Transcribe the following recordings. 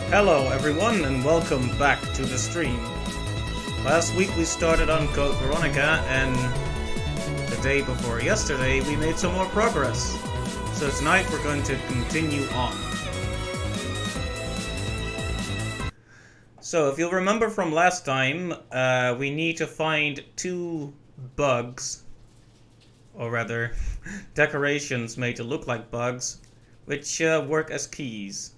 Hello everyone and welcome back to the stream. Last week we started on Code Veronica and the day before yesterday we made some more progress. So tonight we're going to continue on. So if you'll remember from last time, we need to find two bugs, or rather decorations made to look like bugs, which work as keys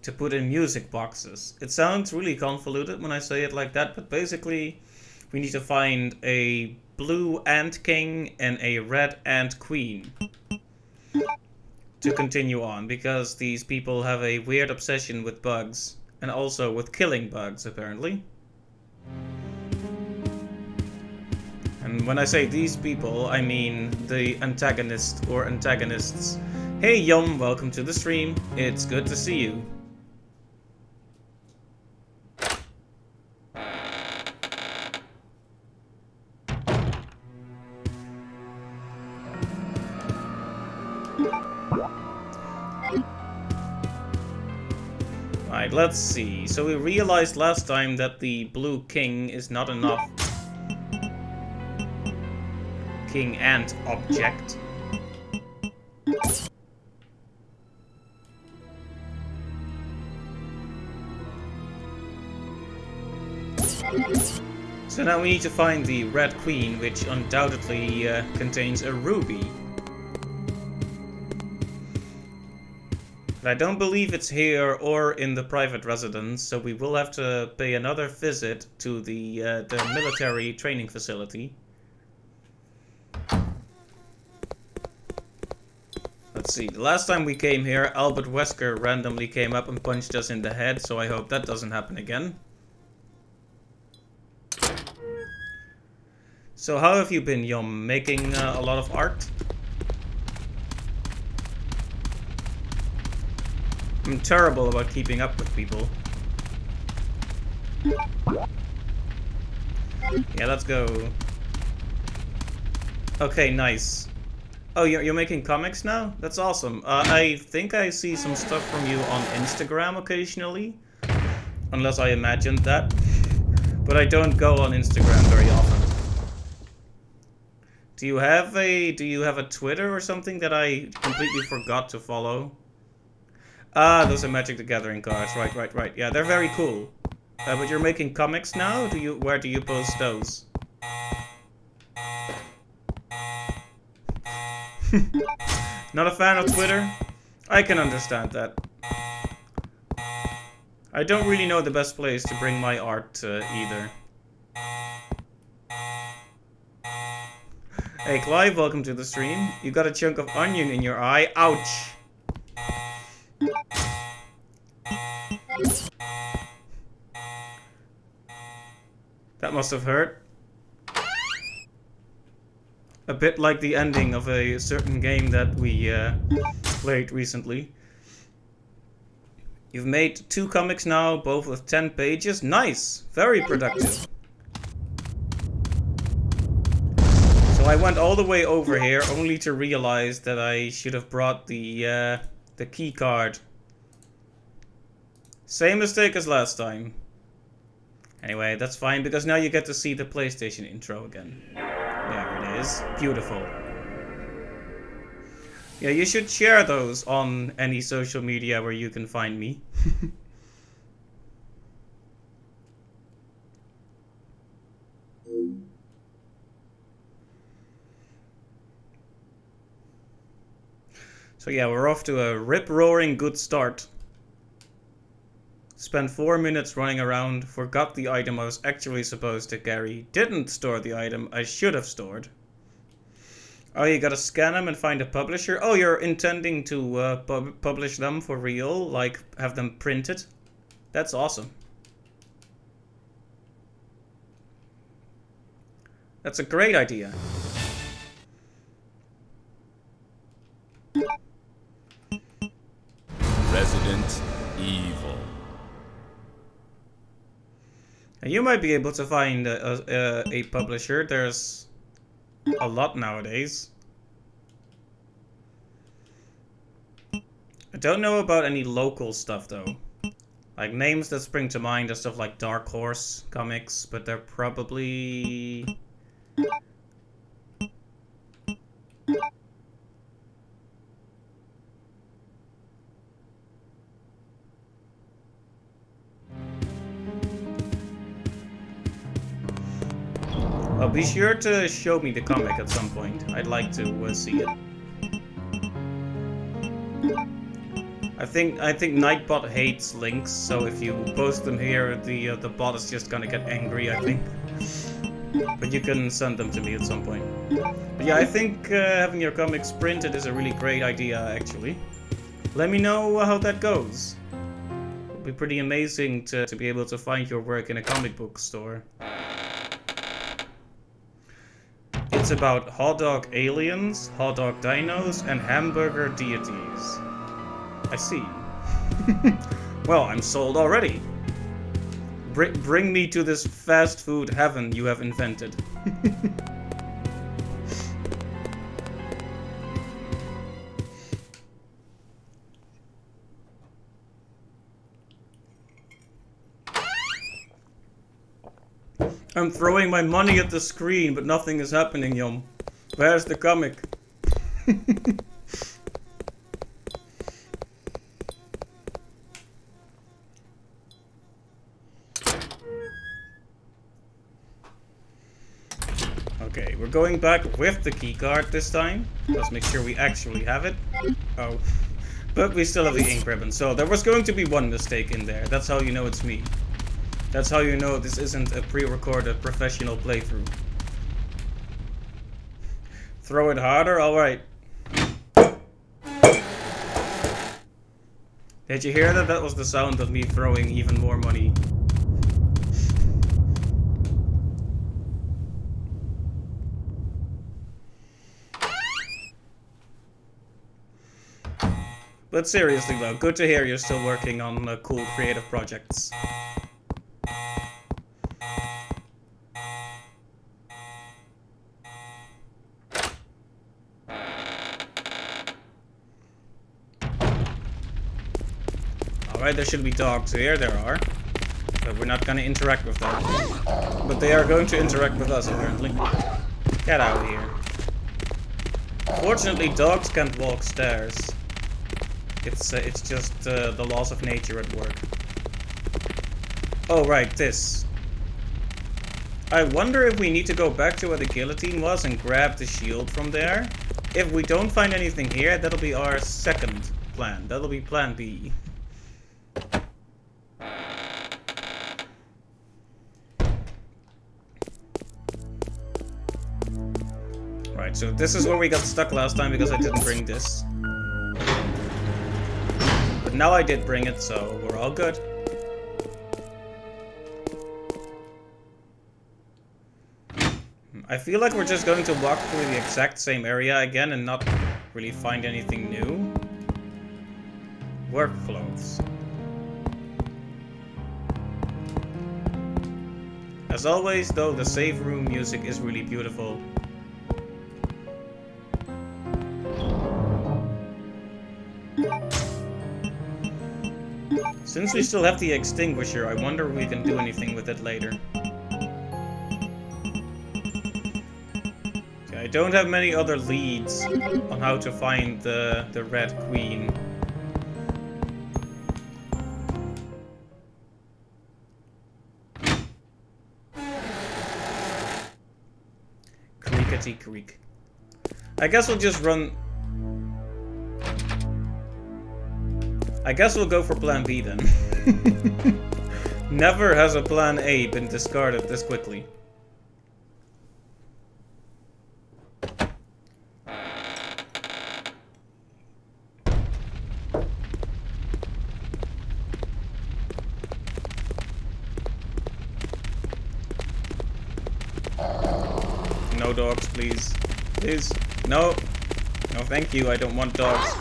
to put in music boxes. It sounds really convoluted when I say it like that, but basically we need to find a blue ant king and a red ant queen to continue on, because these people have a weird obsession with bugs and also with killing bugs apparently. And when I say these people, I mean the antagonist or antagonists. Hey Yum, welcome to the stream. It's good to see you. Right, let's see. So we realized last time that the blue king is not enough. King ant object. So now we need to find the red queen, which undoubtedly contains a ruby. I don't believe it's here or in the private residence, so we will have to pay another visit to the military training facility. Let's see, the last time we came here, Albert Wesker randomly came up and punched us in the head, so I hope that doesn't happen again. So how have you been, Yum? Making a lot of art? I'm terrible about keeping up with people. Yeah, let's go. Okay, nice. Oh, you're making comics now? That's awesome. I think I see some stuff from you on Instagram occasionally. Unless I imagined that. But I don't go on Instagram very often. Do you have a Twitter or something that I completely forgot to follow? Ah, those are Magic the Gathering cards. Right. Yeah, they're very cool. But you're making comics now? Where do you post those? Not a fan of Twitter? I can understand that. I don't really know the best place to bring my art either. Hey Clive, welcome to the stream. You got a chunk of onion in your eye. Ouch! That must have hurt. A bit like the ending of a certain game that we played recently. You've made 2 comics now, both with 10 pages. Nice! Very productive. So I went all the way over here only to realize that I should have brought the key card. Same mistake as last time. Anyway, that's fine, because now you get to see the PlayStation intro again. There it is. Beautiful. Yeah, you should share those on any social media where you can find me. So yeah, we're off to a rip-roaring good start. Spent 4 minutes running around, forgot the item I was actually supposed to carry, didn't store the item I should have stored. Oh, you gotta scan them and find a publisher? Oh, you're intending to publish them for real? Like, have them printed? That's awesome. That's a great idea. Resident Evil. You might be able to find a publisher. There's a lot nowadays. I don't know about any local stuff though. Like, names that spring to mind are stuff like Dark Horse comics, but they're probably... Oh, be sure to show me the comic at some point. I'd like to see it. I think Nightbot hates links, so if you post them here, the bot is just gonna get angry, I think. But you can send them to me at some point. But yeah, I think having your comics printed is a really great idea, actually. Let me know how that goes. It'd be pretty amazing to be able to find your work in a comic book store. It's about hot dog aliens, hot dog dinos, and hamburger deities. I see. Well, I'm sold already. Bring me to this fast food heaven you have invented. I'm throwing my money at the screen, but nothing is happening, Yum. Where's the comic? Okay, we're going back with the keycard this time. Let's make sure we actually have it. Oh. But we still have the ink ribbon, so there was going to be one mistake in there. That's how you know it's me. That's how you know this isn't a pre-recorded professional playthrough. Throw it harder? Alright. Did you hear that? That was the sound of me throwing even more money. But seriously though, good to hear you're still working on cool creative projects. Alright, there should be dogs here, there are. But we're not gonna interact with them. But they are going to interact with us, apparently. Get out of here. Fortunately, dogs can't walk stairs. It's just the laws of nature at work. Oh, right, this. I wonder if we need to go back to where the guillotine was and grab the shield from there. If we don't find anything here, that'll be our second plan. That'll be plan B. Right, so this is where we got stuck last time because I didn't bring this. But now I did bring it, so we're all good. I feel like we're just going to walk through the exact same area again and not really find anything new. Work clothes. As always, though, the save room music is really beautiful. Since we still have the extinguisher, I wonder if we can do anything with it later. Okay, I don't have many other leads on how to find the Red Queen. Creakety creak. I guess we'll just run... I guess we'll go for plan B then. Never has a plan A been discarded this quickly. No dogs, please. Please. No. No, thank you. I don't want dogs.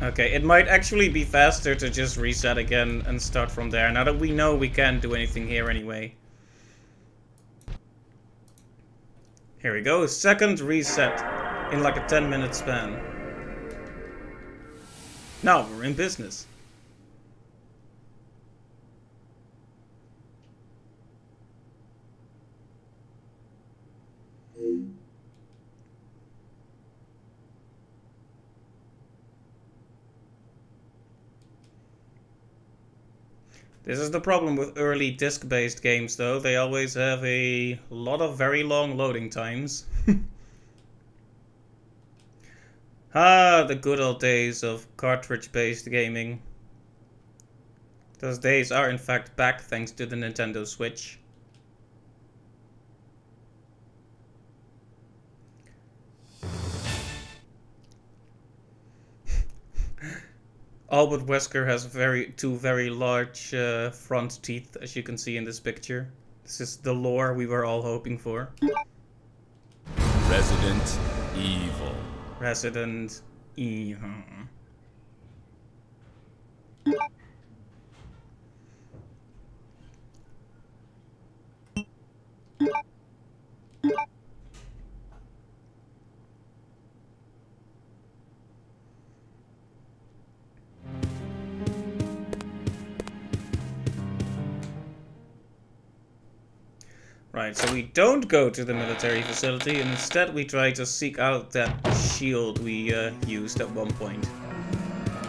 Okay, it might actually be faster to just reset again and start from there, now that we know we can't do anything here anyway. Here we go, second reset in like a 10-minute span. Now we're in business. This is the problem with early disc-based games, though. They always have a lot of very long loading times. Ah, the good old days of cartridge-based gaming. Those days are in fact back thanks to the Nintendo Switch. Albert Wesker has two very large front teeth, as you can see in this picture. This is the lore we were all hoping for. Resident Evil. Resident Evil. Right, so we don't go to the military facility, and instead we try to seek out that shield we used at one point.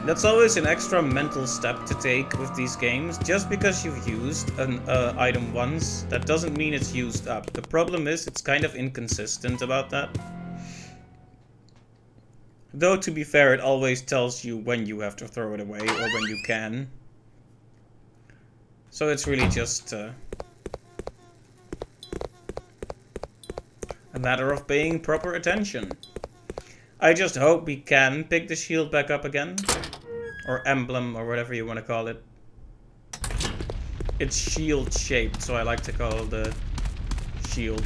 That's always an extra mental step to take with these games. Just because you've used an item once, that doesn't mean it's used up. The problem is it's kind of inconsistent about that. Though, to be fair, it always tells you when you have to throw it away, or when you can. So it's really just a matter of paying proper attention. I just hope we can pick the shield back up again. Or emblem, or whatever you want to call it. It's shield shaped, so I like to call it the shield.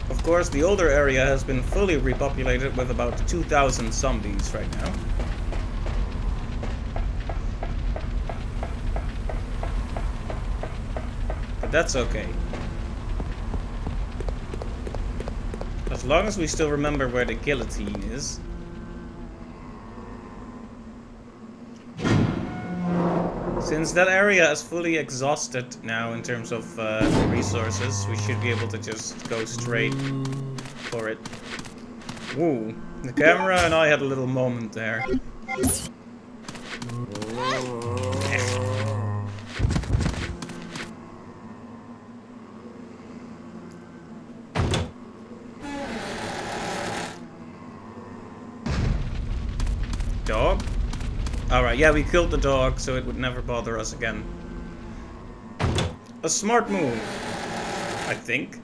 Of course, the older area has been fully repopulated with about 2,000 zombies right now. But that's okay. As long as we still remember where the guillotine is. Since that area is fully exhausted now in terms of resources, we should be able to just go straight for it. Woo, the camera and I had a little moment there. Dog? Alright, yeah, we killed the dog, so it would never bother us again. A smart move, I think.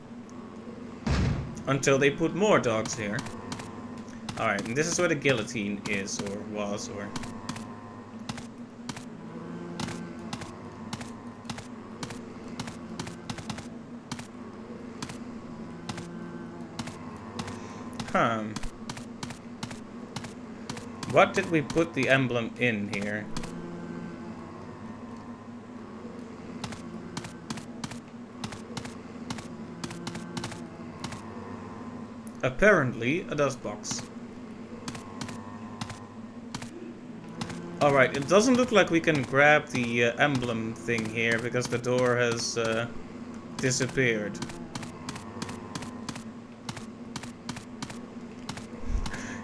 Until they put more dogs here. Alright, and this is where the guillotine is, or was, or... Huh. What did we put the emblem in here? Apparently, a dust box. Alright, it doesn't look like we can grab the emblem thing here because the door has disappeared.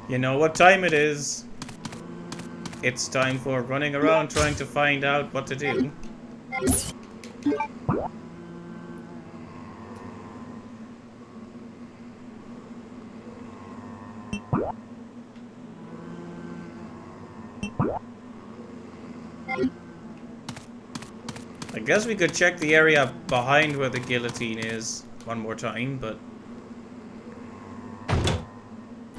You know what time it is? It's time for running around trying to find out what to do. I guess we could check the area behind where the guillotine is one more time, but...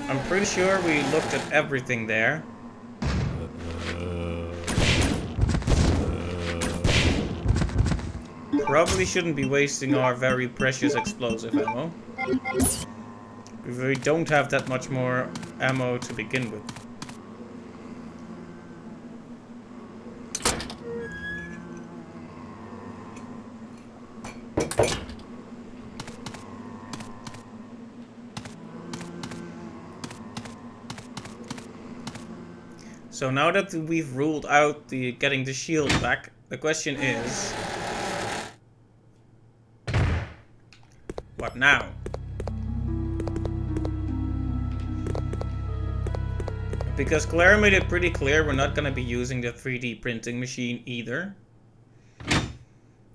I'm pretty sure we looked at everything there. Probably shouldn't be wasting our very precious explosive ammo. We don't have that much more ammo to begin with. So now that we've ruled out the getting the shield back, the question is, what now? Because Claire made it pretty clear we're not going to be using the 3D printing machine either.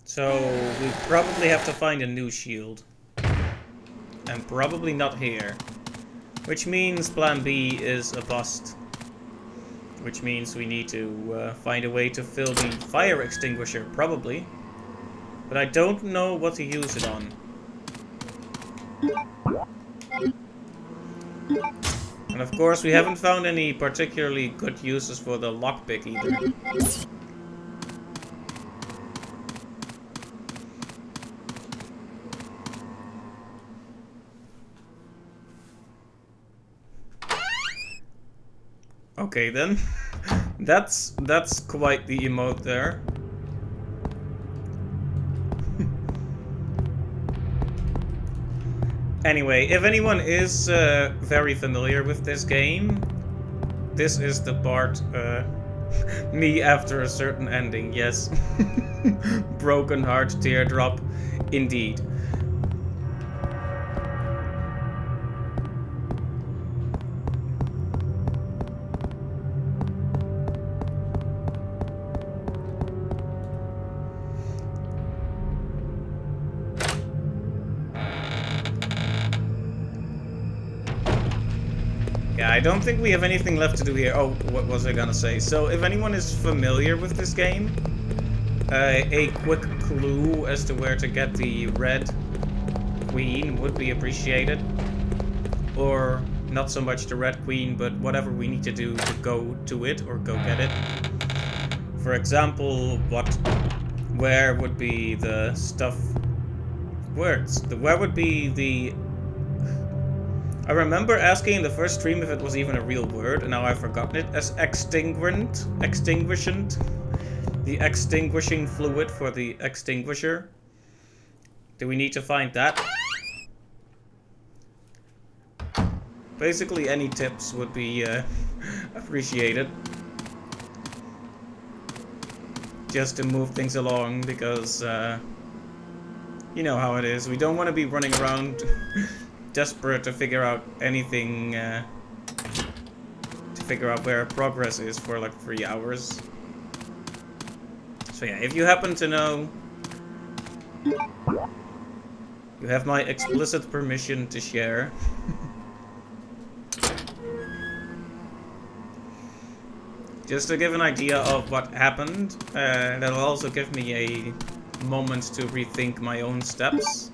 So we probably have to find a new shield. And probably not here. Which means plan B is a bust. Which means we need to find a way to fill the fire extinguisher, probably. But I don't know what to use it on. And of course we haven't found any particularly good uses for the lockpick either. Okay then. That's quite the emote there. Anyway, if anyone is very familiar with this game, this is the part me after a certain ending, yes. Broken heart teardrop, indeed. I don't think we have anything left to do here. Oh, what was I gonna say? So, if anyone is familiar with this game, a quick clue as to where to get the red queen would be appreciated. Or, not so much the red queen, but whatever we need to do to go to it or go get it. For example, where would be the stuff... Words. Where would be the... I remember asking in the first stream if it was even a real word, and now I've forgotten it. As extinguishant. The extinguishing fluid for the extinguisher. Do we need to find that? Basically, any tips would be appreciated. Just to move things along, because you know how it is. We don't want to be running around desperate to figure out anything, to figure out where progress is for like 3 hours. So yeah, if you happen to know, you have my explicit permission to share. Just to give an idea of what happened, that'll also give me a moment to rethink my own steps.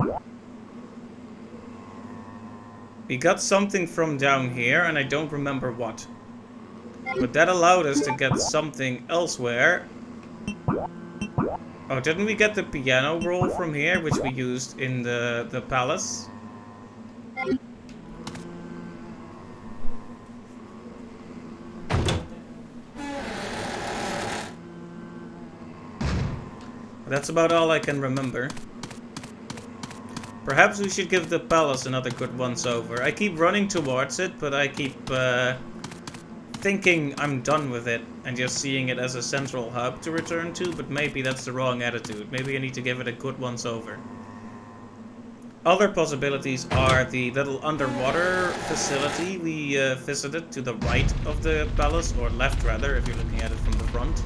We got something from down here, and I don't remember what. But that allowed us to get something elsewhere. Oh, didn't we get the piano roll from here, which we used in the palace? That's about all I can remember. Perhaps we should give the palace another good once-over. I keep running towards it, but I keep thinking I'm done with it and just seeing it as a central hub to return to, but maybe that's the wrong attitude. Maybe I need to give it a good once-over. Other possibilities are the little underwater facility we visited to the right of the palace, or left rather, if you're looking at it from the front.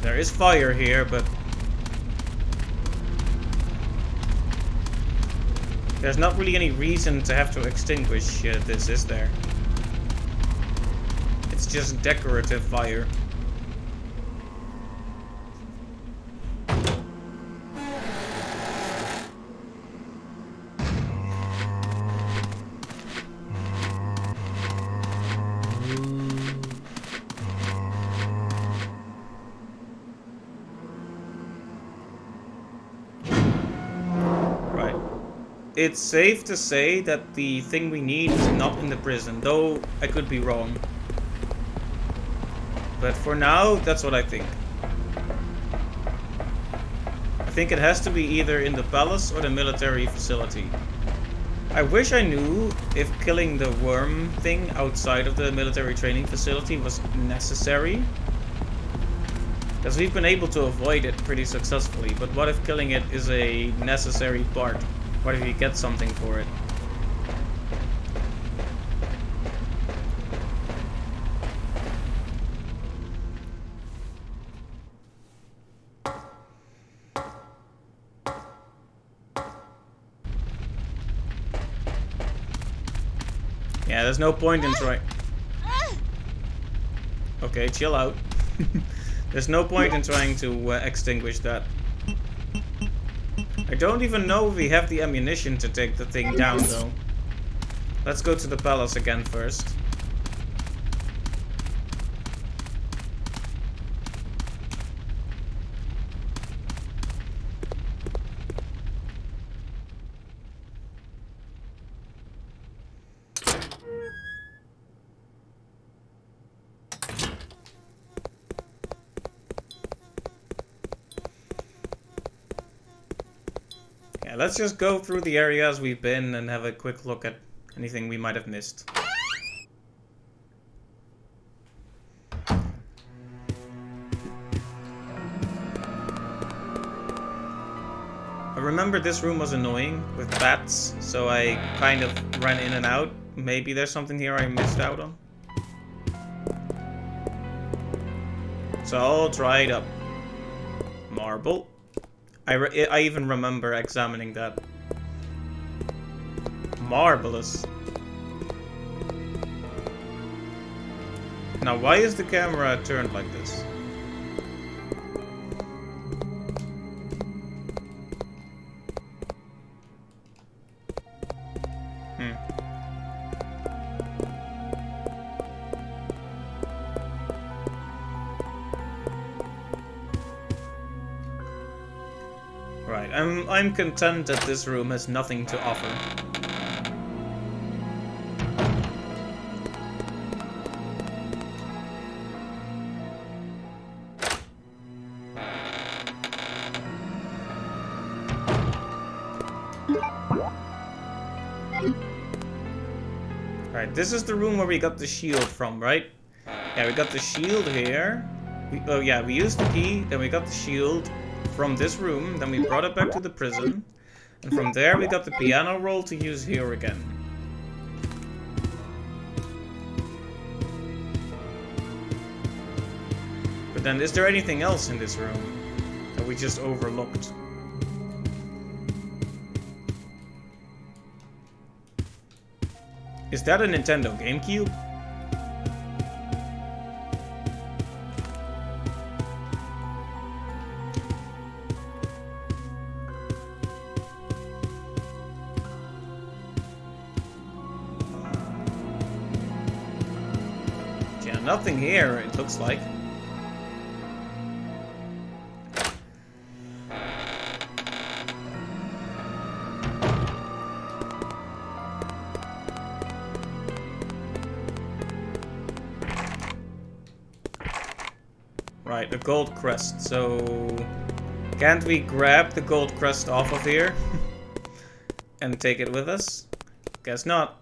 There is fire here, but there's not really any reason to have to extinguish this, is there? It's just decorative fire. it's safe to say that the thing we need is not in the prison, though I could be wrong. But for now, that's what I think. I think it has to be either in the palace or the military facility. I wish I knew if killing the worm thing outside of the military training facility was necessary. Because we've been able to avoid it pretty successfully, but what if killing it is a necessary part? What if you get something for it? Yeah, there's no point in trying... Okay, chill out. There's no point in trying to extinguish that. I don't even know if we have the ammunition to take the thing down, though. Let's go to the palace again first. Yeah, let's just go through the areas we've been and have a quick look at anything we might have missed. I remember this room was annoying with bats, so I kind of ran in and out. Maybe there's something here I missed out on. It's all dried up. Marble. I even remember examining that. Marvelous. Now, why is the camera turned like this? Right, I'm content that this room has nothing to offer. Right, this is the room where we got the shield from, right? Yeah, we got the shield here. Oh yeah, we used the key, then we got the shield from this room, then we brought it back to the prison, and from there we got the piano roll to use here again. But then, is there anything else in this room that we just overlooked? Is that a Nintendo GameCube? Nothing here, it looks like. Right, the gold crest. So, can't we grab the gold crest off of here and take it with us? Guess not.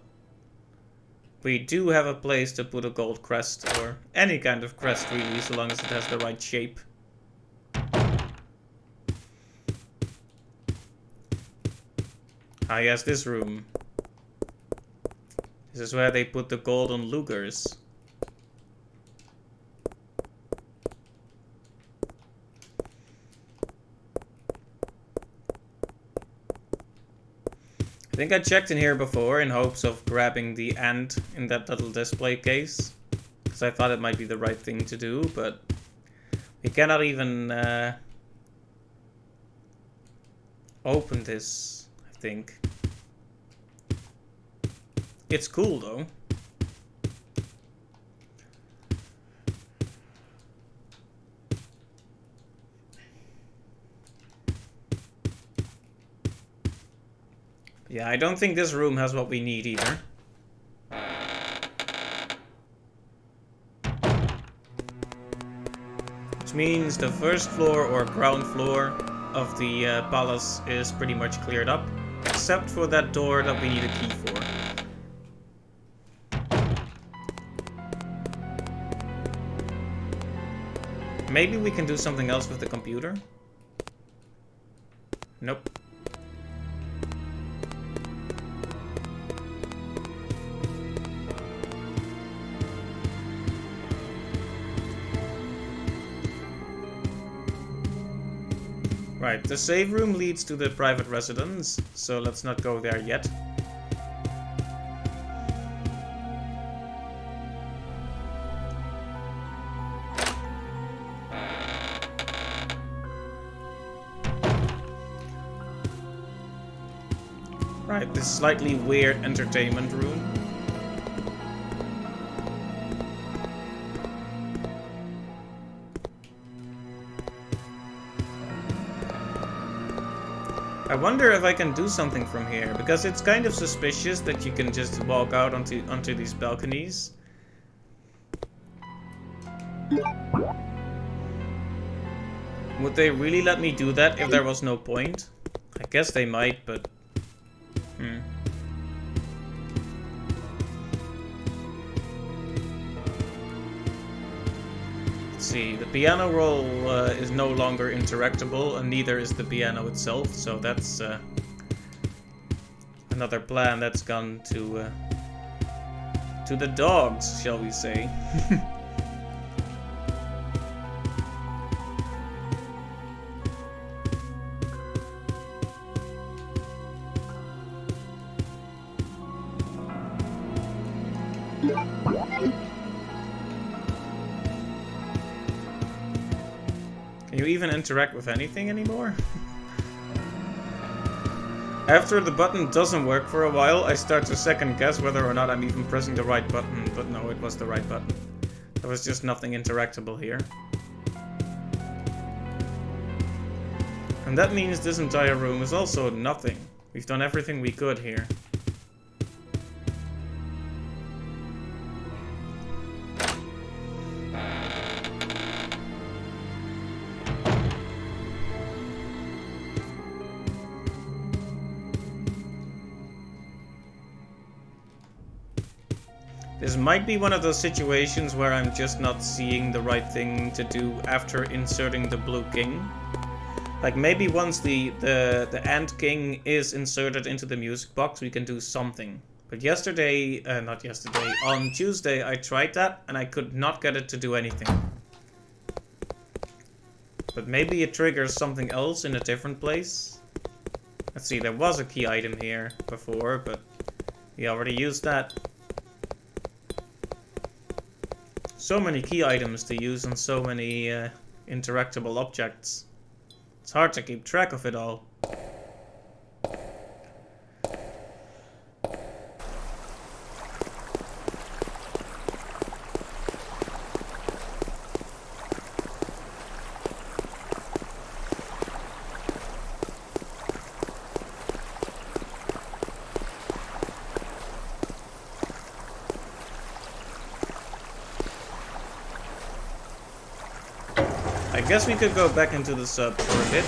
We do have a place to put a gold crest, or any kind of crest really, so long as it has the right shape. Ah yes, this room. This is where they put the golden lugers. I think I checked in here before in hopes of grabbing the ant in that little display case, because I thought it might be the right thing to do, but we cannot even open this, I think. It's cool though. Yeah, I don't think this room has what we need either. Which means the first floor or ground floor of the palace is pretty much cleared up. Except for that door that we need a key for. Maybe we can do something else with the computer? Nope. Right, the save room leads to the private residence, so let's not go there yet. Right, this slightly weird entertainment room. I wonder if I can do something from here, because it's kind of suspicious that you can just walk out onto these balconies. Would they really let me do that if there was no point? I guess they might, but... See, the piano roll is no longer interactable, and neither is the piano itself, so that's another plan that's gone to the dogs, shall we say. Can you even interact with anything anymore? After the button doesn't work for a while, I start to second guess whether or not I'm even pressing the right button, but no, it was the right button. There was just nothing interactable here. And that means this entire room is also nothing. We've done everything we could here. This might be one of those situations where I'm just not seeing the right thing to do after inserting the blue king. Like maybe once the ant king is inserted into the music box, we can do something. But on Tuesday I tried that and I could not get it to do anything. But maybe it triggers something else in a different place. Let's see, there was a key item here before, but we already used that. So many key items to use on so many interactable objects. It's hard to keep track of it all. I guess we could go back into the sub for a bit.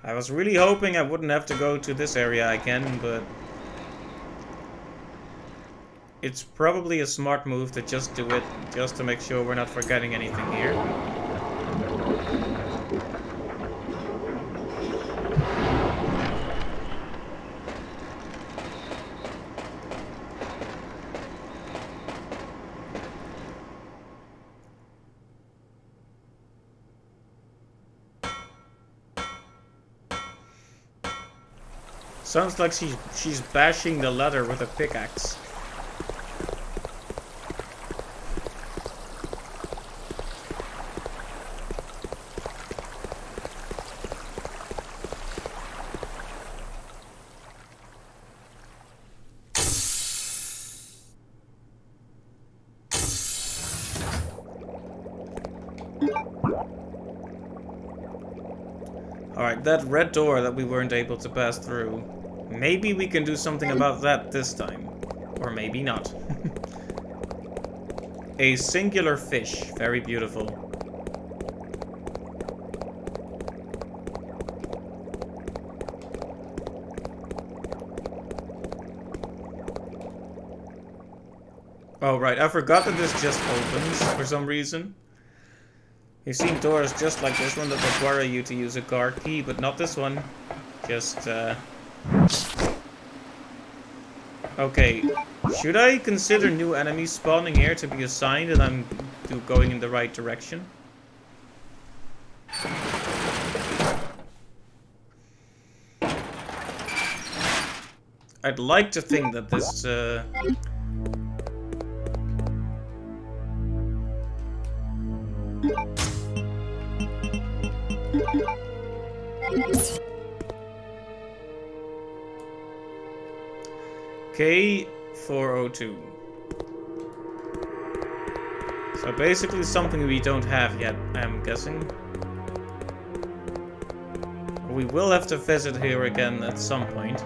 I was really hoping I wouldn't have to go to this area again, but it's probably a smart move to just do it, just to make sure we're not forgetting anything here. Sounds like she's bashing the ladder with a pickaxe. Alright, that red door that we weren't able to pass through. Maybe we can do something about that this time. Or maybe not. A singular fish. Very beautiful. Oh, right. I forgot that this just opens for some reason. You've seen doors just like this one that require you to use a guard key, but not this one. Just, Okay. Should I consider new enemies spawning here to be a sign that I'm going in the right direction? I'd like to think that this, K402. So basically something we don't have yet, I'm guessing. We will have to visit here again at some point.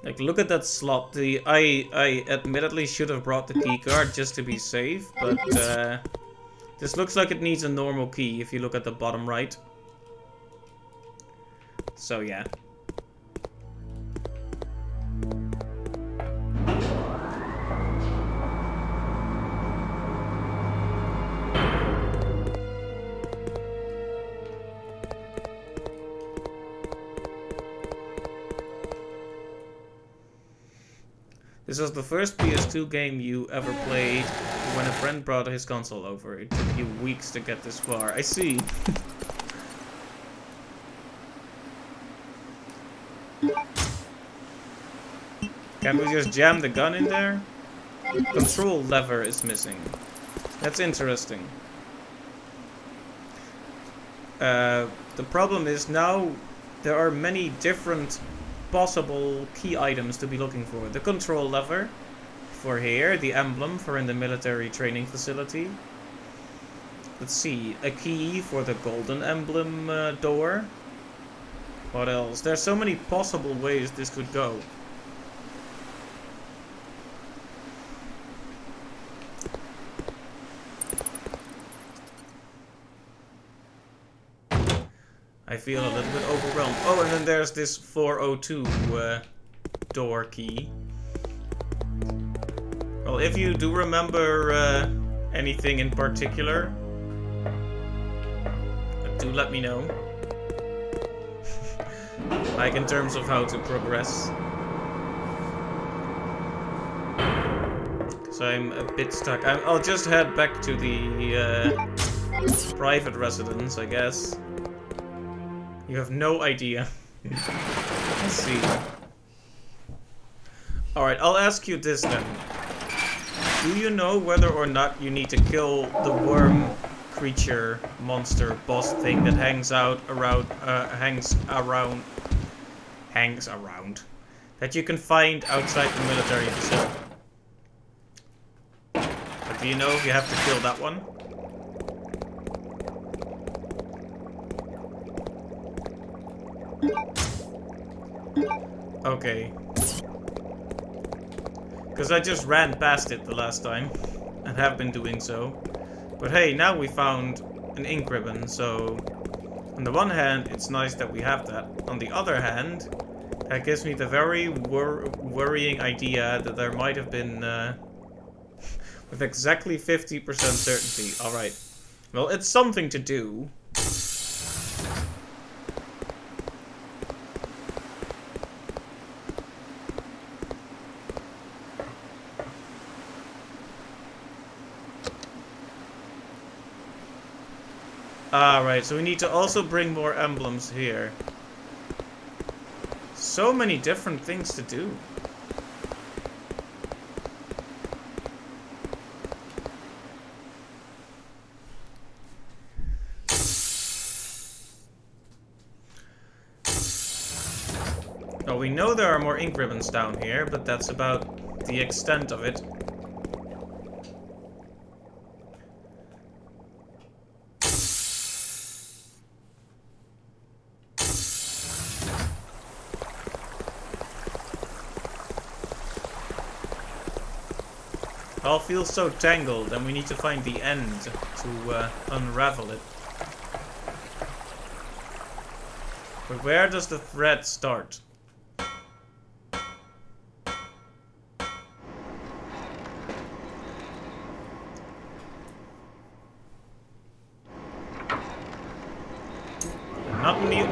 Like, look at that slot. I admittedly should have brought the key card just to be safe, but this looks like it needs a normal key if you look at the bottom right. So yeah. This was the first PS2 game you ever played when a friend brought his console over. It took you weeks to get this far. I see. Can we just jam the gun in there? Control lever is missing. That's interesting. The problem is now there are many different possible key items to be looking for. The control lever for here, the emblem for in the military training facility. Let's see, a key for the golden emblem door. What else? There's so many possible ways this could go. I feel a little bit overwhelmed. Oh, and then there's this 402 door key. Well, if you do remember anything in particular, do let me know. Like in terms of how to progress. So I'm a bit stuck. I'll just head back to the private residence, I guess. You have no idea. Let's see. Alright, I'll ask you this then. Do you know whether or not you need to kill the worm creature, monster, boss thing that hangs around, that you can find outside the military facility? But do you know if you have to kill that one? Okay. Because I just ran past it the last time, and have been doing so. But hey, now we found an ink ribbon, so... On the one hand, it's nice that we have that. On the other hand, that gives me the very worrying idea that there might have been... with exactly 50% certainty. Alright. Well, it's something to do. Ah, right, so we need to also bring more emblems here. So many different things to do. Oh, we know there are more ink ribbons down here, but that's about the extent of it. All feels so tangled, and we need to find the end to unravel it. But where does the thread start?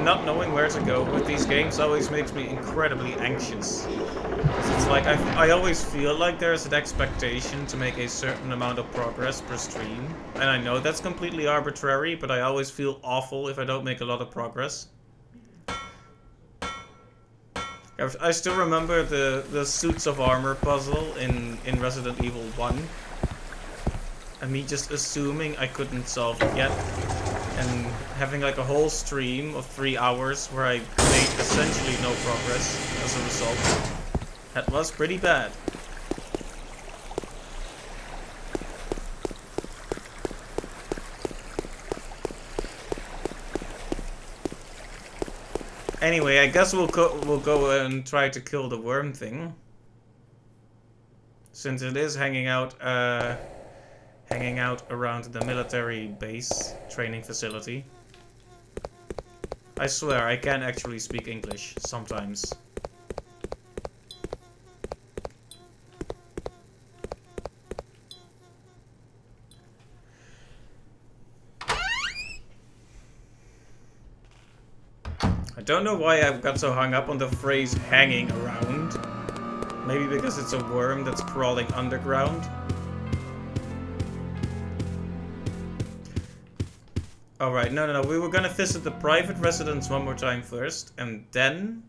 Not knowing where to go with these games always makes me incredibly anxious. It's like I always feel like there's an expectation to make a certain amount of progress per stream. And I know that's completely arbitrary, but I always feel awful if I don't make a lot of progress. I still remember the suits of armor puzzle in Resident Evil 1. And me just assuming I couldn't solve it yet. And having like a whole stream of 3 hours where I made essentially no progress as a result. That was pretty bad. Anyway, I guess we'll go and try to kill the worm thing. Since it is hanging out around the military base training facility. I swear, I can actually speak English sometimes. I don't know why I've got so hung up on the phrase hanging around. Maybe because it's a worm that's crawling underground. Alright, no, we were gonna visit the private residence one more time first, and then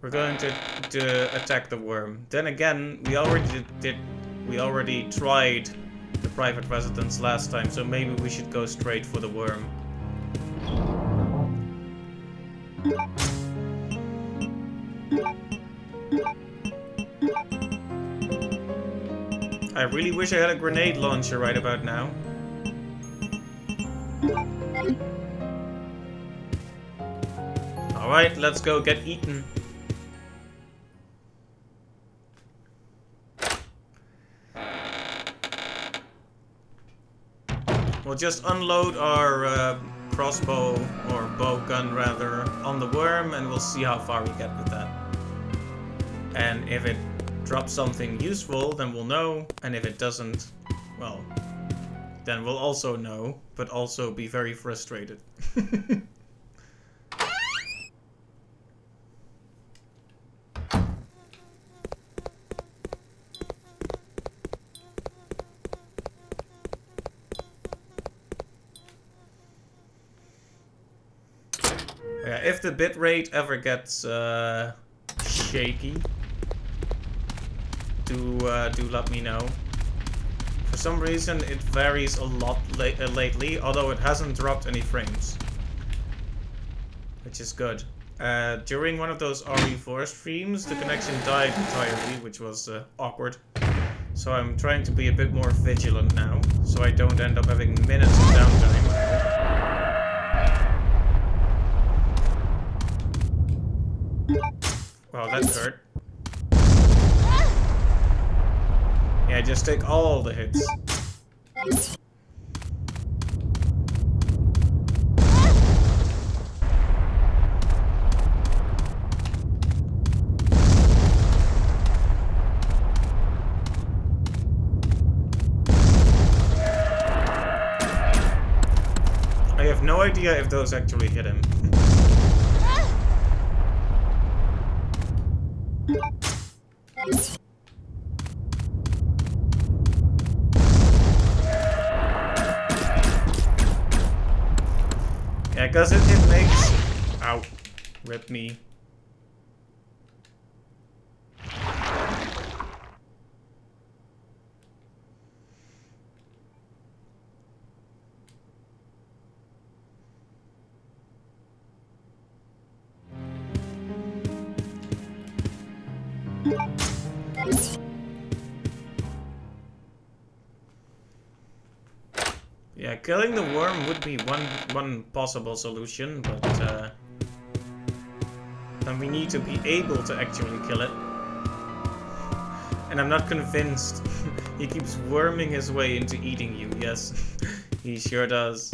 we're going to attack the worm. Then again, we already tried the private residence last time, so maybe we should go straight for the worm. I really wish I had a grenade launcher right about now. Alright, let's go get eaten. We'll just unload our crossbow, or bow gun rather, on the worm, and we'll see how far we get with that. And if it drops something useful, then we'll know, and if it doesn't, well, then we'll also know, but also be very frustrated. Yeah, if the bitrate ever gets shaky, do let me know. For some reason, it varies a lot lately, although it hasn't dropped any frames, which is good. During one of those RE4 streams, the connection died entirely, which was awkward. So I'm trying to be a bit more vigilant now, so I don't end up having minutes of downtime. Wow, that hurt. Yeah, just take all the hits. I have no idea if those actually hit him. Yeah, because it makes... Ow. Rip me. Yeah, killing the worm would be one possible solution, but then we need to be able to actually kill it. And I'm not convinced. He keeps worming his way into eating you, yes. He sure does.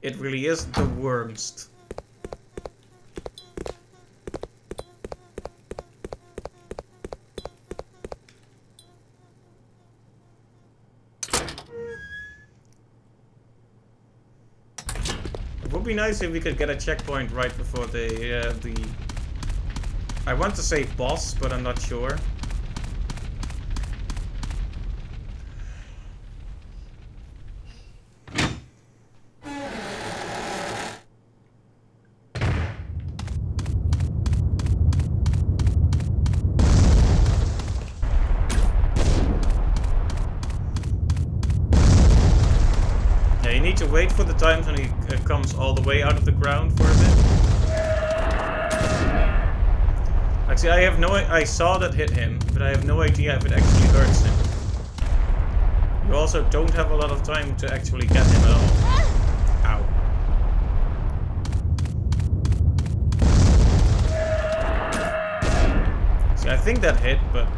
It really is the wormst. It would be nice if we could get a checkpoint right before the I want to say boss, but I'm not sure. You need to wait for the times when he comes all the way out of the ground for a bit. Actually, I saw that hit him, but I have no idea if it actually hurts him. You also don't have a lot of time to actually get him at all. Ow. See, I think that hit, but...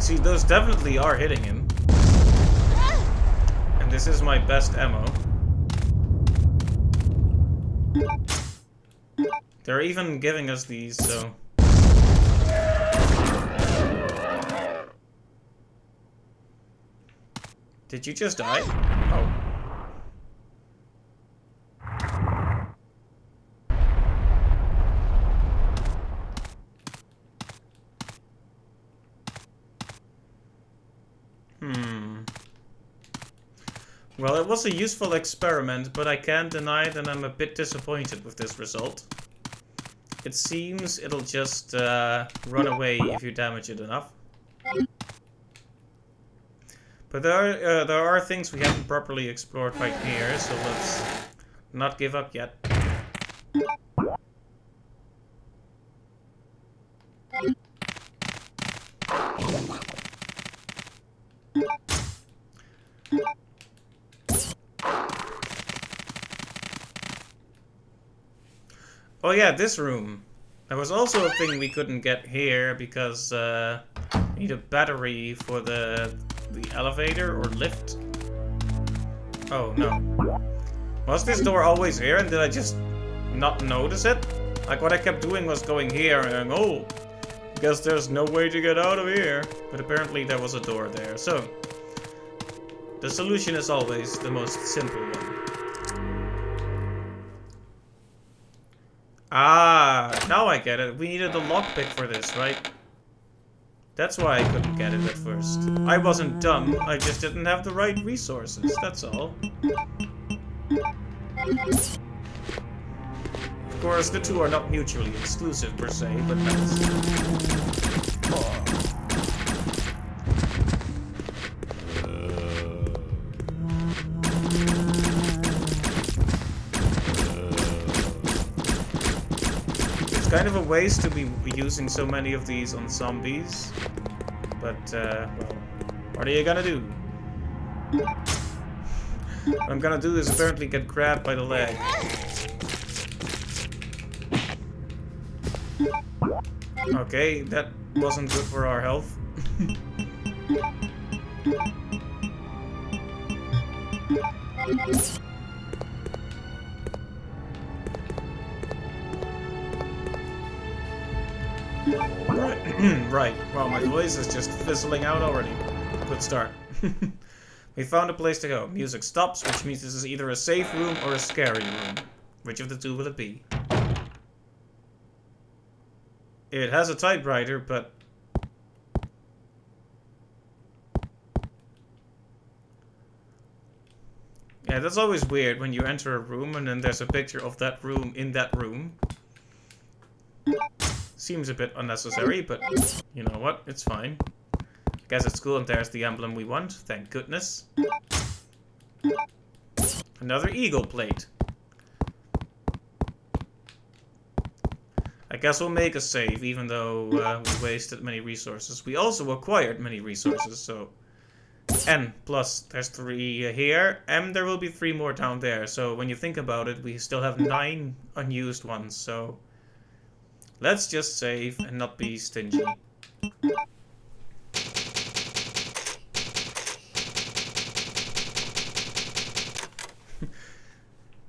See, those definitely are hitting him. And this is my best ammo. They're even giving us these, so... Did you just die? Oh. Well, it was a useful experiment, but I can't deny that I'm a bit disappointed with this result. It seems it'll just run away if you damage it enough. But there are things we haven't properly explored right here, so let's not give up yet. Oh yeah, this room. There was also a thing we couldn't get here because we need a battery for the elevator or lift. Oh no. Was this door always here and did I just not notice it? Like what I kept doing was going here and going, oh, guess there's no way to get out of here. But apparently there was a door there. So the solution is always the most simple one. Ah, now I get it. We needed a lockpick for this, right? That's why I couldn't get it at first. I wasn't dumb, I just didn't have the right resources, that's all. Of course, the two are not mutually exclusive per se, but that's... Kind of a waste to be using so many of these on zombies, but well, what are you gonna do? What I'm gonna do is apparently get grabbed by the leg. Okay, that wasn't good for our health. Right. Well, my voice is just fizzling out already. Good start. We found a place to go. Music stops, which means this is either a safe room or a scary room. Which of the two will it be? It has a typewriter, but... Yeah, that's always weird when you enter a room and then there's a picture of that room in that room. Seems a bit unnecessary, but you know what? It's fine. Guess it's cool, and there's the emblem we want. Thank goodness. Another eagle plate. I guess we'll make a save, even though we wasted many resources. We also acquired many resources, so... And plus, there's 3 here, and there will be 3 more down there. So when you think about it, we still have 9 unused ones, so... Let's just save and not be stingy.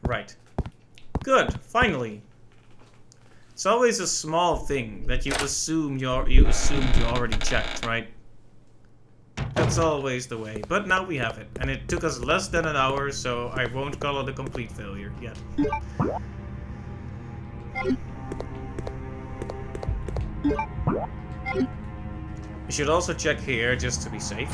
Right. Good, finally. It's always a small thing that you assumed you already checked, right? That's always the way. But now we have it. And it took us less than an hour, so I won't call it a complete failure yet. We should also check here, just to be safe.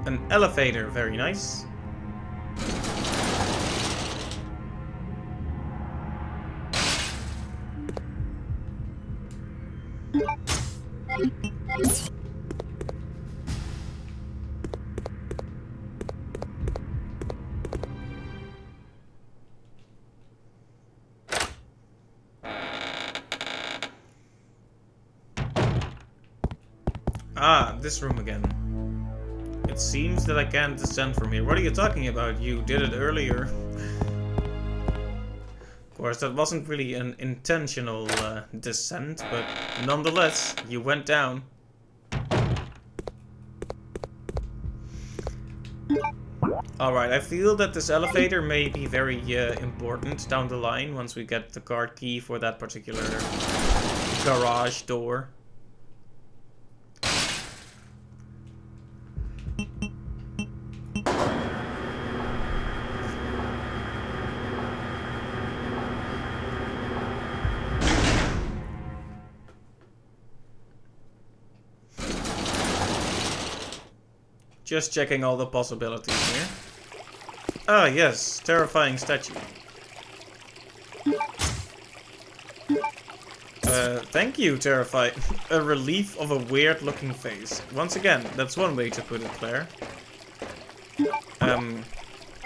An elevator, very nice. Ah, this room again. It seems that I can't descend from here. What are you talking about? You did it earlier. Of course, that wasn't really an intentional descent, but nonetheless, you went down. Alright, I feel that this elevator may be very important down the line once we get the card key for that particular garage door. Just checking all the possibilities here. Ah, yes, terrifying statue. Thank you, terrified. A relief of a weird-looking face. Once again, that's one way to put it, Claire.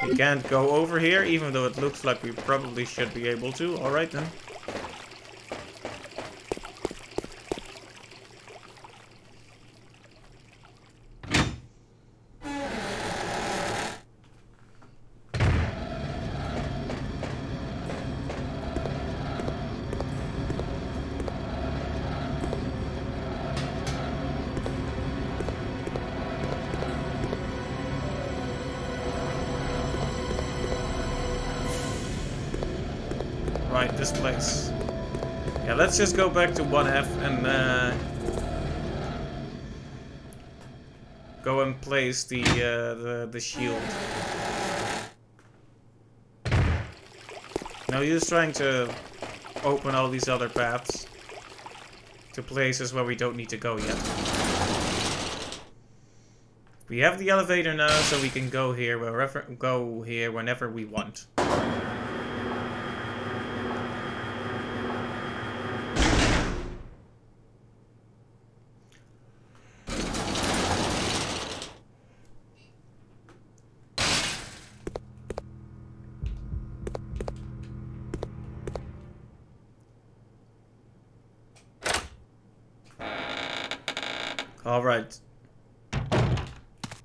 We can't go over here, even though it looks like we probably should be able to. Alright then. Right, this place. Yeah, let's just go back to 1F and go and place the shield. No use trying to open all these other paths to places where we don't need to go yet. We have the elevator now, so we can go here whenever we want. Alright.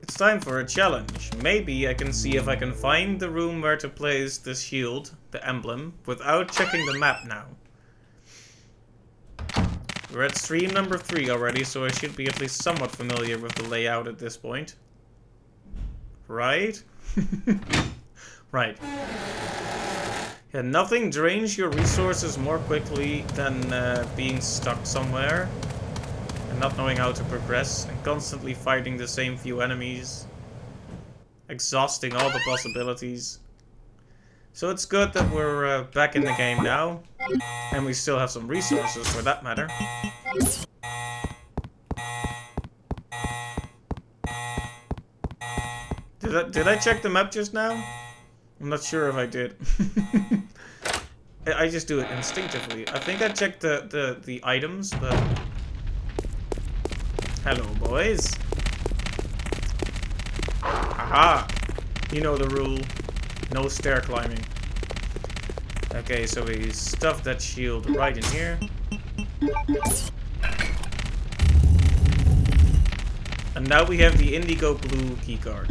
It's time for a challenge. Maybe I can see if I can find the room where to place the shield, the emblem, without checking the map now. We're at stream number 3 already, so I should be at least somewhat familiar with the layout at this point. Right? Right. Yeah, nothing drains your resources more quickly than being stuck somewhere. And not knowing how to progress, and constantly fighting the same few enemies. Exhausting all the possibilities. So it's good that we're back in the game now. And we still have some resources for that matter. Did I check the map just now? I'm not sure if I did. I just do it instinctively. I think I checked the items, but... Hello, boys. Aha! You know the rule. No stair climbing. Okay, so we stuff that shield right in here. And now we have the indigo blue keycard.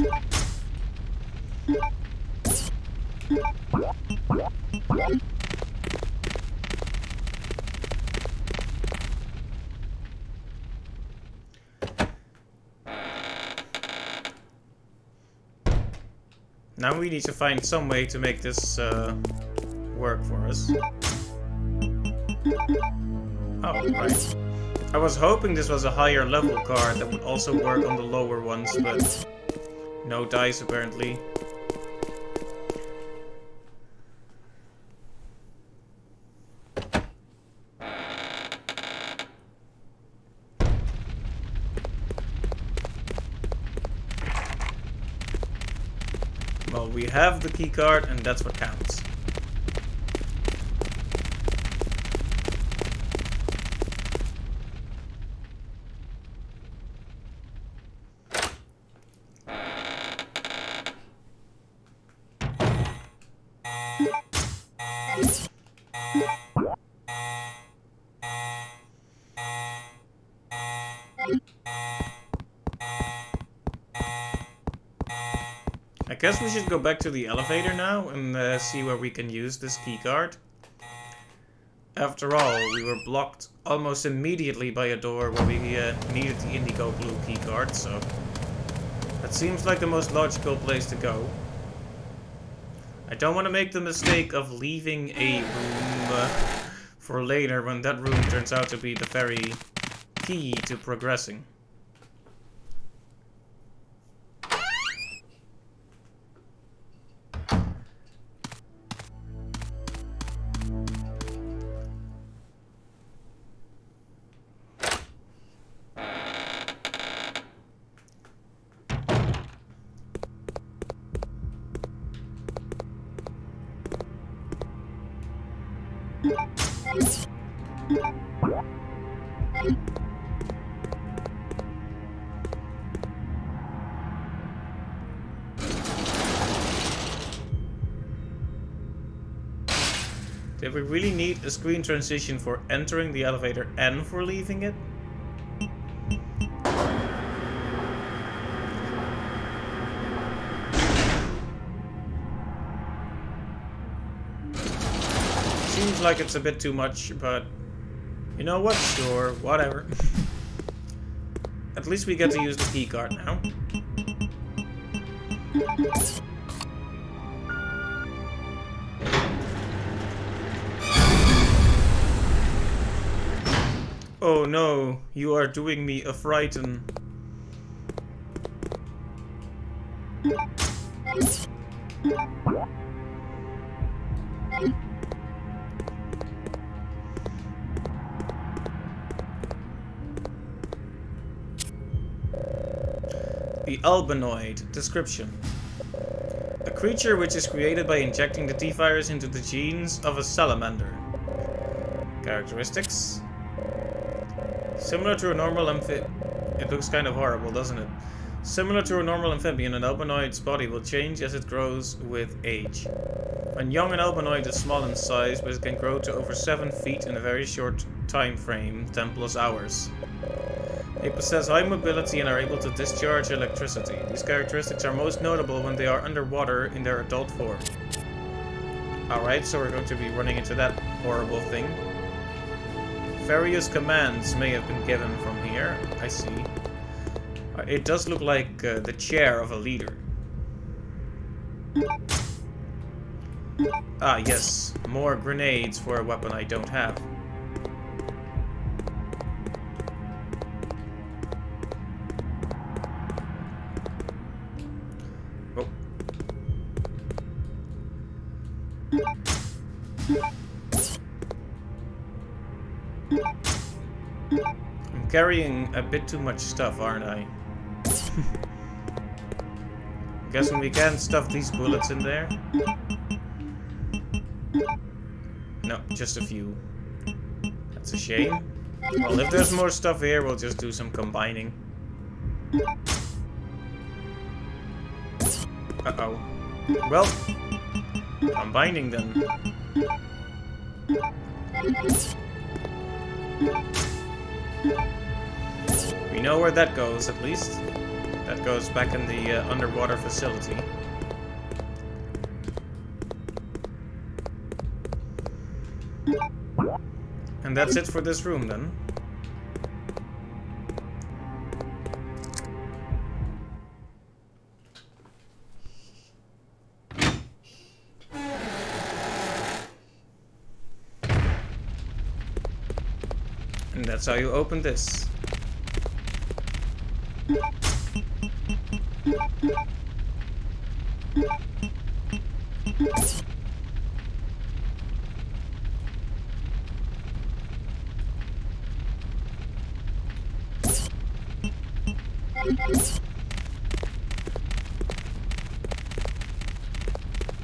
Now we need to find some way to make this work for us. Oh, right. I was hoping this was a higher level card that would also work on the lower ones, but no dice apparently. Well, we have the key card and that's what counts. I guess we should go back to the elevator now and see where we can use this keycard. After all, we were blocked almost immediately by a door where we needed the indigo blue keycard, so that seems like the most logical place to go. I don't want to make the mistake of leaving a room for later when that room turns out to be the very key to progressing. Did we really need a screen transition for entering the elevator and for leaving it? Seems like it's a bit too much, but you know what? Sure, whatever. At least we get to use the keycard now. Oh no, you are doing me a frighten. The Albinoid. Description. A creature which is created by injecting the T-virus into the genes of a salamander. Characteristics. Similar to a normal amphibian. It looks kind of horrible, doesn't it? Similar to a normal amphibian, an albinoid's body will change as it grows with age. When young, an albinoid is small in size, but it can grow to over 7 feet in a very short time frame, 10+ hours. They possess high mobility and are able to discharge electricity. These characteristics are most notable when they are underwater in their adult form. Alright, so we're going to be running into that horrible thing. Various commands may have been given from here. I see. It does look like the chair of a leader. Ah, yes. More grenades for a weapon I don't have. I'm carrying a bit too much stuff, aren't I? Guessing we can't stuff these bullets in there? No, just a few. That's a shame. Well, if there's more stuff here, we'll just do some combining. Uh-oh. Well, combining then. We know where that goes, at least. That goes back in the underwater facility. And that's it for this room, then. And that's how you open this.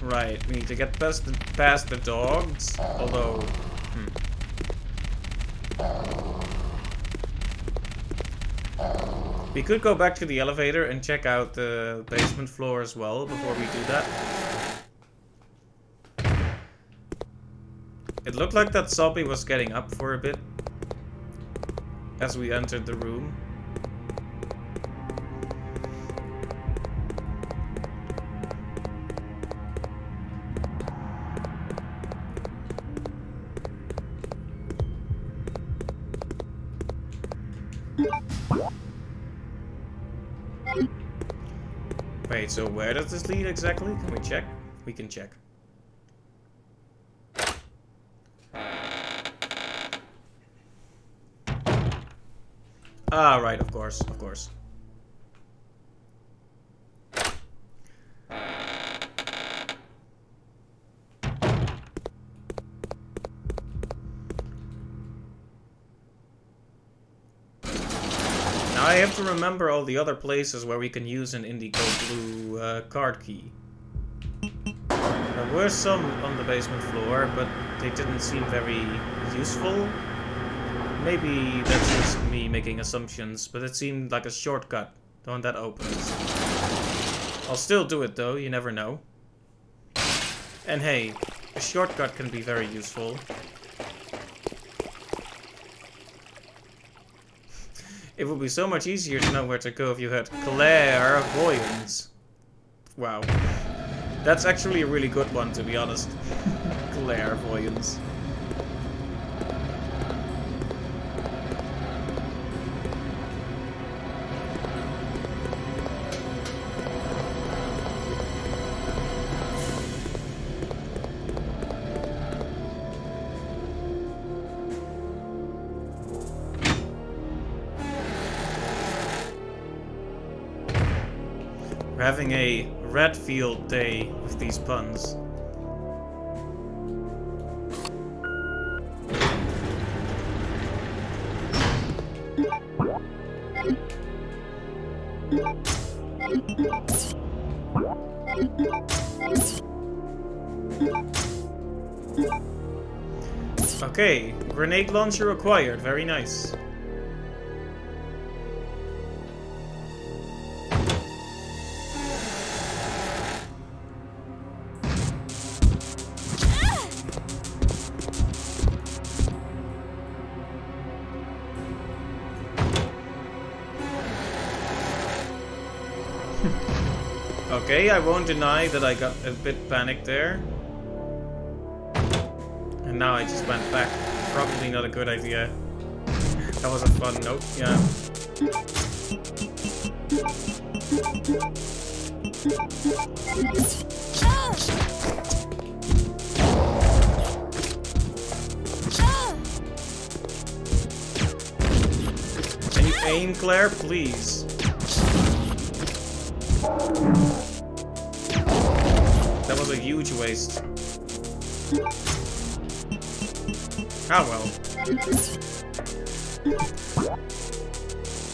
Right, we need to get past the dogs, although... We could go back to the elevator and check out the basement floor as well before we do that. It looked like that zombie was getting up for a bit as we entered the room. Wait, so where does this lead exactly? Can we check? We can check. Ah, right, of course, of course. I have to remember all the other places where we can use an indigo blue card key. There were some on the basement floor, but they didn't seem very useful. Maybe that's just me making assumptions, but it seemed like a shortcut, the one that opens. I'll still do it though, you never know. And hey, a shortcut can be very useful. It would be so much easier to know where to go if you had clairvoyance. Wow. That's actually a really good one, to be honest. Clairvoyance. We're having a Redfield day with these puns. Okay, grenade launcher acquired, very nice. Okay, I won't deny that I got a bit panicked there. And now I just went back. Probably not a good idea. That was a fun note, yeah. Can you aim, Claire, please? That was a huge waste. Ah well.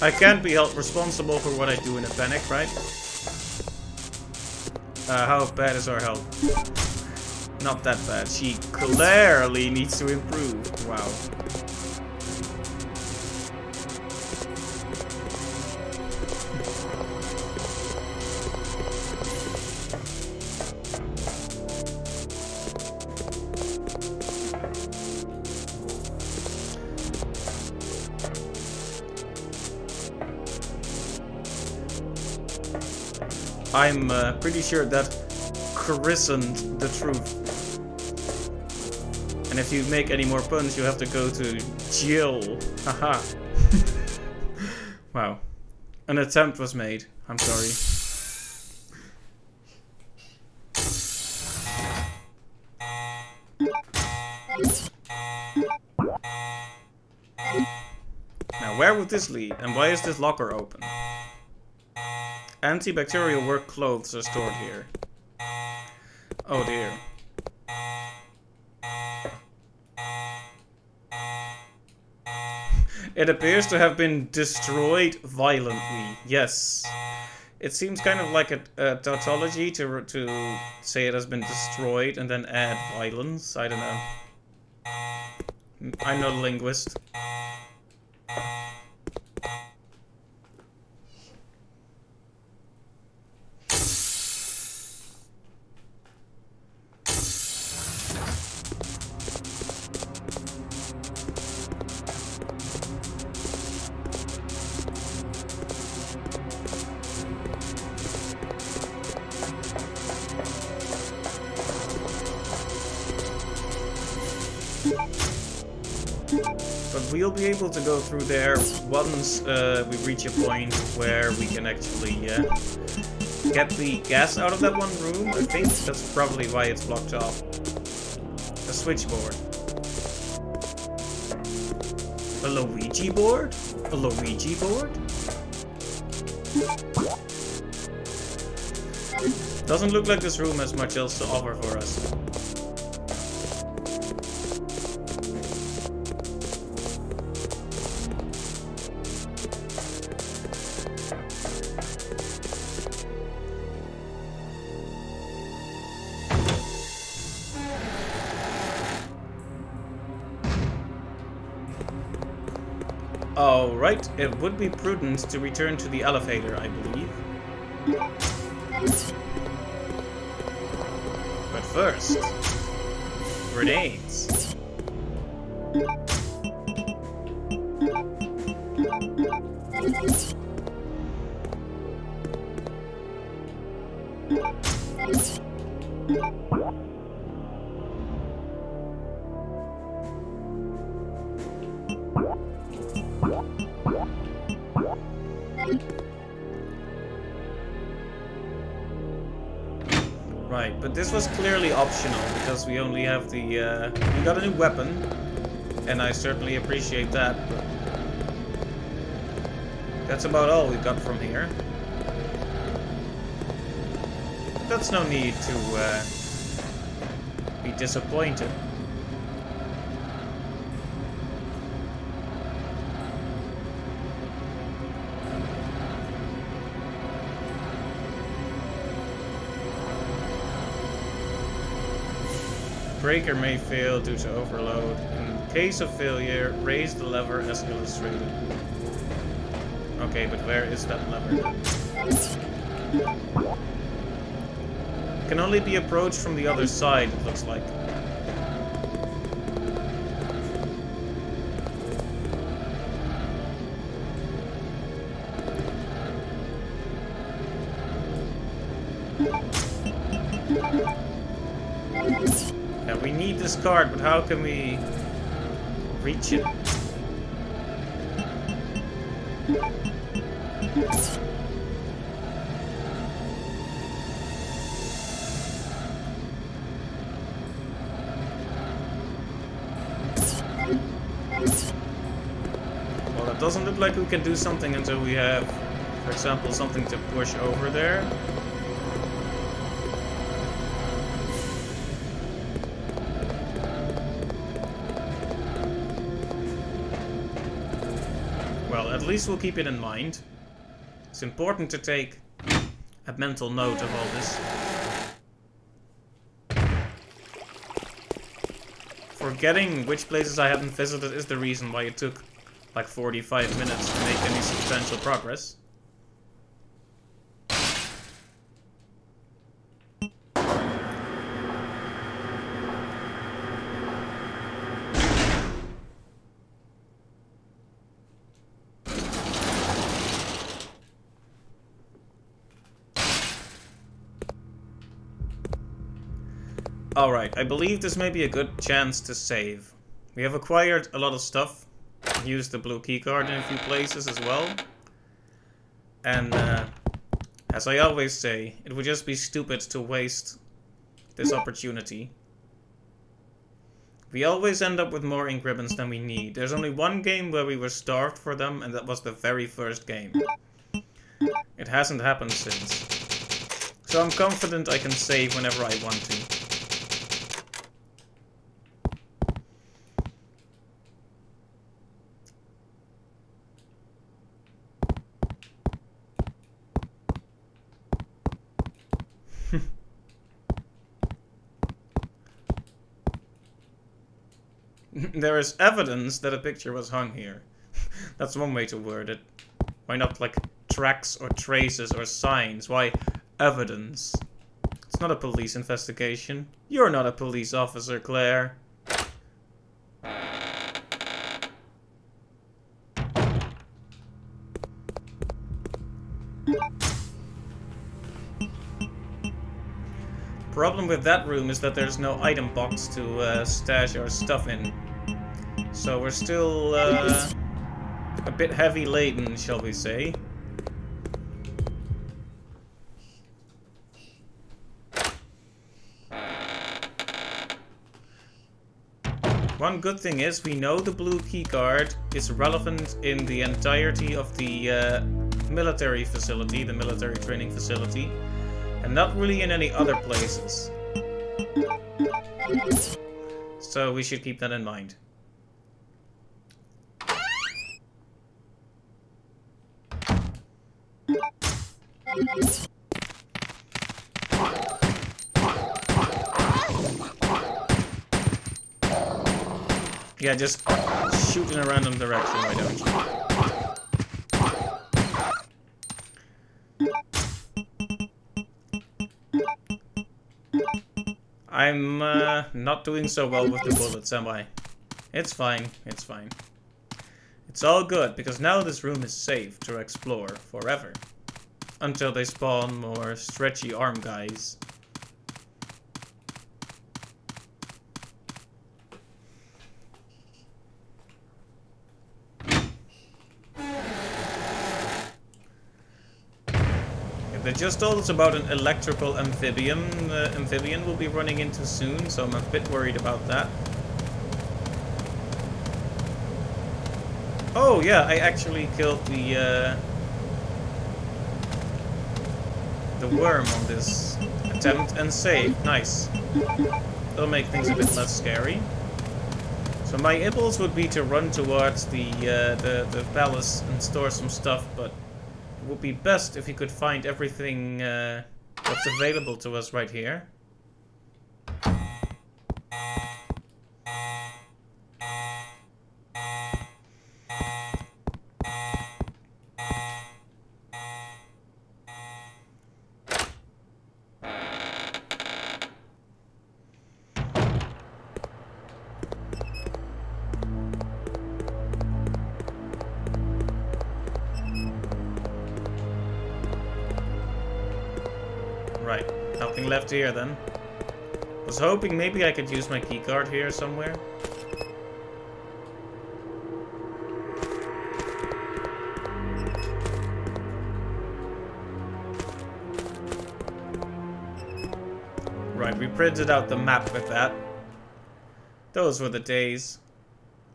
I can't be held responsible for what I do in a panic, right? How bad is our health? Not that bad. She clearly needs to improve. Wow. I'm pretty sure that christened the truth. And if you make any more puns, you have to go to jail. Haha. Wow. An attempt was made. I'm sorry. Now, where would this lead? And why is this locker open? Antibacterial work clothes are stored here. Oh dear. It appears to have been destroyed violently. Yes. It seems kind of like a tautology to say it has been destroyed and then add violence. I don't know. I'm not a linguist. But we'll be able to go through there once we reach a point where we can actually get the gas out of that one room. I think that's probably why it's blocked off. A switchboard. A Luigi board? A Luigi board? Doesn't look like this room has much else to offer for us. Alright, it would be prudent to return to the elevator, I believe. But first, grenades. Right, but this was clearly optional because we only have the, we got a new weapon, and I certainly appreciate that, but that's about all we got from here. That's no need to, be disappointed. Breaker may fail due to overload. In case of failure, raise the lever as illustrated. Okay, but where is that lever? Can only be approached from the other side, it looks like. Yeah, we need this card, but how can we reach it? Well, it doesn't look like we can do something until we have, for example, something to push over there. at least we'll keep it in mind. It's important to take a mental note of all this. Forgetting which places I hadn't visited is the reason why it took like 45 minutes to make any substantial progress. Alright, I believe this may be a good chance to save. We have acquired a lot of stuff. Used the blue keycard in a few places as well. And as I always say, it would just be stupid to waste this opportunity. We always end up with more ink ribbons than we need. There's only one game where we were starved for them, and that was the very first game. It hasn't happened since. So I'm confident I can save whenever I want to. There is evidence that a picture was hung here. That's one way to word it. Why not like tracks or traces or signs? Why evidence? It's not a police investigation. You're not a police officer, Claire. Problem with that room is that there's no item box to stash our stuff in. So we're still a bit heavy laden, shall we say. One good thing is we know the blue keycard is relevant in the entirety of the military facility, the military training facility. And not really in any other places. So we should keep that in mind. Yeah, just shoot in a random direction, why don't you? I'm not doing so well with the bullets, am I? It's fine, it's fine. It's all good, because now this room is safe to explore forever. Until they spawn more stretchy arm guys. They just told us about an electrical amphibian. Amphibian we'll be running into soon, so I'm a bit worried about that. Oh yeah, I actually killed the worm on this attempt and save. Nice. That'll make things a bit less scary. So my impulse would be to run towards the palace and store some stuff, but it would be best if we could find everything that's available to us right here. Right, nothing left here then. Was hoping maybe I could use my keycard here somewhere. Right, we printed out the map with that. Those were the days.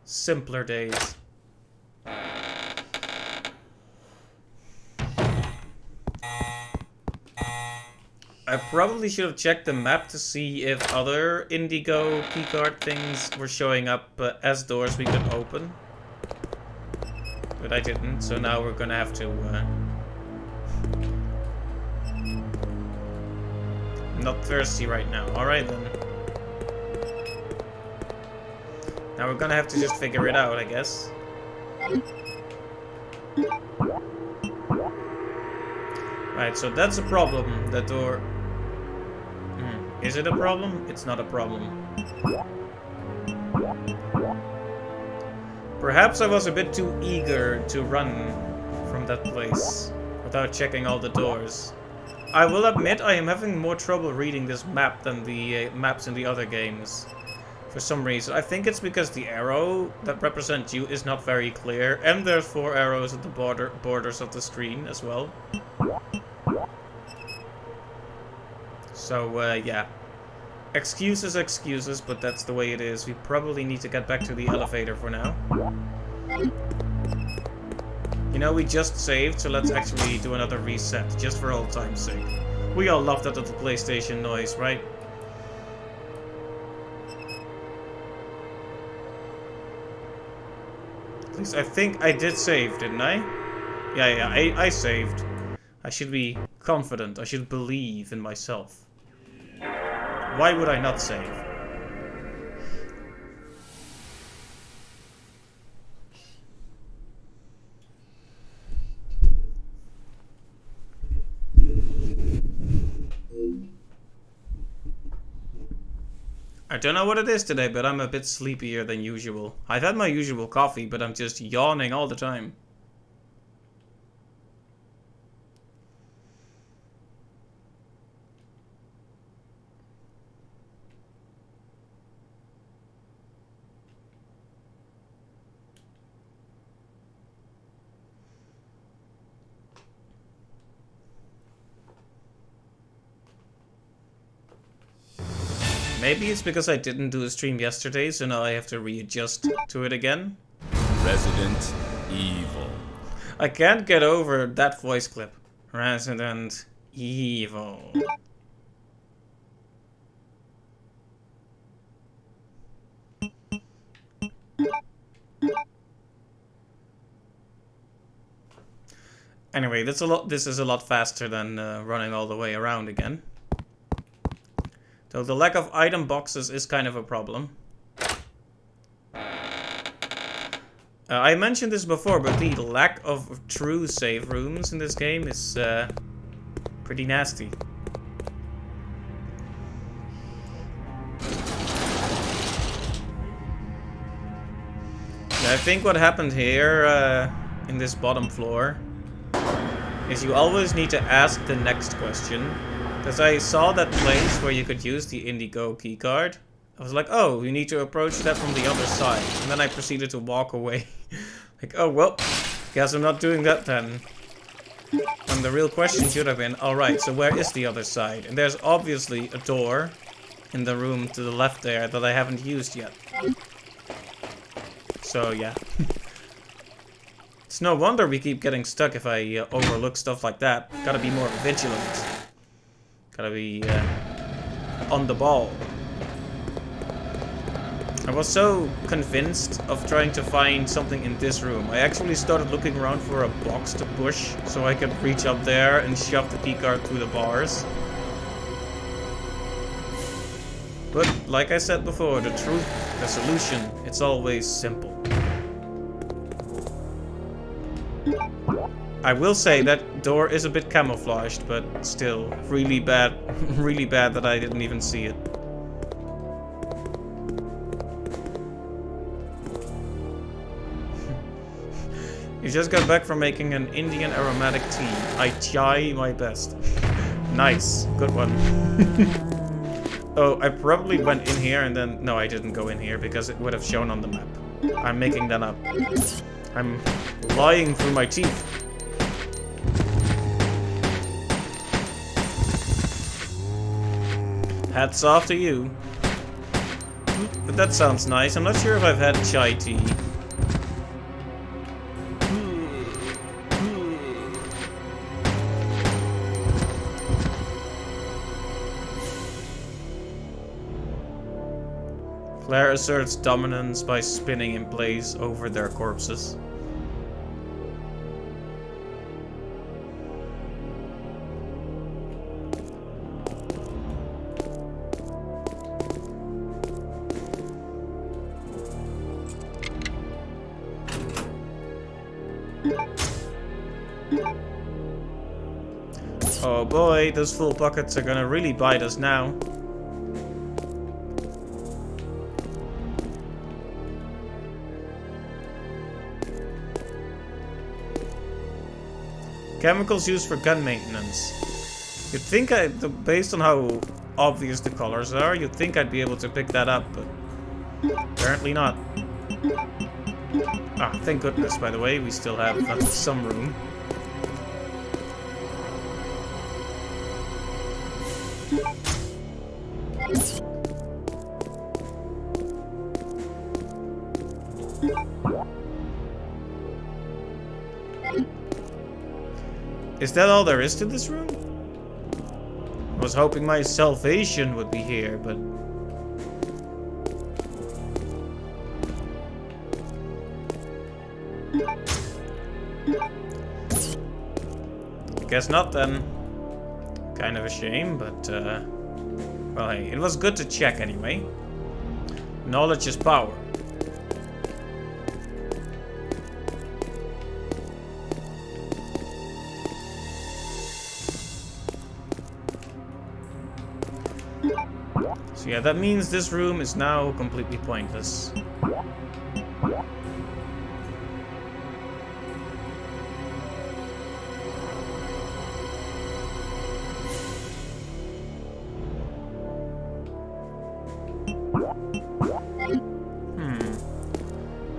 Simpler days. I probably should have checked the map to see if other Indigo keycard things were showing up as doors we could open. But I didn't, so now we're gonna have to... I'm not thirsty right now. Alright then. Now we're gonna have to just figure it out, I guess. Right, so that's a problem. That door... Is it a problem? It's not a problem. Perhaps I was a bit too eager to run from that place without checking all the doors. I will admit I am having more trouble reading this map than the maps in the other games. For some reason. I think it's because the arrow that represents you is not very clear. And there's 4 arrows at the borders of the screen as well. So, yeah. Excuses, but that's the way it is. We probably need to get back to the elevator for now. You know, we just saved, so let's actually do another reset, just for old time's sake. We all love that little PlayStation noise, right? At least I think I did save, didn't I? Yeah, I saved. I should be confident. I should believe in myself. Why would I not save? I don't know what it is today, but I'm a bit sleepier than usual. I've had my usual coffee, but I'm just yawning all the time. Maybe it's because I didn't do a stream yesterday, so now I have to readjust to it again. Resident Evil. I can't get over that voice clip. Resident Evil. Anyway, this is a lot faster than running all the way around again. So the lack of item boxes is kind of a problem. I mentioned this before, but the lack of true save rooms in this game is pretty nasty. I think what happened here in this bottom floor is you always need to ask the next question. Because I saw that place where you could use the Indigo keycard. I was like, oh, you need to approach that from the other side. And then I proceeded to walk away. Like, oh, well, guess I'm not doing that then. And the real question should have been, alright, so where is the other side? And there's obviously a door in the room to the left there that I haven't used yet. So, yeah. It's no wonder we keep getting stuck if I overlook stuff like that. Gotta be more vigilant. Gotta be on the ball. I was so convinced of trying to find something in this room. I actually started looking around for a box to push so I could reach up there and shove the keycard through the bars. But like I said before, the truth, the solution, it's always simple. I will say that door is a bit camouflaged, but still really bad that I didn't even see it. You just got back from making an Indian aromatic tea. I try my best. Nice, good one. Oh, I probably went in here and then... No, I didn't go in here because it would have shown on the map. I'm making that up. I'm lying through my teeth. Hats off to you. But that sounds nice. I'm not sure if I've had chai tea. Claire asserts dominance by spinning in place over their corpses. boy, those full buckets are gonna really bite us now. Chemicals used for gun maintenance. You'd think based on how obvious the colors are, you'd think I'd be able to pick that up, but apparently not. Ah, thank goodness, by the way, we still have some room. Is that all there is to this room? I was hoping my salvation would be here, but... guess not then. Kind of a shame, but well, hey, it was good to check anyway. Knowledge is power. So yeah, that means this room is now completely pointless.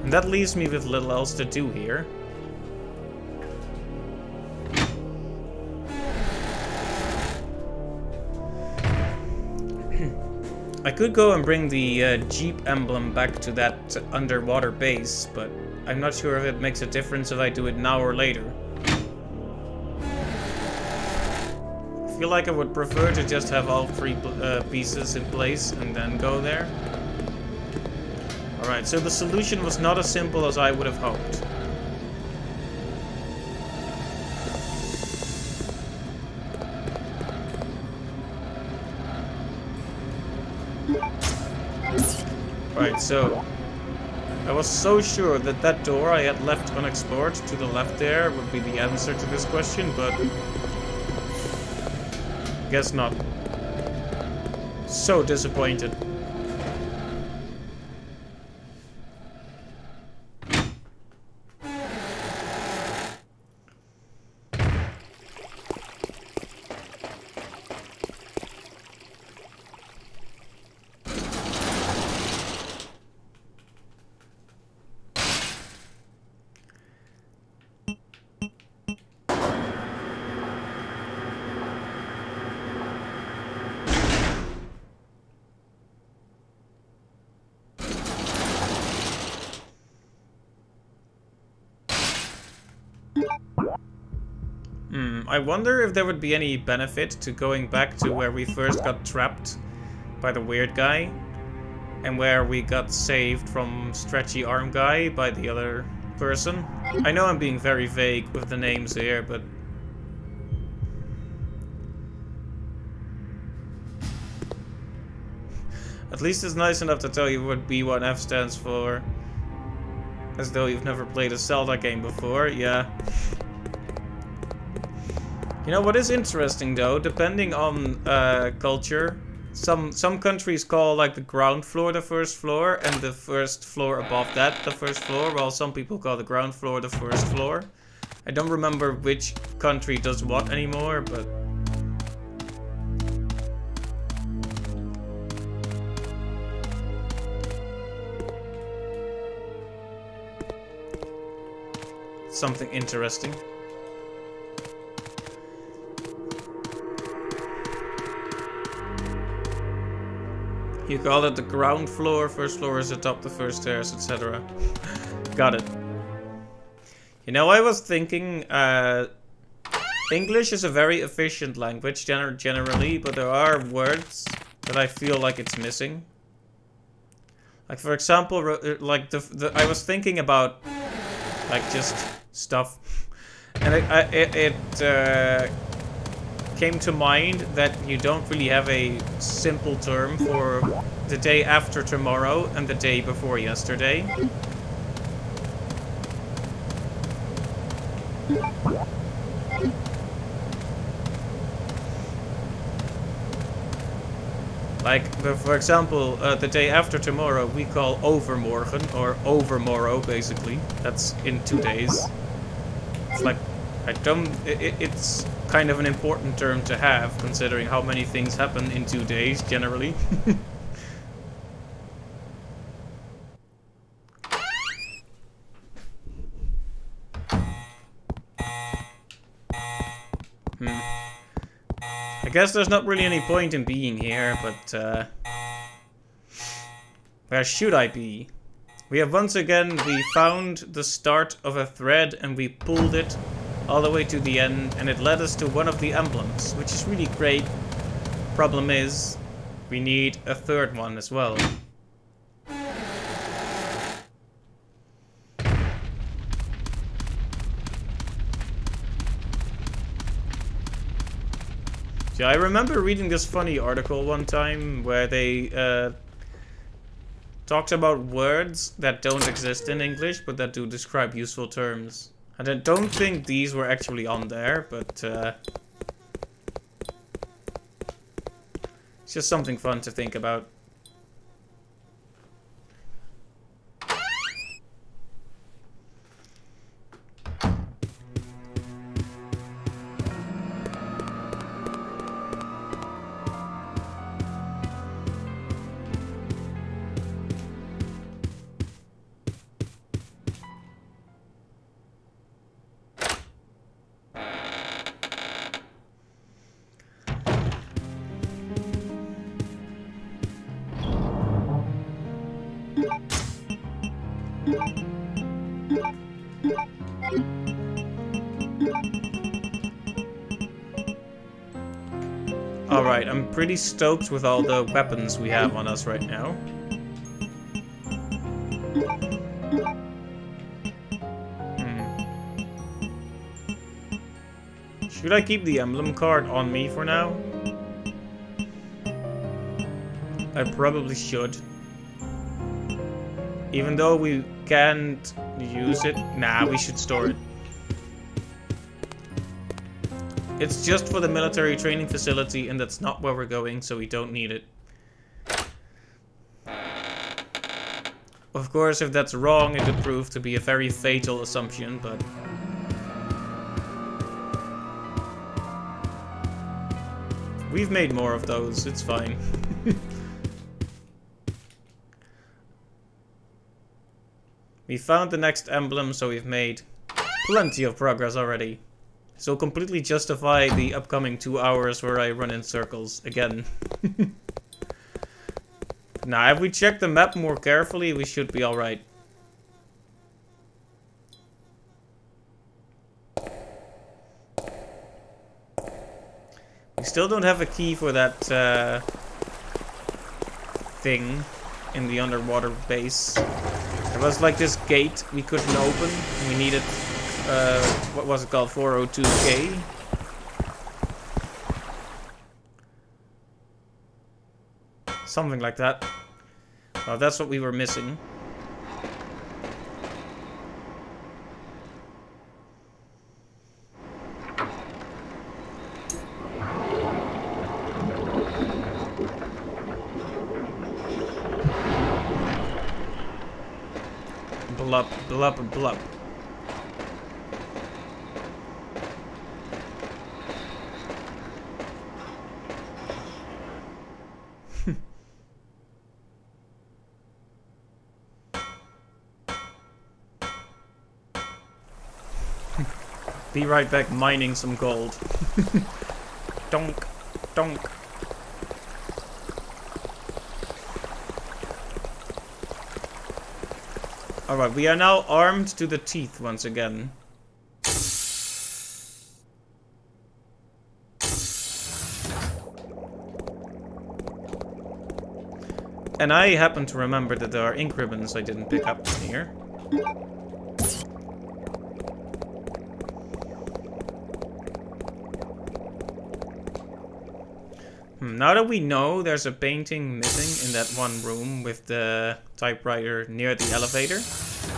And that leaves me with little else to do here. I could go and bring the Jeep emblem back to that underwater base, but I'm not sure if it makes a difference if I do it now or later. I feel like I would prefer to just have all three pieces in place and then go there. Alright, so the solution was not as simple as I would have hoped. Right, so I was so sure that that door I had left unexplored to the left there would be the answer to this question, but guess not. So disappointed. I wonder if there would be any benefit to going back to where we first got trapped by the weird guy and where we got saved from stretchy arm guy by the other person. I know I'm being very vague with the names here, but at least it's nice enough to tell you what B1F stands for, as though you've never played a Zelda game before. Yeah. You know what is interesting though, depending on culture, some countries call like the ground floor the first floor and the first floor above that the first floor, while some people call the ground floor the first floor. I don't remember which country does what anymore, but something interesting. You call it the ground floor, first floor is atop the first stairs, etc. Got it. You know, I was thinking, English is a very efficient language generally, but there are words that I feel like it's missing. Like for example, like I was thinking about like just stuff, and it came to mind that you don't really have a simple term for the day after tomorrow and the day before yesterday. Like, for example, the day after tomorrow we call overmorgen, or overmorrow, basically. That's in 2 days. It's like, it's kind of an important term to have, considering how many things happen in 2 days, generally. I guess there's not really any point in being here, but where should I be? We have once again, we found the start of a thread and we pulled it all the way to the end, and it led us to one of the emblems, which is really great. Problem is, we need a third one as well. Yeah, I remember reading this funny article one time where they talked about words that don't exist in English but that do describe useful terms. And I don't think these were actually on there, but it's just something fun to think about. Alright, I'm pretty stoked with all the weapons we have on us right now. Should I keep the emblem card on me for now? I probably should. Even though we can't use it. Nah, we should store it. It's just for the military training facility, and that's not where we're going, so we don't need it. Of course, if that's wrong, it could prove to be a very fatal assumption, but... we've made more of those, it's fine. We found the next emblem, so we've made plenty of progress already. So completely justify the upcoming 2 hours where I run in circles again. Now, if we check the map more carefully, we should be alright. We still don't have a key for that thing in the underwater base. There was like this gate we couldn't open. We needed, what was it called, 402K? Something like that. Well, that's what we were missing. Blup, blup, blup. Be right back mining some gold. Donk, donk. Alright, we are now armed to the teeth once again. And I happen to remember that there are ink ribbons I didn't pick up in here. Now that we know there's a painting missing in that one room with the typewriter near the elevator,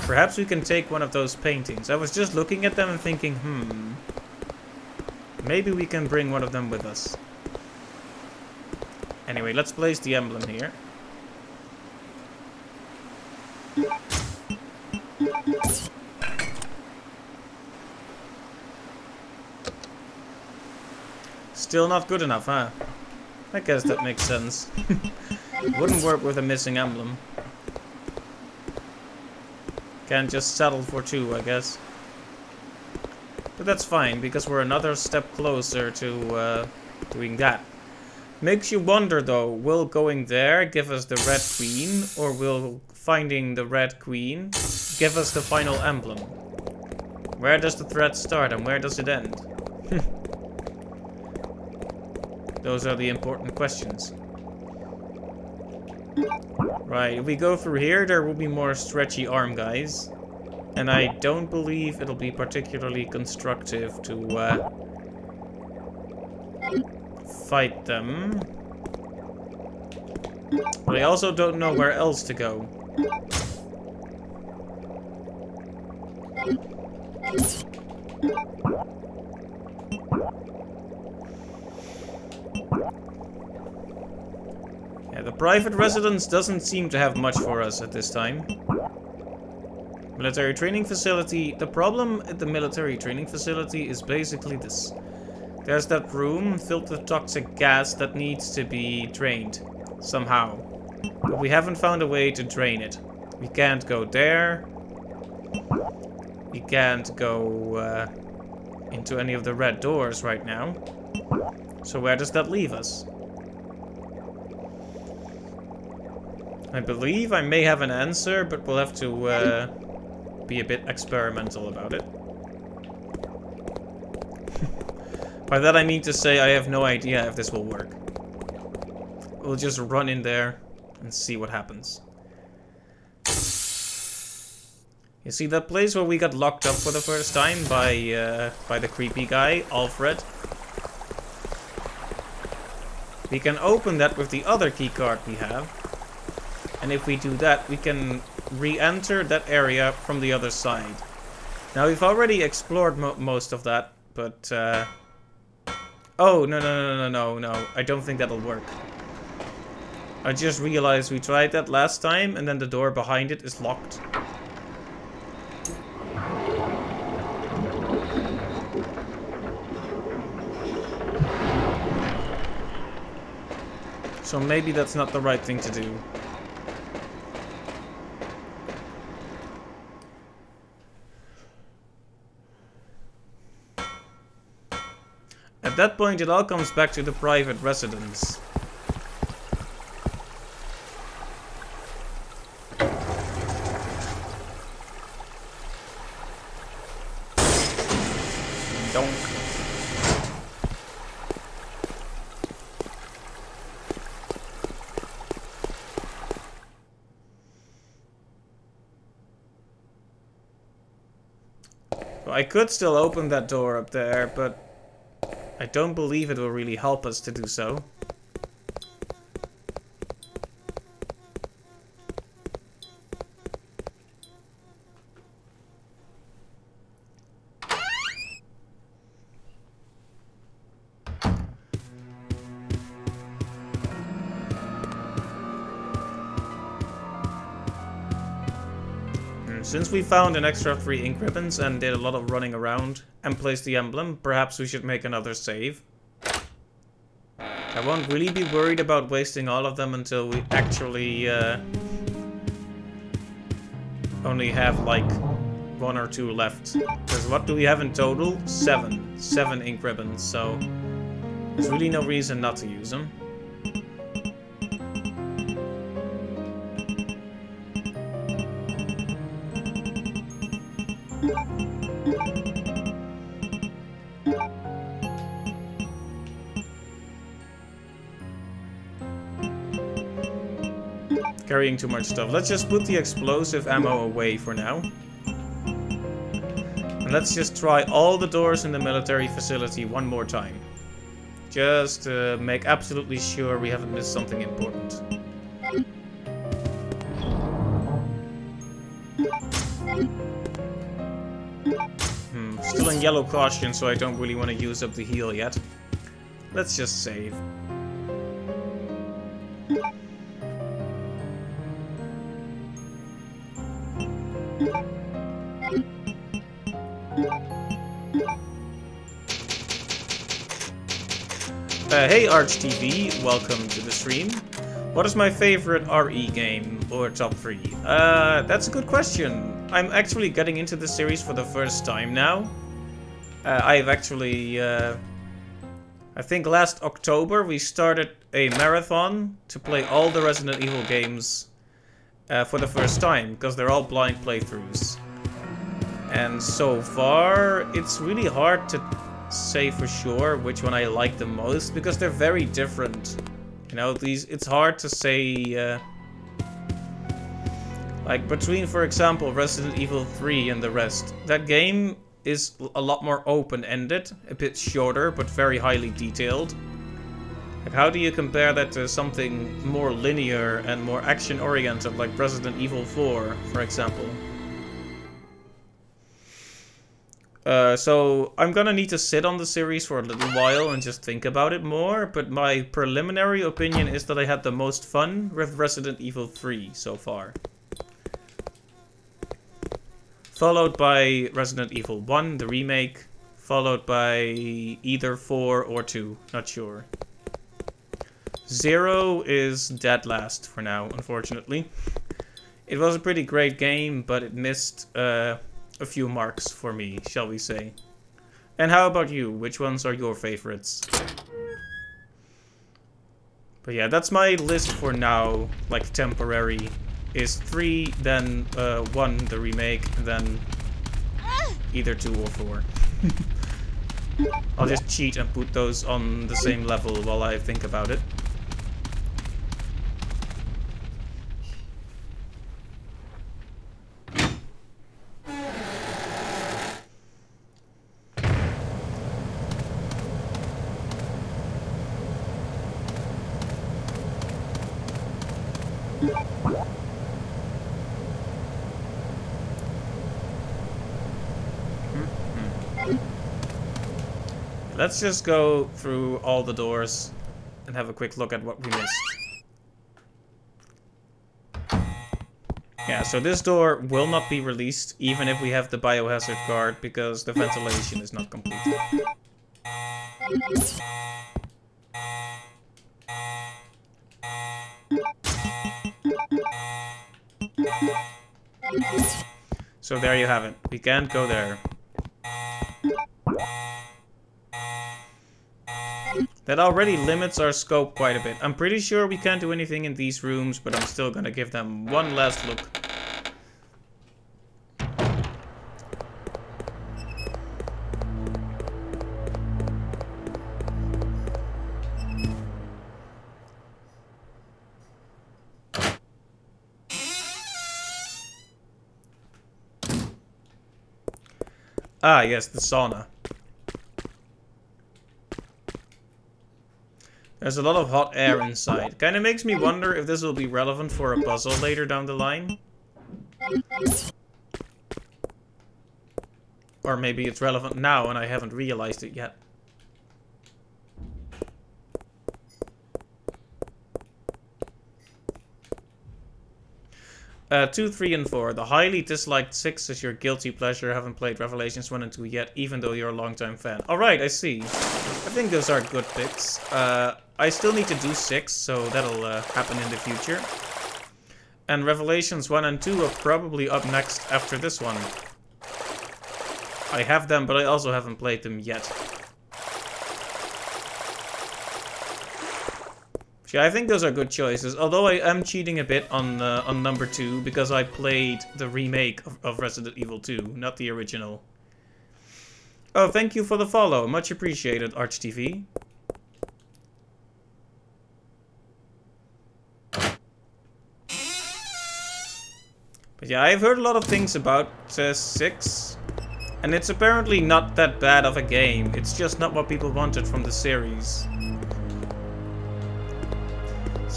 perhaps we can take one of those paintings. I was just looking at them and thinking, maybe we can bring one of them with us. Anyway, let's place the emblem here. Still not good enough, huh? I guess that makes sense. Wouldn't work with a missing emblem. Can't just settle for 2, I guess. But that's fine, because we're another step closer to doing that. Makes you wonder though, will going there give us the red queen, or will finding the red queen give us the final emblem? Where does the thread start and where does it end? Those are the important questions. Right, if we go through here, there will be more stretchy arm guys. And I don't believe it'll be particularly constructive to fight them. But I also don't know where else to go. Yeah, the private residence doesn't seem to have much for us at this time. Military training facility. The problem at the military training facility is basically this. There's that room filled with toxic gas that needs to be drained somehow. But we haven't found a way to drain it. We can't go there. We can't go into any of the red doors right now. So where does that leave us? I believe I may have an answer, but we'll have to be a bit experimental about it. By that I mean to say I have no idea if this will work. We'll just run in there and see what happens. You see that place where we got locked up for the first time by the creepy guy, Alfred? We can open that with the other keycard we have. And if we do that, we can re-enter that area from the other side. Now, we've already explored most of that, but... Oh, no. I don't think that'll work. I just realized we tried that last time, and then the door behind it is locked. So maybe that's not the right thing to do. At that point, it all comes back to the private residence. Donk. So I could still open that door up there, but I don't believe it will really help us to do so. Since we found an extra 3 ink ribbons and did a lot of running around and placed the emblem, perhaps we should make another save. I won't really be worried about wasting all of them until we actually only have like 1 or 2 left. Because what do we have in total? 7. 7 ink ribbons, so there's really no reason not to use them. Carrying too much stuff. Let's just put the explosive ammo away for now. And let's just try all the doors in the military facility one more time. Just to make absolutely sure we haven't missed something important. Still in yellow caution, so I don't really want to use up the heal yet. Let's just save. Hey ArchTV, welcome to the stream. What is my favorite RE game, or top 3? That's a good question. I'm actually getting into the series for the first time now. I've actually, I think last October we started a marathon to play all the Resident Evil games for the first time, because they're all blind playthroughs. And so far, it's really hard to say for sure which one I like the most, because they're very different. You know, it's hard to say, like between, for example, Resident Evil 3 and the rest. That game is a lot more open-ended, a bit shorter, but very highly detailed. Like, how do you compare that to something more linear and more action-oriented, like Resident Evil 4, for example? So I'm gonna need to sit on the series for a little while and just think about it more, but my preliminary opinion is that I had the most fun with Resident Evil 3 so far. Followed by Resident Evil 1, the remake, followed by either 4 or 2, not sure. 0 is dead last for now, unfortunately. It was a pretty great game, but it missed a few marks for me, shall we say. And how about you? Which ones are your favorites? But yeah, that's my list for now, like temporary. Is 3, then 1, the remake, then either 2 or 4. I'll just cheat and put those on the same level while I think about it. Let's just go through all the doors and have a quick look at what we missed. Yeah, so this door will not be released even if we have the biohazard guard because the ventilation is not complete. So there you have it. We can't go there. That already limits our scope quite a bit. I'm pretty sure we can't do anything in these rooms, but I'm still gonna give them one last look. Ah, yes, the sauna. There's a lot of hot air inside. Kinda makes me wonder if this will be relevant for a puzzle later down the line. Or maybe it's relevant now and I haven't realized it yet. 2, 3, and 4. The highly disliked 6 is your guilty pleasure. Haven't played Revelations 1 and 2 yet, even though you're a long-time fan. Alright, I see. I think those are good picks. I still need to do 6, so that'll happen in the future. And Revelations 1 and 2 are probably up next after this one. I have them, but I also haven't played them yet. Yeah, I think those are good choices. Although I am cheating a bit on number 2 because I played the remake of Resident Evil 2, not the original. Oh, thank you for the follow. Much appreciated, ArchTV. But yeah, I've heard a lot of things about 6. And it's apparently not that bad of a game. It's just not what people wanted from the series.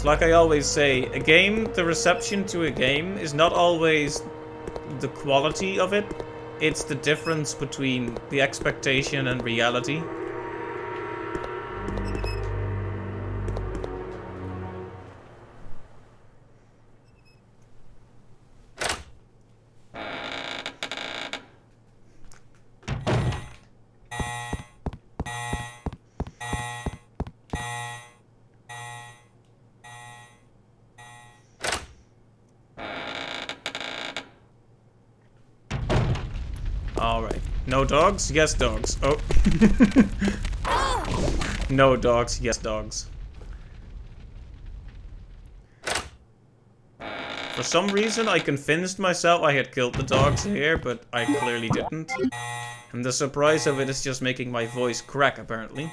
Like I always say, the reception to a game is not always the quality of it, it's the difference between the expectation and reality. Alright. No dogs? Yes, dogs. Oh. No dogs? Yes, dogs. For some reason, I convinced myself I had killed the dogs here, but I clearly didn't. And the surprise of it is just making my voice crack, apparently.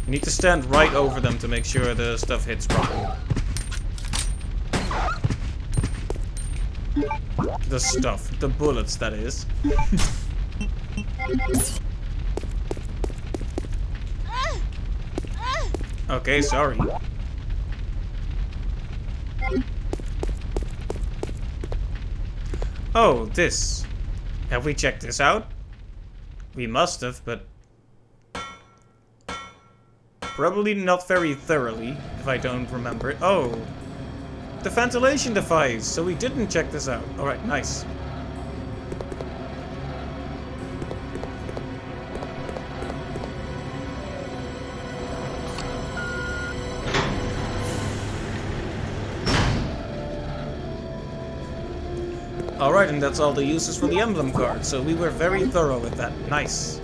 You need to stand right over them to make sure the stuff hits properly. The stuff. The bullets, that is. Okay, sorry. Oh, this. Have we checked this out? We must have, but... probably not very thoroughly, if I don't remember it. Oh! The ventilation device! So we didn't check this out. Alright, nice. Alright, and that's all the uses for the emblem card, so we were very thorough with that. Nice.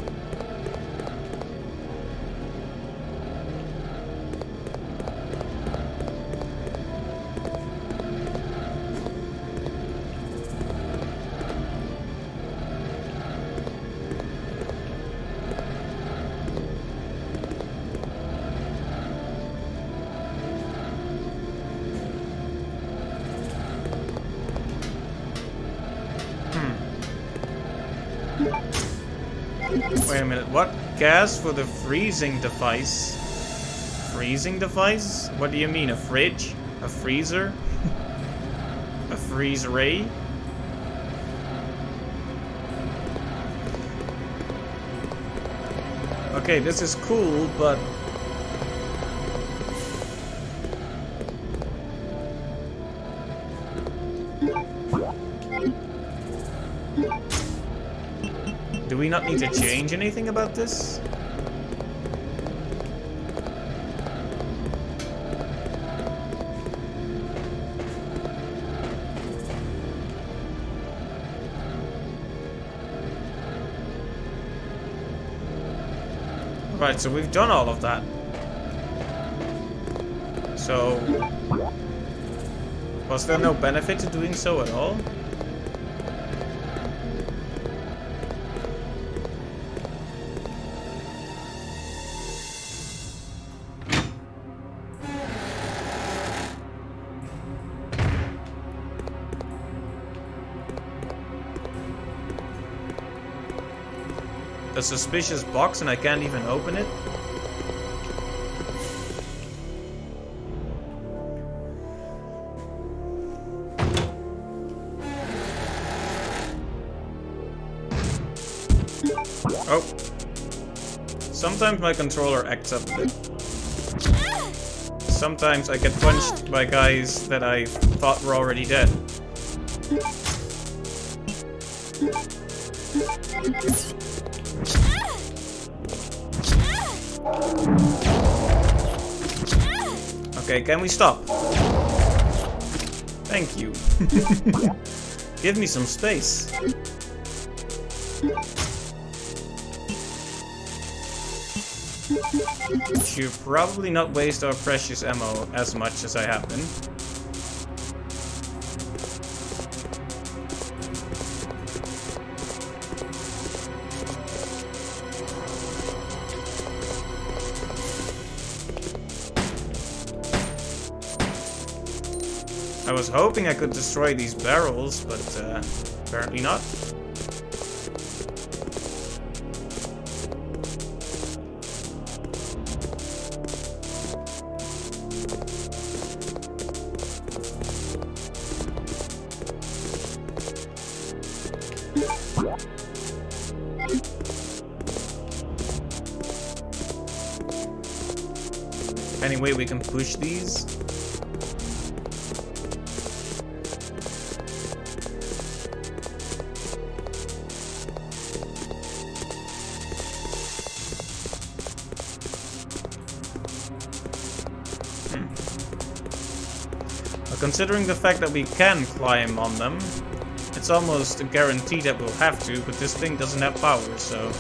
Wait a minute, what? Gas for the freezing device? Freezing device? What do you mean, a fridge? A freezer? A freeze ray? Okay, this is cool, but... do we not need to change anything about this? Right, so we've done all of that. So... was there no benefit to doing so at all? A suspicious box and I can't even open it? Oh. Sometimes my controller acts up a bit. Sometimes I get punched by guys that I thought were already dead. Okay, can we stop? Thank you. Give me some space. Should probably not waste our precious ammo as much as I have been. I was hoping I could destroy these barrels, but apparently not. Any way we can push these? considering the fact that we can climb on them, it's almost a guarantee that we'll have to, but this thing doesn't have power, so...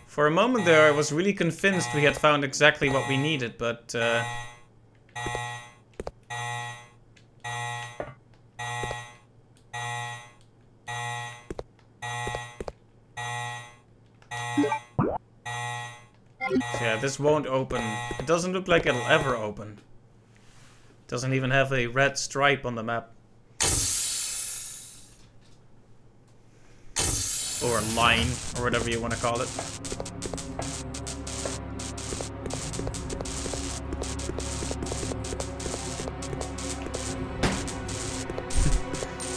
For a moment there, I was really convinced we had found exactly what we needed, but... yeah, this won't open. It doesn't look like it'll ever open. It doesn't even have a red stripe on the map. Or a line, or whatever you want to call it.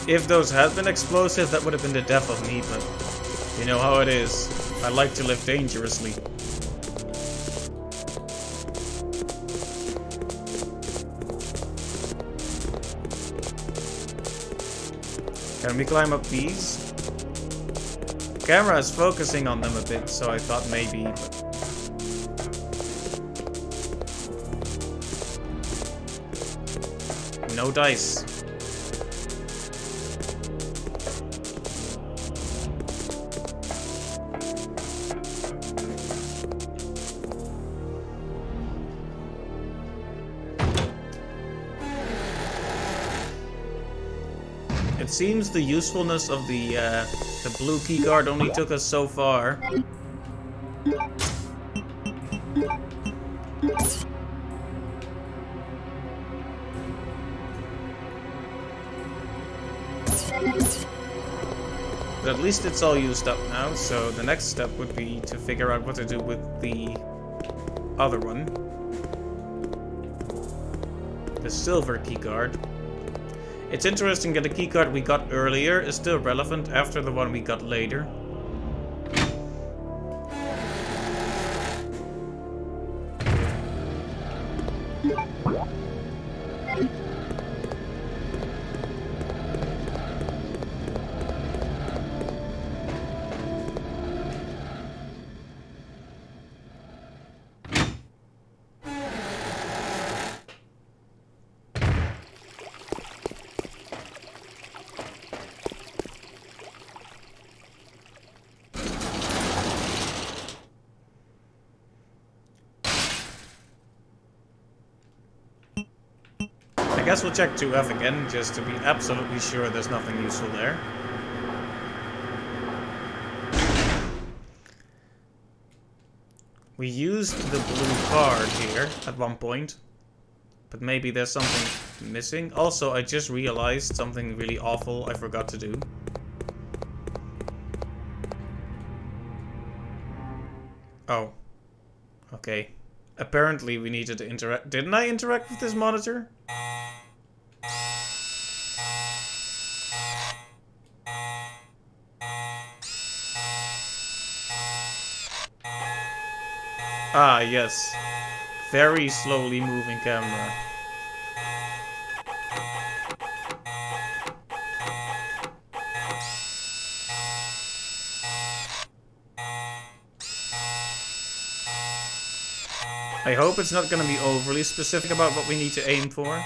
If those had been explosive, that would have been the death of me, but you know how it is. I like to live dangerously. Can we climb up these? The camera is focusing on them a bit, so I thought maybe, but... no dice. It seems the usefulness of the blue keycard only took us so far. But at least it's all used up now, so the next step would be to figure out what to do with the other one. The silver keycard. It's interesting that the keycard we got earlier is still relevant after the one we got later. I guess we'll check 2F again, just to be absolutely sure there's nothing useful there. We used the blue card here at one point, but maybe there's something missing. Also, I just realized something really awful I forgot to do. Oh. Okay. Apparently we needed to interact. Didn't I interact with this monitor? Ah, yes. Very slowly moving camera. I hope it's not going to be overly specific about what we need to aim for.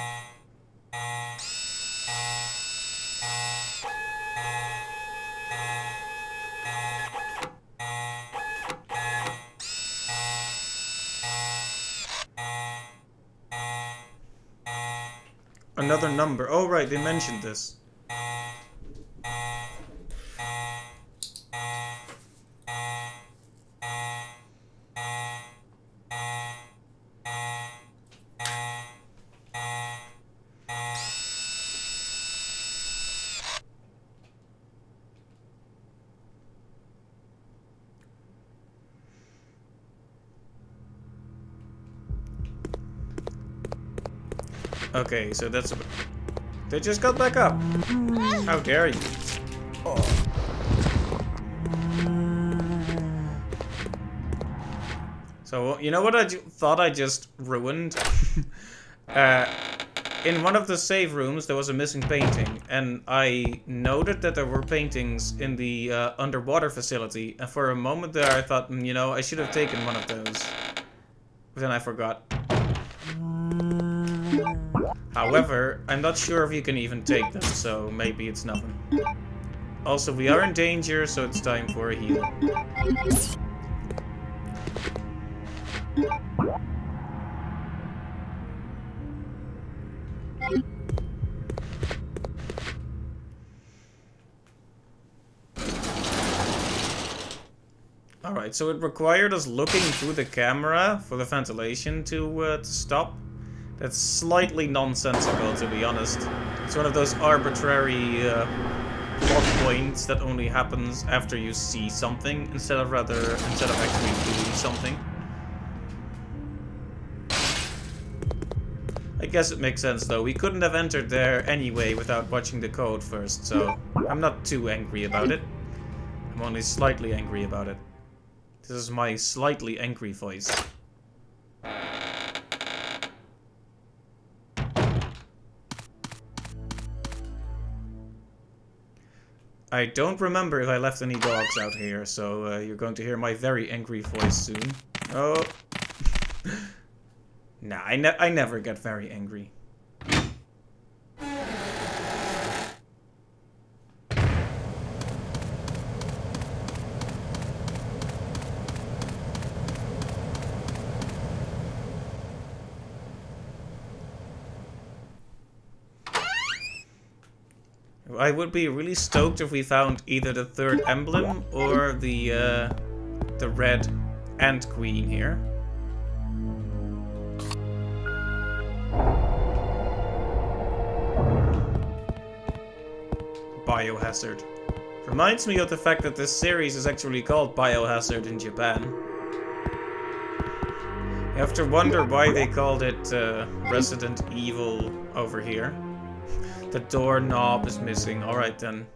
Another number. Oh right, they mentioned this. Okay, so that's... They just got back up. How dare you? So, you know what I thought I just ruined? in one of the save rooms there was a missing painting, and I noted that there were paintings in the underwater facility, and for a moment there I thought, you know, I should have taken one of those. But then I forgot. However, I'm not sure if you can even take them, so maybe it's nothing. Also, we are in danger, so it's time for a heal. Alright, so it required us looking through the camera for the ventilation to stop. That's slightly nonsensical, to be honest. It's one of those arbitrary plot points that only happens after you see something instead of actually doing something. I guess it makes sense though. We couldn't have entered there anyway without watching the code first, so I'm not too angry about it. I'm only slightly angry about it. This is my slightly angry voice. I don't remember if I left any dogs out here, so you're going to hear my very angry voice soon. Oh. Nah, I never get very angry. I would be really stoked if we found either the third emblem or the red ant queen here. Biohazard. Reminds me of the fact that this series is actually called Biohazard in Japan. You have to wonder why they called it Resident Evil over here. The doorknob is missing. Alright then.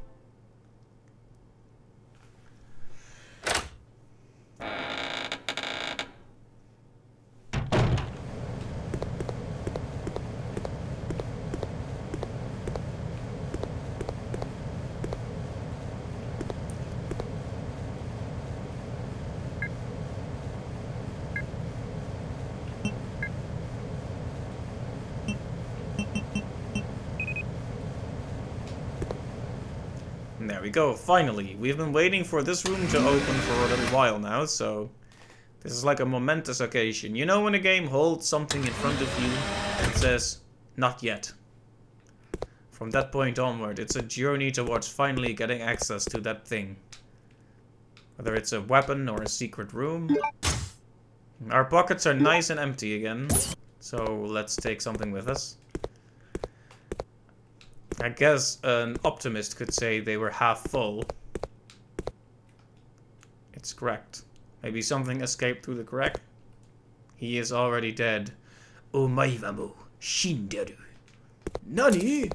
There we go, finally. We've been waiting for this room to open for a little while now, so this is like a momentous occasion. You know when a game holds something in front of you and says, not yet. From that point onward, it's a journey towards finally getting access to that thing. Whether it's a weapon or a secret room. Our pockets are nice and empty again, so let's take something with us. I guess an optimist could say they were half full. It's cracked. Maybe something escaped through the crack? He is already dead. Omae mo shinderu. Nani?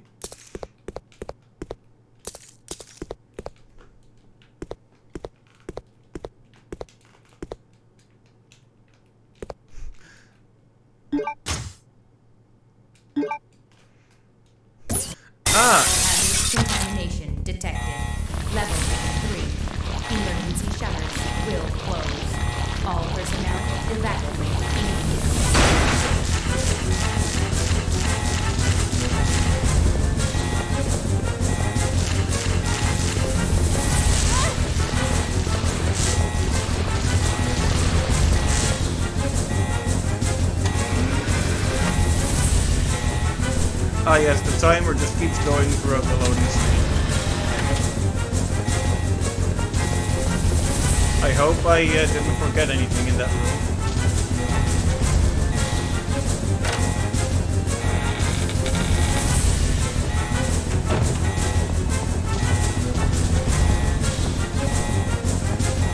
Contamination detected. Level 3. Emergency shutters will close. All personnel evacuate immediately. Ah yes, the timer just keeps going throughout the loading screen. I hope I didn't forget anything in that room.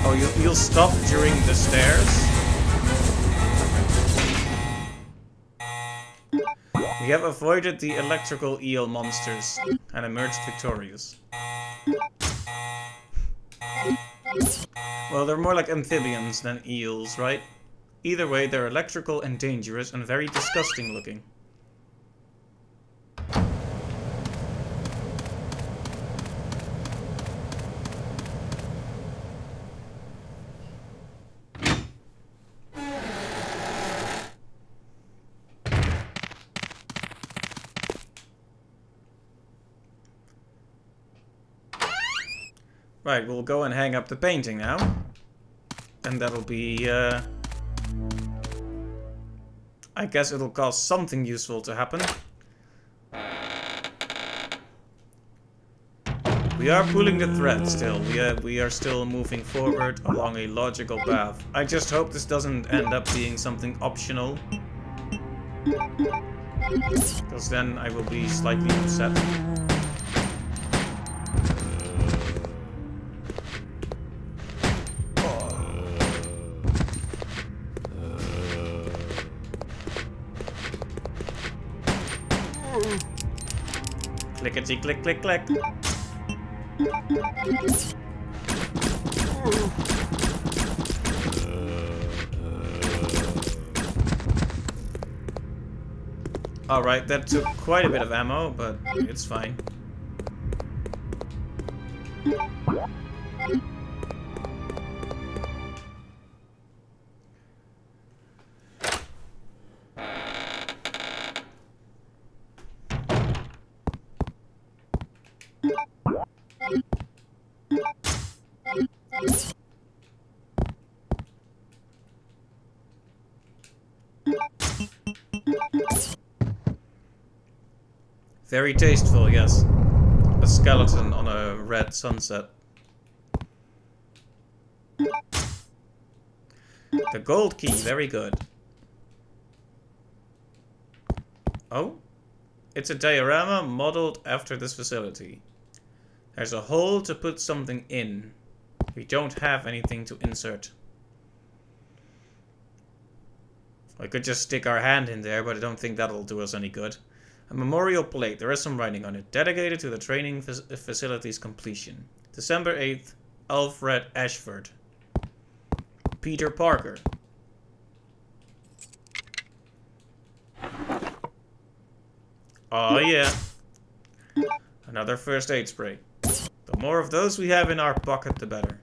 Oh, you'll stop during the stairs? We have avoided the electrical eel monsters and emerged victorious. Well, they're more like amphibians than eels, right? Either way, they're electrical and dangerous and very disgusting looking. Right, we'll go and hang up the painting now. And that'll be, I guess it'll cause something useful to happen. We are pulling the thread still. We are still moving forward along a logical path. I just hope this doesn't end up being something optional. Because then I will be slightly upset. Clickety click click click. Alright, that took quite a bit of ammo, but it's fine. Very tasteful, yes. A skeleton on a red sunset. The gold key, very good. Oh? It's a diorama modeled after this facility. There's a hole to put something in. We don't have anything to insert. I could just stick our hand in there, but I don't think that'll do us any good. A memorial plate. There is some writing on it. Dedicated to the training facility's completion. December 8th. Alfred Ashford. Peter Parker. Oh yeah. Another first aid spray. The more of those we have in our pocket, the better.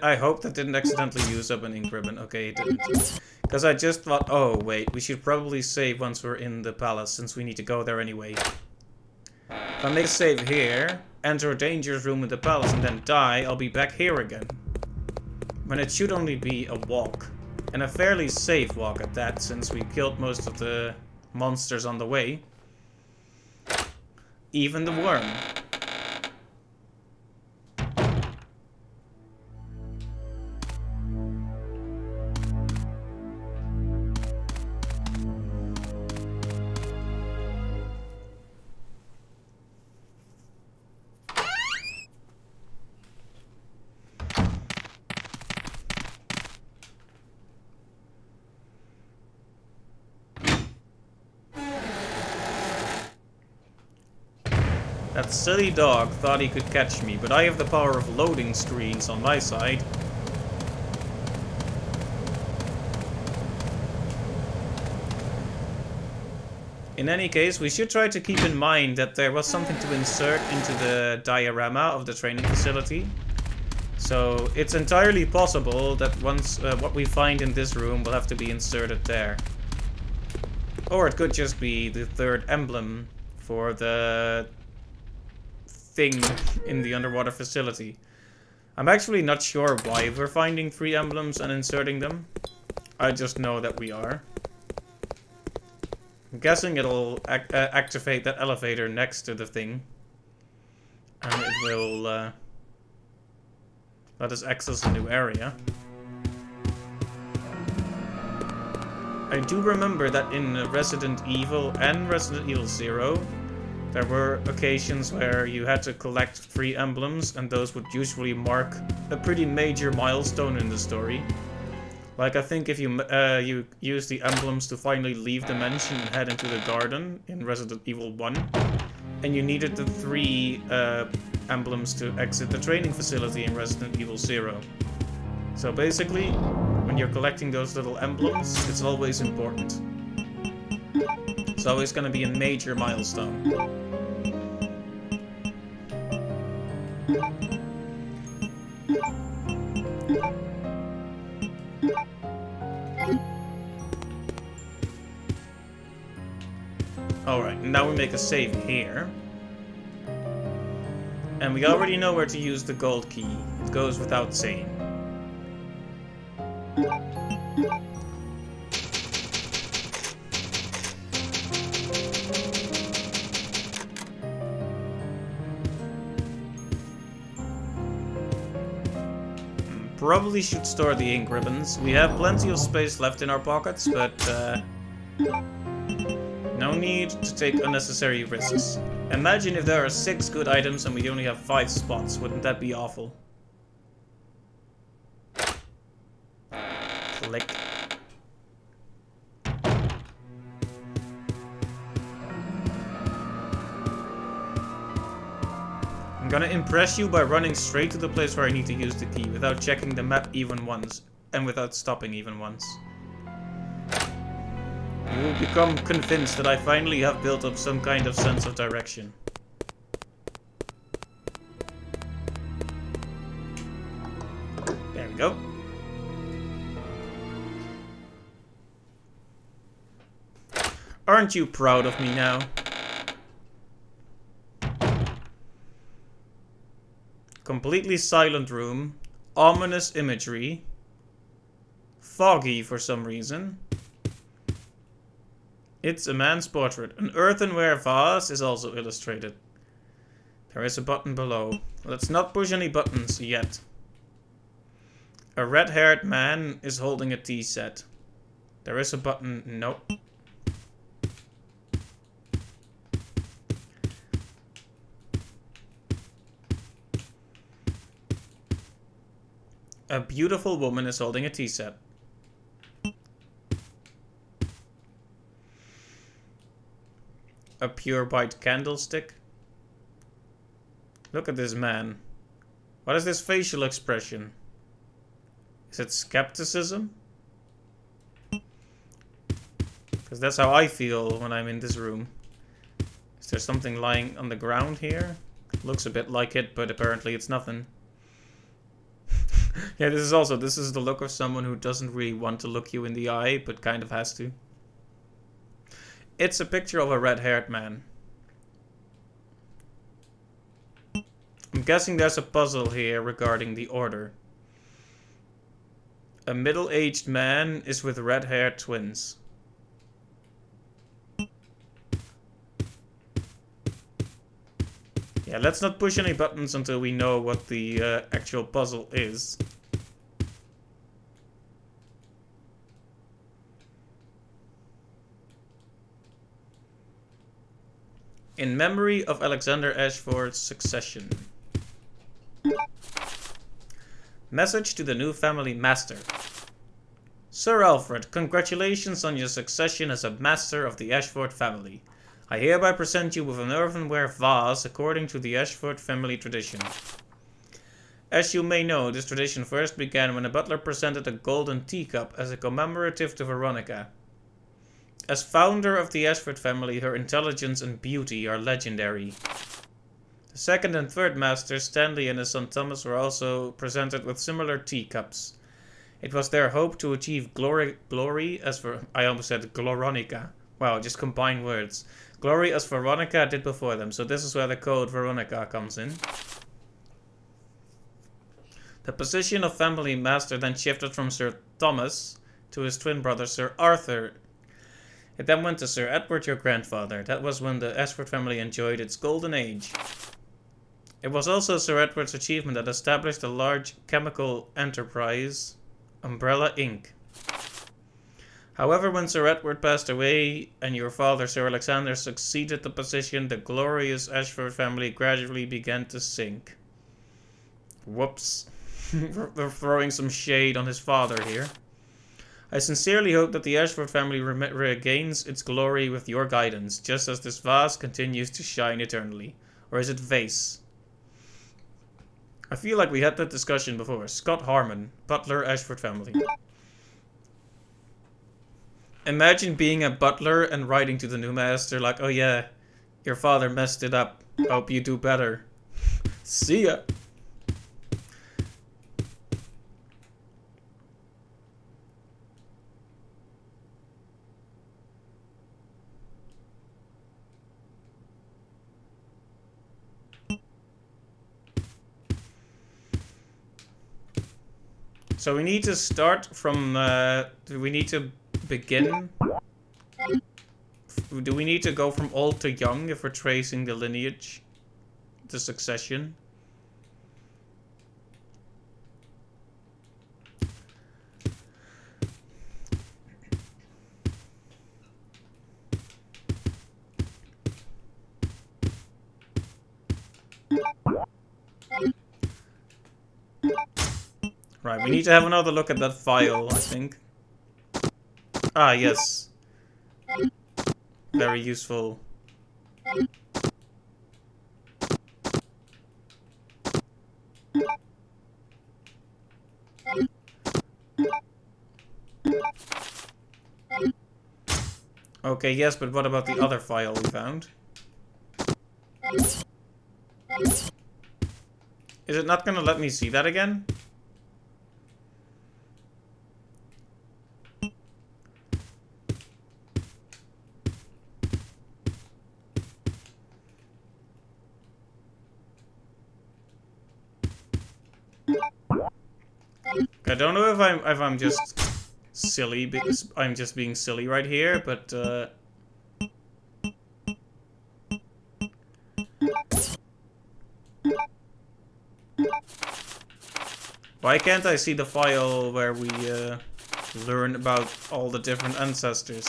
I hope that didn't accidentally use up an ink ribbon. Okay, it didn't. Because I just thought, oh wait, we should probably save once we're in the palace, since we need to go there anyway. If I make a save here, enter a dangerous room in the palace and then die, I'll be back here again. When it should only be a walk. And a fairly safe walk at that, since we killed most of the monsters on the way. Even the worm. That silly dog thought he could catch me, but I have the power of loading screens on my side. In any case, we should try to keep in mind that there was something to insert into the diorama of the training facility. So it's entirely possible that once what we find in this room will have to be inserted there. Or it could just be the third emblem for the thing in the underwater facility. I'm actually not sure why we're finding 3 emblems and inserting them. I just know that we are. I'm guessing it'll activate that elevator next to the thing. And it will let us access a new area. I do remember that in Resident Evil and Resident Evil 0, there were occasions where you had to collect 3 emblems, and those would usually mark a pretty major milestone in the story. Like, I think if you you use the emblems to finally leave the mansion and head into the garden in Resident Evil 1, and you needed the 3 emblems to exit the training facility in Resident Evil 0. So basically, when you're collecting those little emblems, it's always important. It's always going to be a major milestone. Alright, now we make a save here. And we already know where to use the gold key. It goes without saying. Probably should store the ink ribbons. We have plenty of space left in our pockets, but no need to take unnecessary risks. Imagine if there are 6 good items and we only have 5 spots. Wouldn't that be awful? Click. I'm gonna impress you by running straight to the place where I need to use the key without checking the map even once, and without stopping even once. You will become convinced that I finally have built up some kind of sense of direction. There we go. Aren't you proud of me now? Completely silent room, ominous imagery, foggy for some reason. It's a man's portrait. An earthenware vase is also illustrated. There is a button below. Let's not push any buttons yet. A red-haired man is holding a tea set. There is a button. Nope. A beautiful woman is holding a tea set. A pure white candlestick. Look at this man. What is this facial expression? Is it skepticism? Because that's how I feel when I'm in this room. Is there something lying on the ground here? Looks a bit like it, but apparently it's nothing. Yeah, this is the look of someone who doesn't really want to look you in the eye, but kind of has to. It's a picture of a red-haired man. I'm guessing there's a puzzle here regarding the order. A middle-aged man is with red-haired twins. Yeah, let's not push any buttons until we know what the actual puzzle is. In memory of Alexander Ashford's succession. Message to the new family master. Sir Alfred, congratulations on your succession as a master of the Ashford family. I hereby present you with an earthenware vase according to the Ashford family tradition. As you may know, this tradition first began when a butler presented a golden teacup as a commemorative to Veronica. As founder of the Ashford family, her intelligence and beauty are legendary. The second and third masters, Stanley and his son Thomas, were also presented with similar teacups. It was their hope to achieve glory as for I almost said Gloronica. Wow, just combine words. Glory as Veronica did before them, so this is where the code Veronica comes in. The position of family master then shifted from Sir Thomas to his twin brother Sir Arthur. It then went to Sir Edward, your grandfather. That was when the Ashford family enjoyed its golden age. It was also Sir Edward's achievement that established a large chemical enterprise, Umbrella Inc. However, when Sir Edward passed away and your father Sir Alexander succeeded the position, the glorious Ashford family gradually began to sink. Whoops. They're throwing some shade on his father here. I sincerely hope that the Ashford family regains its glory with your guidance, just as this vase continues to shine eternally. Or is it vase? I feel like we had that discussion before. Scott Harmon, butler, Ashford family. Imagine being a butler and writing to the new master like, oh yeah, your father messed it up. Hope you do better. See ya. So we need to start from, do we need to begin? Do we need to go from old to young if we're tracing the lineage? The succession? Right, we need to have another look at that file, I think. Ah, yes. Very useful. Okay, yes, but what about the other file we found? Is it not gonna let me see that again? I don't know if I'm just silly because I'm just being silly right here, but why can't I see the file where we learn about all the different ancestors?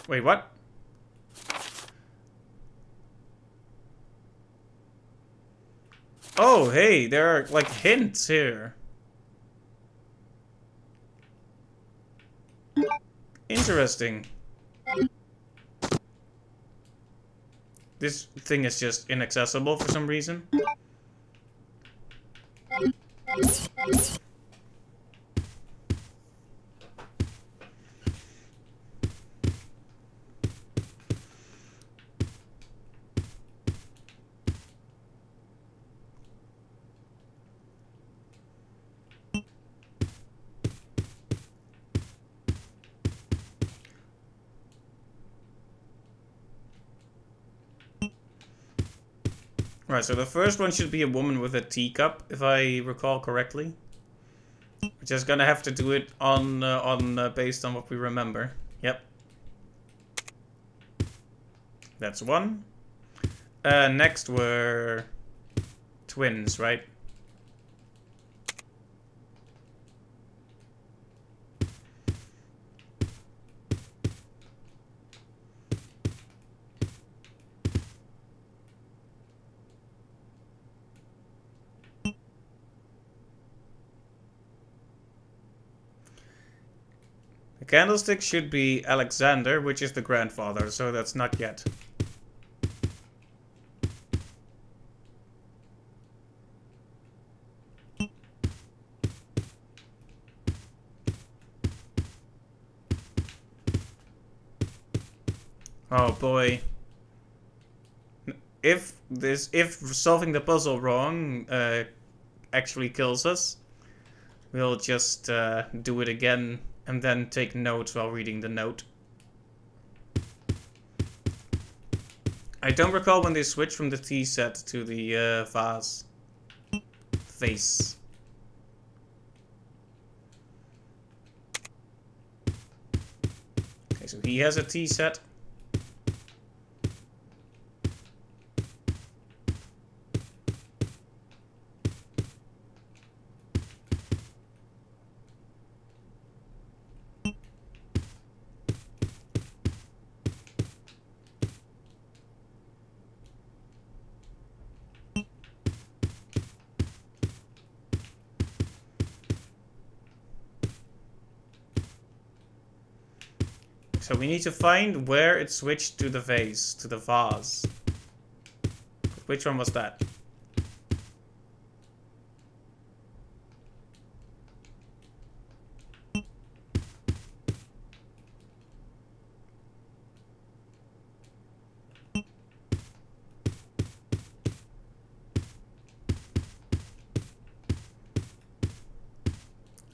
Wait, what? Oh, hey, there are like hints here. Interesting. This thing is just inaccessible for some reason. Right, so the first one should be a woman with a teacup, if I recall correctly. We're just gonna have to do it on based on what we remember. Yep. That's one. Next were twins, right? The candlestick should be Alexander, which is the grandfather, so that's not yet. Oh boy. If solving the puzzle wrong actually kills us, we'll just do it again and then take notes while reading the note. I don't recall when they switched from the tea set to the vase. Vase. Okay, so he has a tea set. So we need to find where it switched to the vase, to the vase. Which one was that?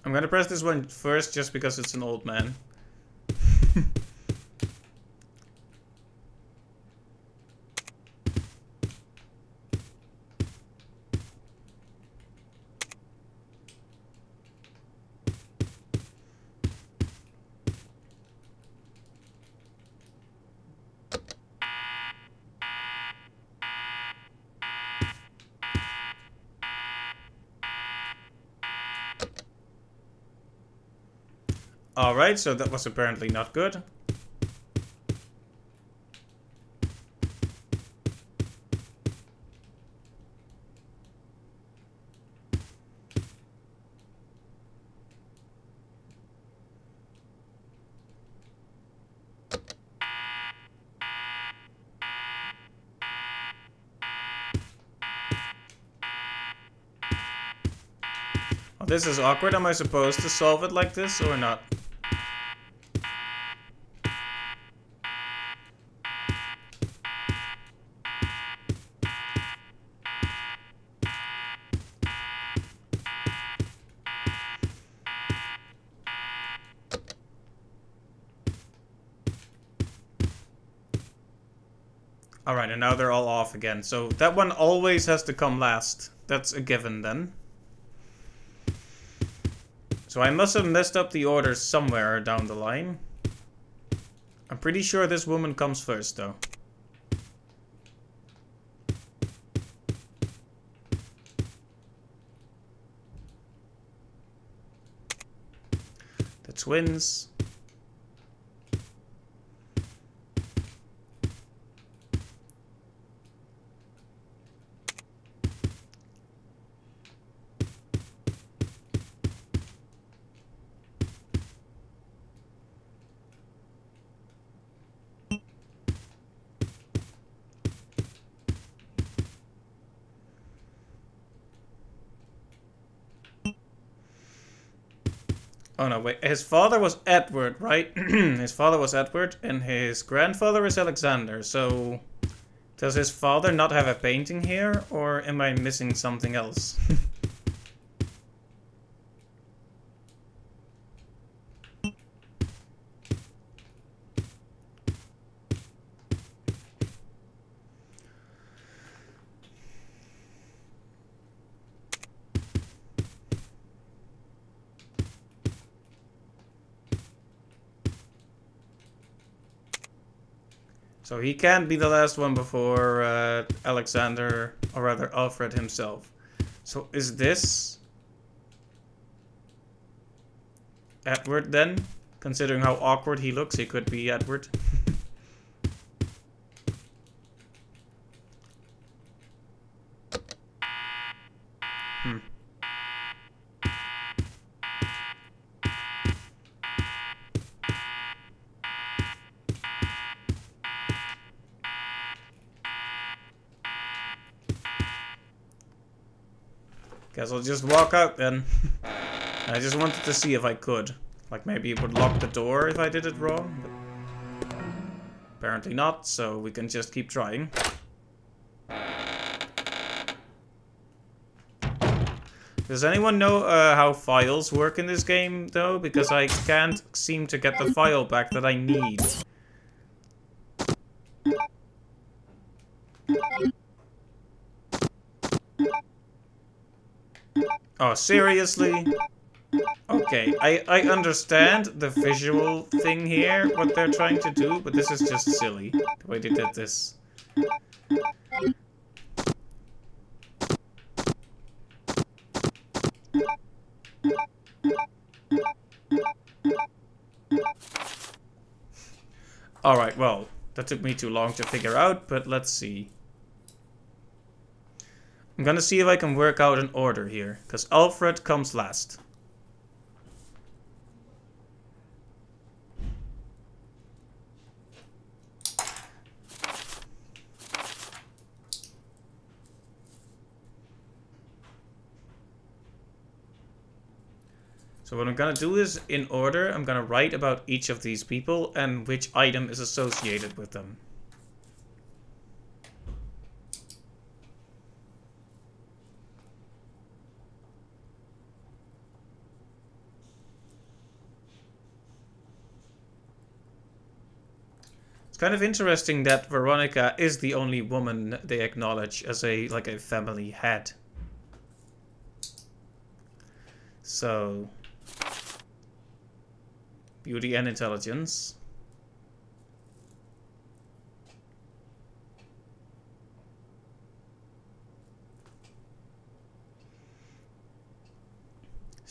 I'm gonna press this one first just because it's an old man. Alright, so that was apparently not good. Oh, this is awkward. Am I supposed to solve it like this or not? Alright, and now they're all off again. So that one always has to come last. That's a given then. So I must have messed up the order somewhere down the line. I'm pretty sure this woman comes first, though. The twins. Oh no, wait. His father was Edward, right? His father was Edward, and his grandfather is Alexander. So, does his father not have a painting here, or am I missing something else? So he can't be the last one before Alexander, or rather Alfred himself. So is this Edward then? Considering how awkward he looks, he could be Edward. Hmm. Guess I'll just walk out then. I just wanted to see if I could. Like maybe it would lock the door if I did it wrong. But apparently not, so we can just keep trying. Does anyone know how files work in this game though? Because I can't seem to get the file back that I need. Oh, seriously? Okay, I understand the visual thing here, what they're trying to do, but this is just silly, the way they did this. Alright, well, that took me too long to figure out, but let's see. I'm gonna see if I can work out an order here, because Alfred comes last. So what I'm gonna do is, in order, I'm gonna write about each of these people and which item is associated with them. It's kind of interesting that Veronica is the only woman they acknowledge as a family head. So, beauty and intelligence.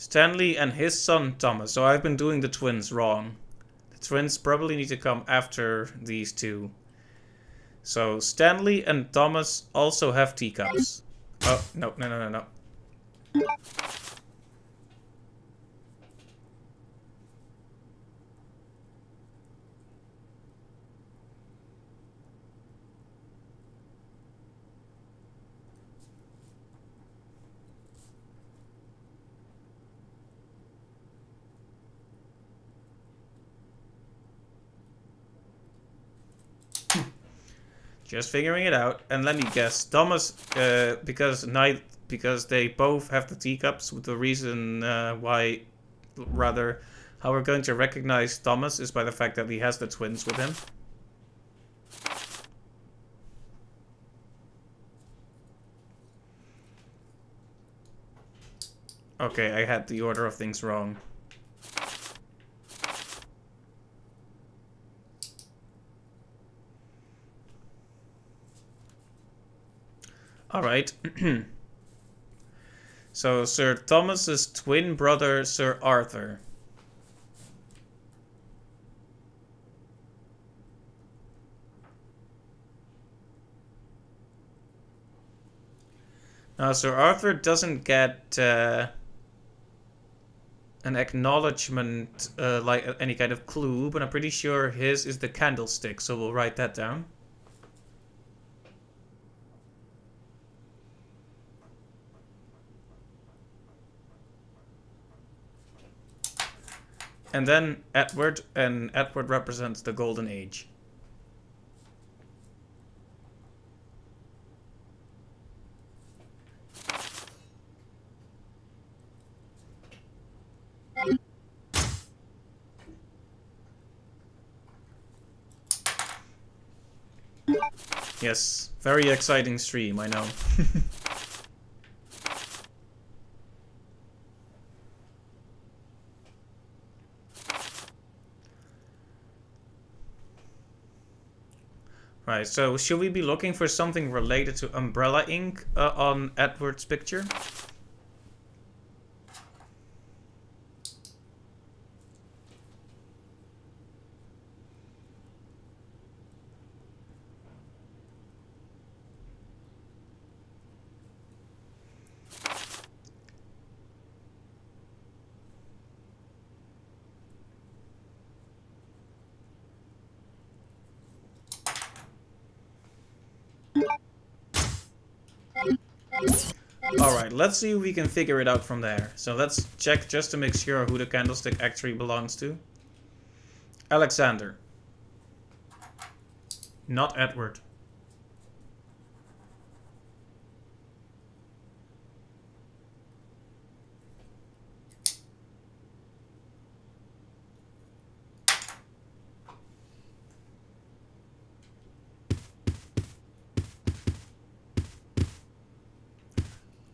Stanley and his son Thomas. So I've been doing the twins wrong. The twins probably need to come after these two. So Stanley and Thomas also have teacups. Oh, no, no, no, no, no. Just figuring it out, and let me guess. Thomas, because they both have the teacups. The reason why, rather, how we're going to recognize Thomas is by the fact that he has the twins with him. Okay, I had the order of things wrong. Alright. So, Sir Thomas's twin brother, Sir Arthur. Now, Sir Arthur doesn't get an acknowledgement like any kind of clue, but I'm pretty sure his is the candlestick, so we'll write that down. And then Edward, and Edward represents the Golden Age. Yes, very exciting stream, I know. Right, so should we be looking for something related to umbrella ink on Edward's picture? Alright, let's see if we can figure it out from there. So let's check just to make sure who the candlestick actually belongs to. Alexander. Not Edward.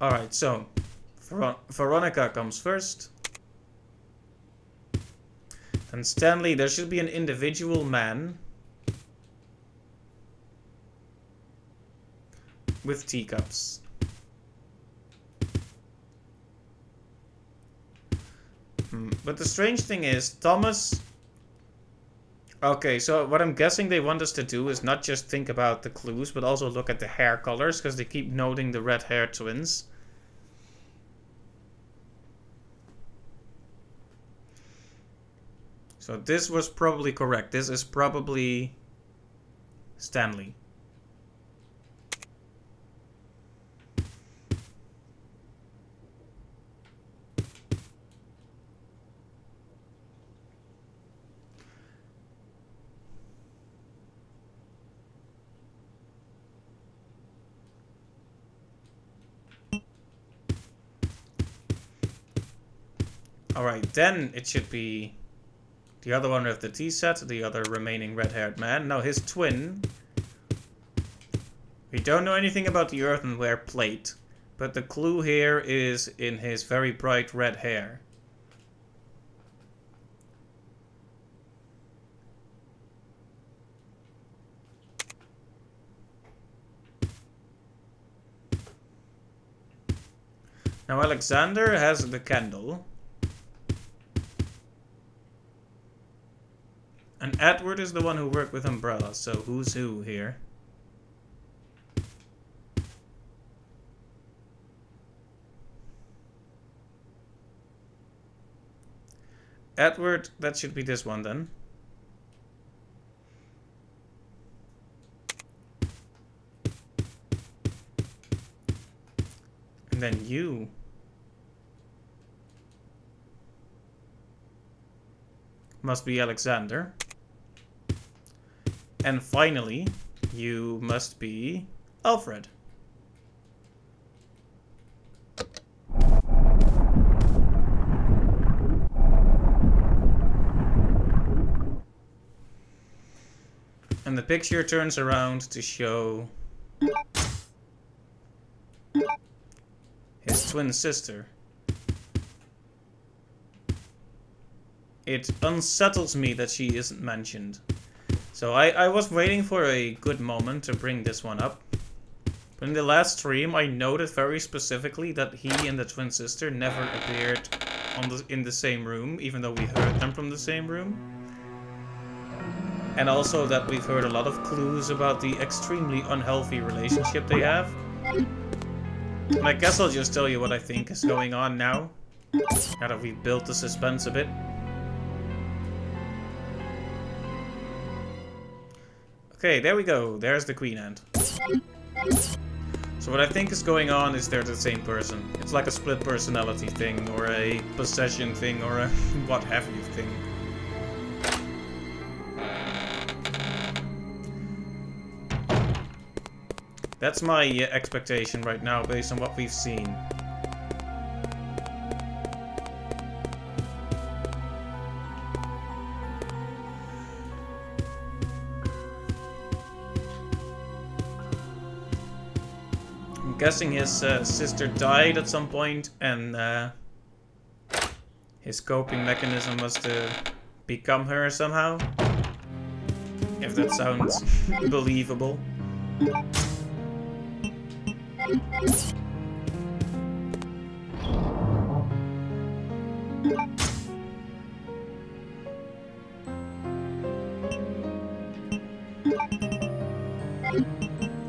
Alright, so Veronica comes first. Then Stanley, there should be an individual man with teacups. But the strange thing is, Thomas... Okay, so what I'm guessing they want us to do is not just think about the clues, but also look at the hair colors, because they keep noting the red-haired twins. So this was probably correct. This is probably Stanley. Alright, then it should be the other one with the tea set, the other remaining red-haired man. Now his twin. We don't know anything about the earthenware plate, but the clue here is in his very bright red hair. Now Alexander has the candle. And Edward is the one who worked with Umbrella, so who's who here? Edward, that should be this one then. And then you. Must be Alexander. And finally, you must be Alfred. And the picture turns around to show his twin sister. It unsettles me that she isn't mentioned. So I was waiting for a good moment to bring this one up. But in the last stream, I noted very specifically that he and the twin sister never appeared in the same room, even though we heard them from the same room. And also that we've heard a lot of clues about the extremely unhealthy relationship they have. And I guess I'll just tell you what I think is going on now. Now that we've built the suspense a bit. Okay, there we go. There's the Queen Ant. So what I think is going on is they're the same person. It's like a split personality thing, or a possession thing, or a what have you thing. That's my expectation right now, based on what we've seen. I'm guessing his sister died at some point, and his coping mechanism was to become her somehow. If that sounds believable.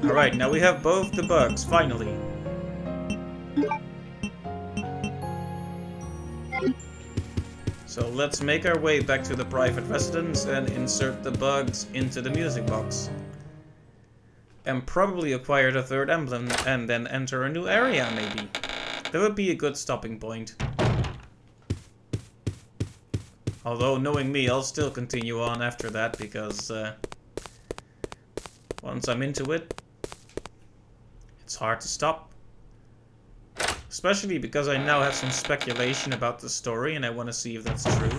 Alright, now we have both the bugs, finally. So let's make our way back to the private residence and insert the bugs into the music box. And probably acquire the third emblem and then enter a new area, maybe. That would be a good stopping point. Although, knowing me, I'll still continue on after that, because once I'm into it, it's hard to stop. Especially because I now have some speculation about the story, and I want to see if that's true.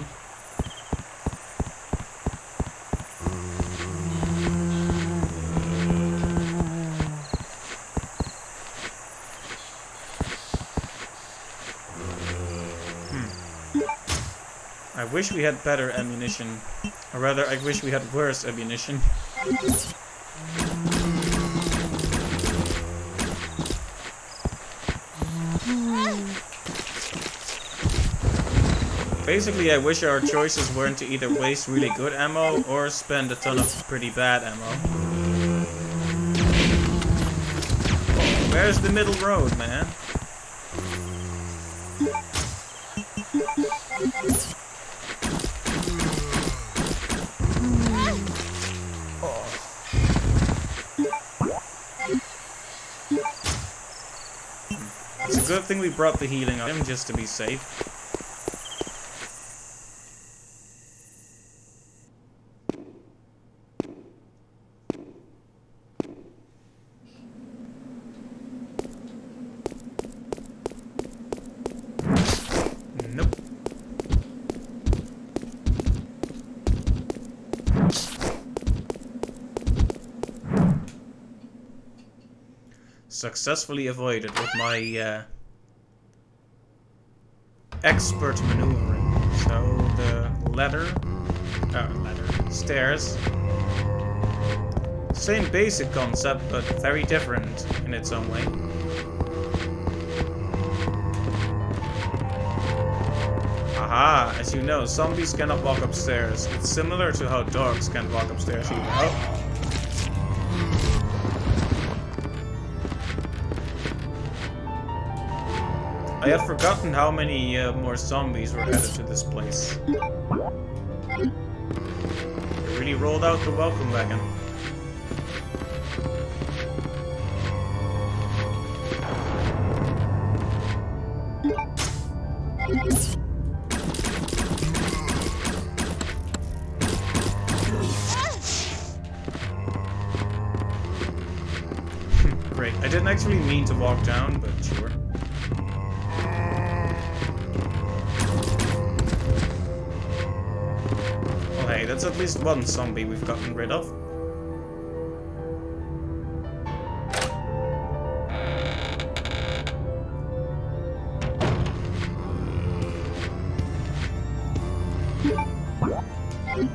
I wish we had better ammunition. Or rather, I wish we had worse ammunition. Basically, I wish our choices weren't to either waste really good ammo or spend a ton of pretty bad ammo. Oh, where's the middle road, man? It's a good thing we brought the healing item just to be safe. Nope. Successfully avoided with my expert maneuvering. So the stairs. Same basic concept, but very different in its own way. Ah, as you know, zombies cannot walk upstairs. It's similar to how dogs can't walk upstairs either. Oh. I had forgotten how many more zombies were added to this place. They really rolled out the welcome wagon. Great. I didn't actually mean to walk down, but sure. Well, hey, that's at least one zombie we've gotten rid of.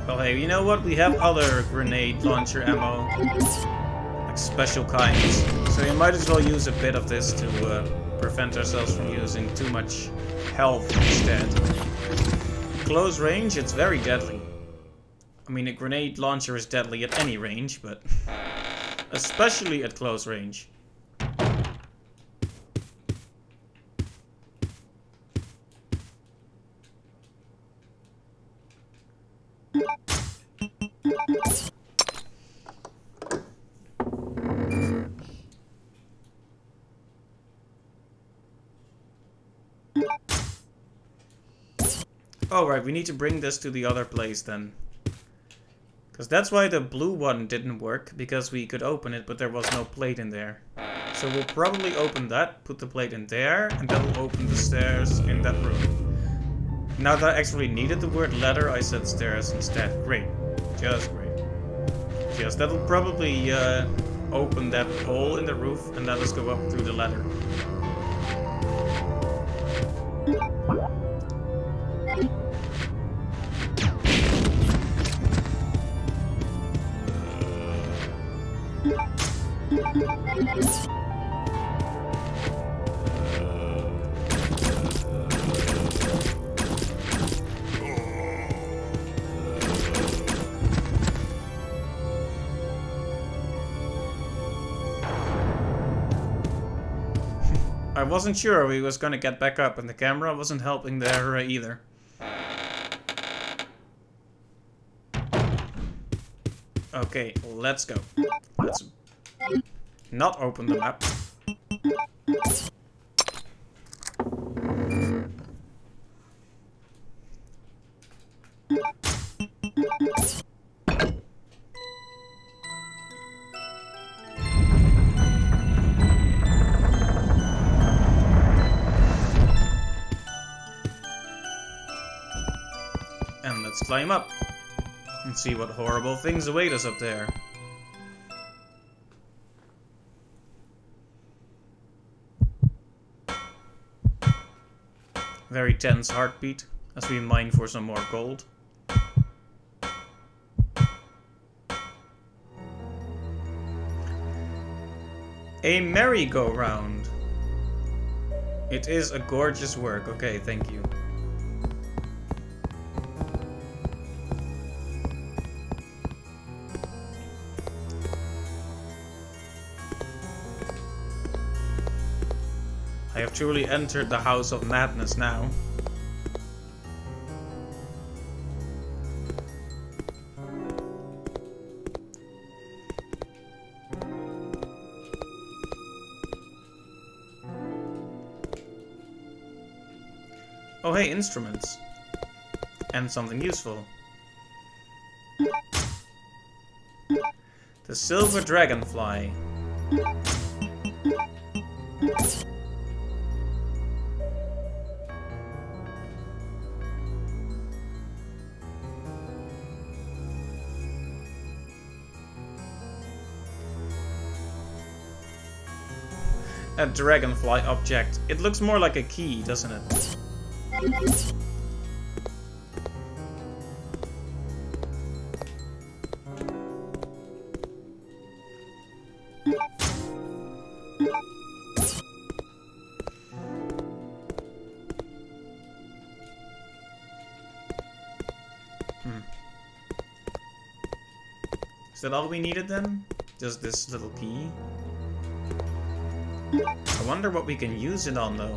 Well, hey, you know what? We have other grenade launcher ammo. Like special kinds. So you might as well use a bit of this to prevent ourselves from using too much health instead. Close range, it's very deadly. I mean, a grenade launcher is deadly at any range, but especially at close range. Oh, right, we need to bring this to the other place then. Because that's why the blue one didn't work, because we could open it, but there was no plate in there. So we'll probably open that, put the plate in there, and that will open the stairs in that room. Now that I actually needed the word ladder, I said stairs instead. Great. Just great. Yes, that'll probably open that hole in the roof and let us go up through the ladder. I wasn't sure we was gonna get back up, and the camera wasn't helping there either. Okay, let's go. Let's not open the map. And let's climb up and see what horrible things await us up there. Very tense heartbeat as we mine for some more gold. A merry-go-round. It is a gorgeous work. Okay, thank you. I have truly entered the House of Madness now. Oh hey, instruments. And something useful. The Silver Dragonfly. A dragonfly object. It looks more like a key, doesn't it? Is that all we needed then? Just this little key? I wonder what we can use it on though.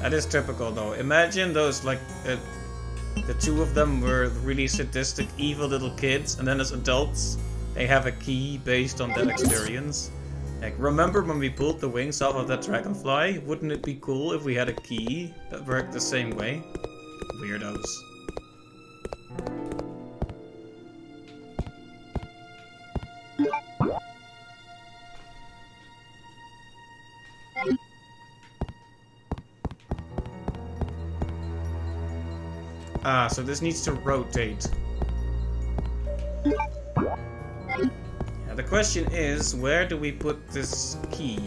That is typical though. Imagine those like the two of them were really sadistic, evil little kids, and then as adults they have a key based on that experience. Like, remember when we pulled the wings off of that dragonfly? Wouldn't it be cool if we had a key that worked the same way? Weirdos. Ah, so this needs to rotate. Yeah, the question is, where do we put this key?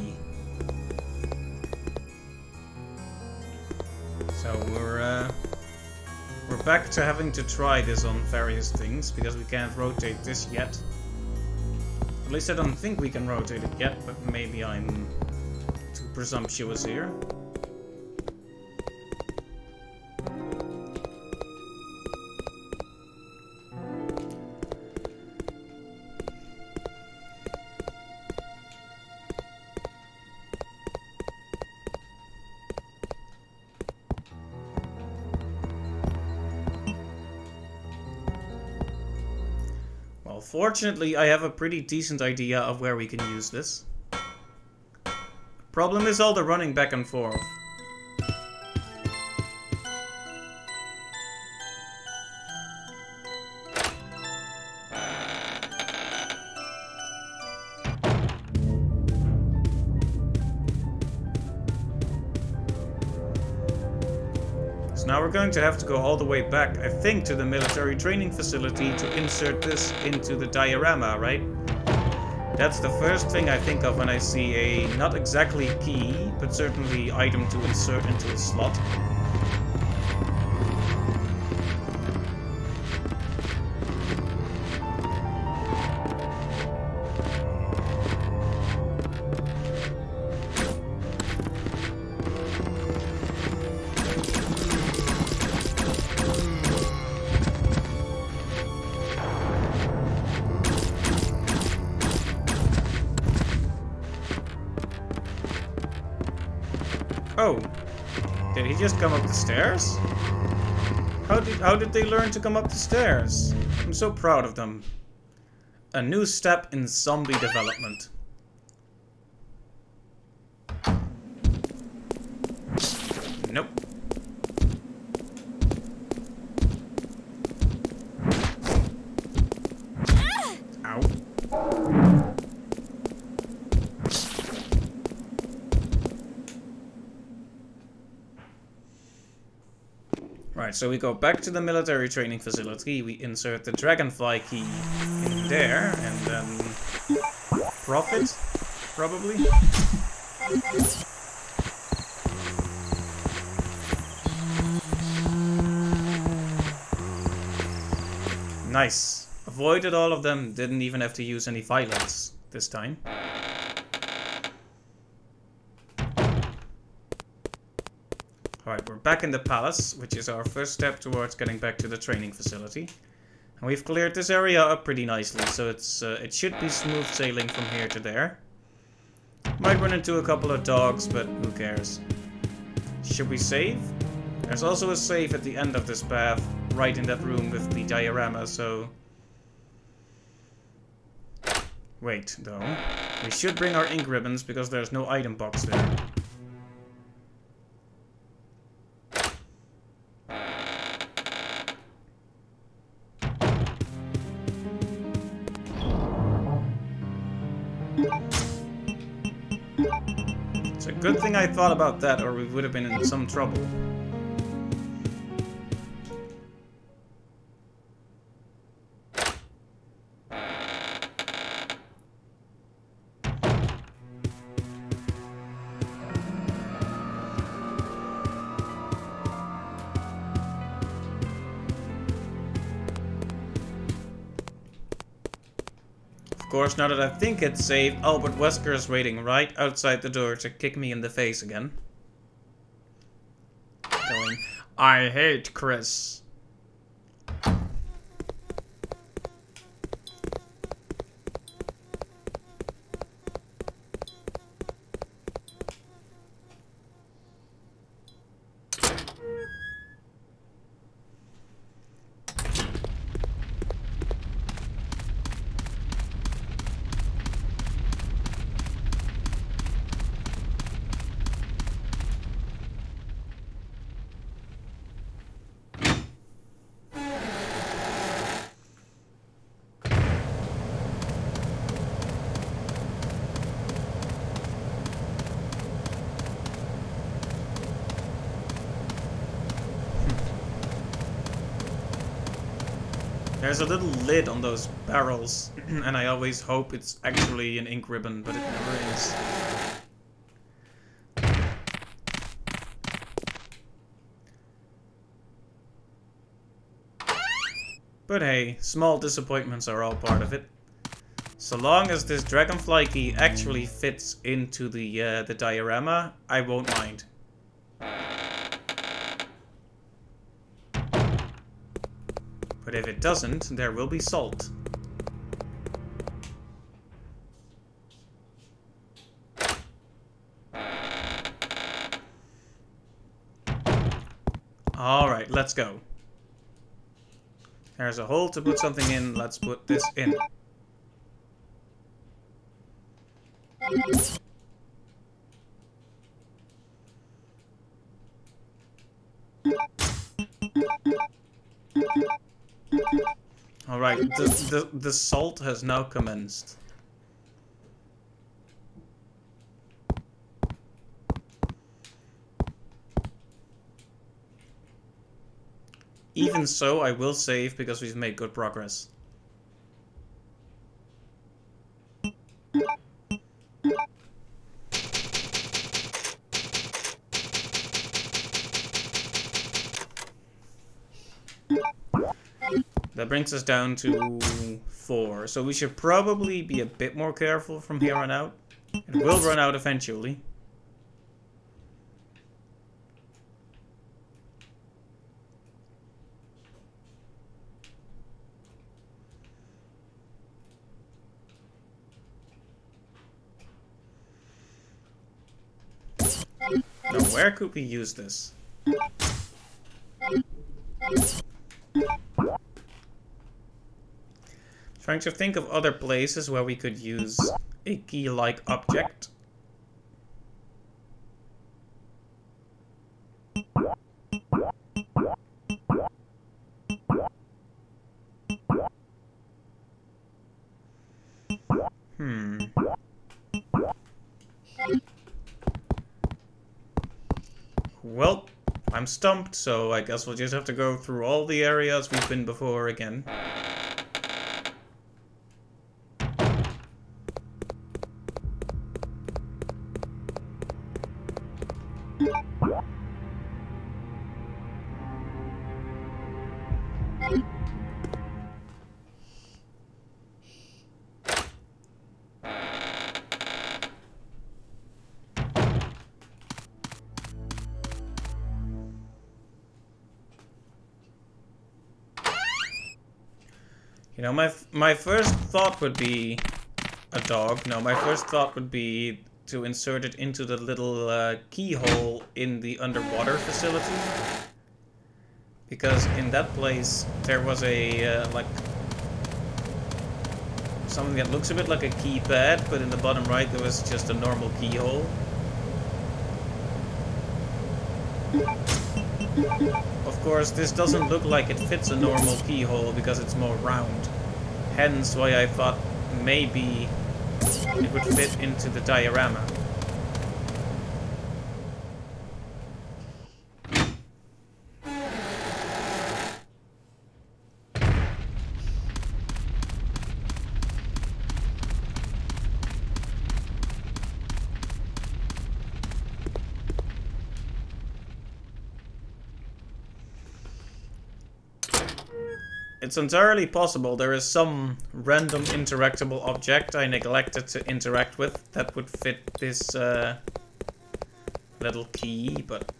So we're back to having to try this on various things, because we can't rotate this yet. At least I don't think we can rotate it yet, but maybe I'm too presumptuous here. Fortunately, I have a pretty decent idea of where we can use this. Problem is all the running back and forth. Now we're going to have to go all the way back, I think, to the military training facility to insert this into the diorama, right? That's the first thing I think of when I see a, not exactly key, but certainly item to insert into a slot. Oh, did he just come up the stairs? How did they learn to come up the stairs? I'm so proud of them. A new step in zombie development. Nope. Ow. Right, so we go back to the military training facility, we insert the dragonfly key in there, and then profit, probably. Nice. Avoided all of them, didn't even have to use any violence this time. Alright, we're back in the palace, which is our first step towards getting back to the training facility. And we've cleared this area up pretty nicely, so it should be smooth sailing from here to there. Might run into a couple of dogs, but who cares. Should we save? There's also a save at the end of this path, right in that room with the diorama, so... Wait, though. We should bring our ink ribbons, because there's no item box there. It's a good thing I thought about that, or we would have been in some trouble. Of course, now that I think it's safe, Albert Wesker is waiting right outside the door to kick me in the face again. Going, I hate Chris. There's a little lid on those barrels, and I always hope it's actually an ink ribbon, but it never is. But hey, small disappointments are all part of it. So long as this dragonfly key actually fits into the diorama, I won't mind. But if it doesn't, there will be salt. Alright, let's go. There's a hole to put something in. Let's put this in. Alright, the salt has now commenced. Even so, I will save because we've made good progress. That brings us down to 4. So we should probably be a bit more careful from here on out. It will run out eventually. Now, where could we use this? Trying to think of other places where we could use a key-like object. Well, I'm stumped, so I guess we'll just have to go through all the areas we've been before again. You know, my first thought would be a dog. No, my first thought would be to insert it into the little keyhole in the underwater facility. Because in that place there was a, like, something that looks a bit like a keypad, but in the bottom right there was just a normal keyhole. Of course, this doesn't look like it fits a normal keyhole because it's more round. Hence why I thought maybe it would fit into the diorama. it's entirely possible there is some random interactable object I neglected to interact with that would fit this little key, but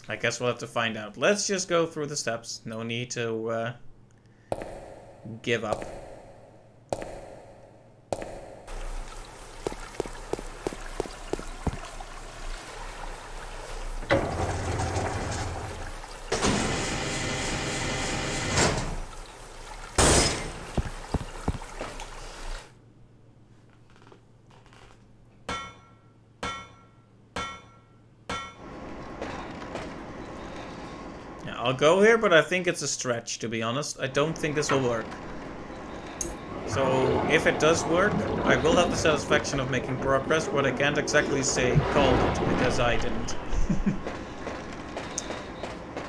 I guess we'll have to find out. Let's just go through the steps. No need to give up. I'll go here, but I think it's a stretch, to be honest. I don't think this will work. So, if it does work, I will have the satisfaction of making progress, but I can't exactly say called it, because I didn't.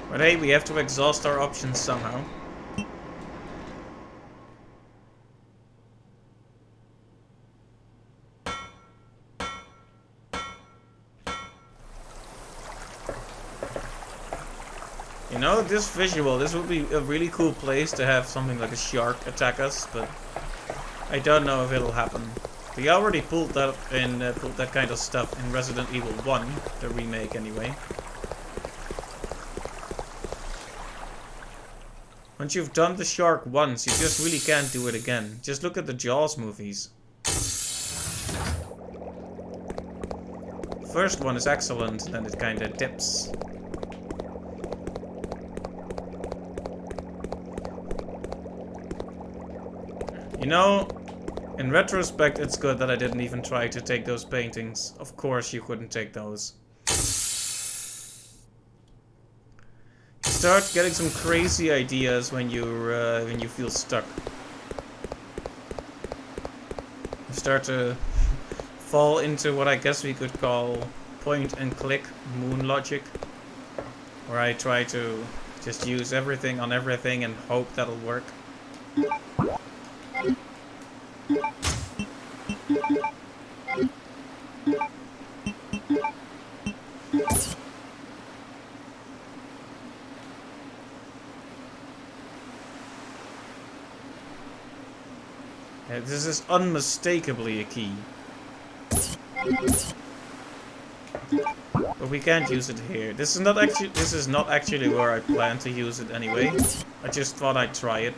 But hey, we have to exhaust our options somehow. You know, this visual, this would be a really cool place to have something like a shark attack us, but I don't know if it'll happen. We already pulled that in, pulled that kind of stuff in Resident Evil 1, the remake anyway. Once you've done the shark once, you just really can't do it again. Just look at the Jaws movies. First one is excellent, then it kinda dips. You know, in retrospect, it's good that I didn't even try to take those paintings. Of course you couldn't take those. You start getting some crazy ideas when you feel stuck. You start to fall into what I guess we could call point and click moon logic, where I try to just use everything on everything and hope that'll work. This is unmistakably a key. But we can't use it here. This is not actually where I plan to use it anyway. I just thought I'd try it.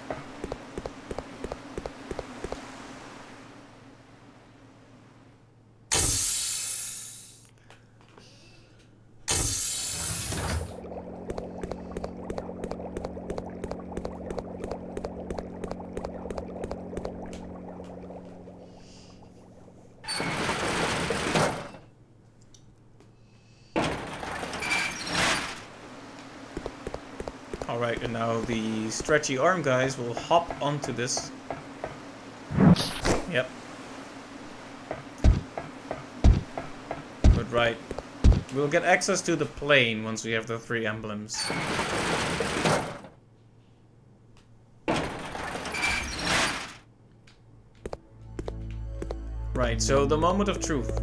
Alright, and now the stretchy arm guys will hop onto this. Yep. But right. We'll get access to the plane once we have the 3 emblems. Right, so the moment of truth.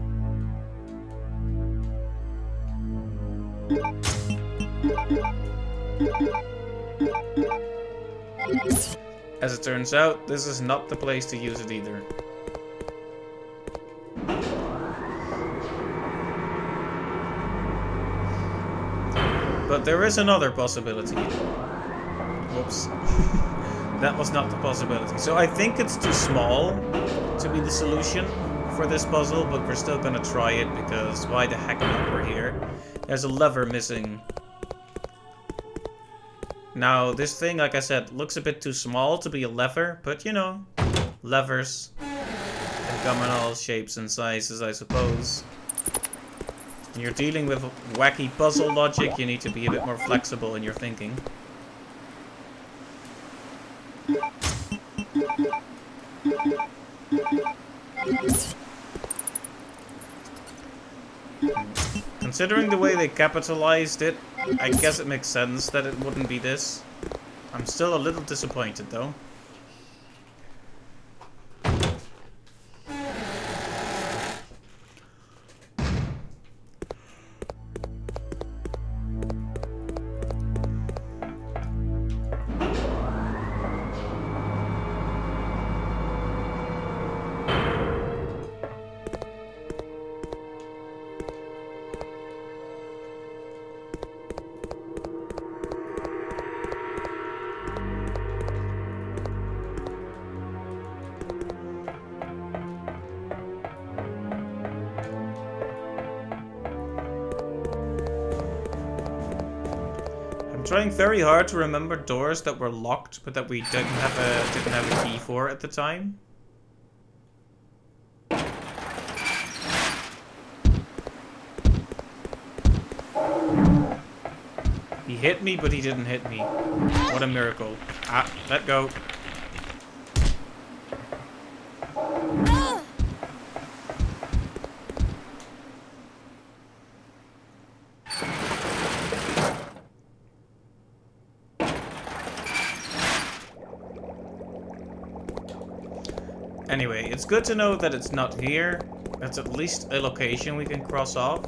As it turns out, this is not the place to use it either. But there is another possibility. Whoops. That was not the possibility. So I think it's too small to be the solution for this puzzle, but we're still gonna try it because why the heck not, we're here. There's a lever missing. Now, this thing, like I said, looks a bit too small to be a lever, but you know, levers can come in all shapes and sizes, I suppose. When you're dealing with wacky puzzle logic, you need to be a bit more flexible in your thinking. Considering the way they capitalized it, I guess it makes sense that it wouldn't be this. I'm still a little disappointed though. trying very hard to remember doors that were locked, but that we didn't have a key for at the time. He hit me, but he didn't hit me. What a miracle. Ah, let go. Anyway, it's good to know that it's not here. That's at least a location we can cross off.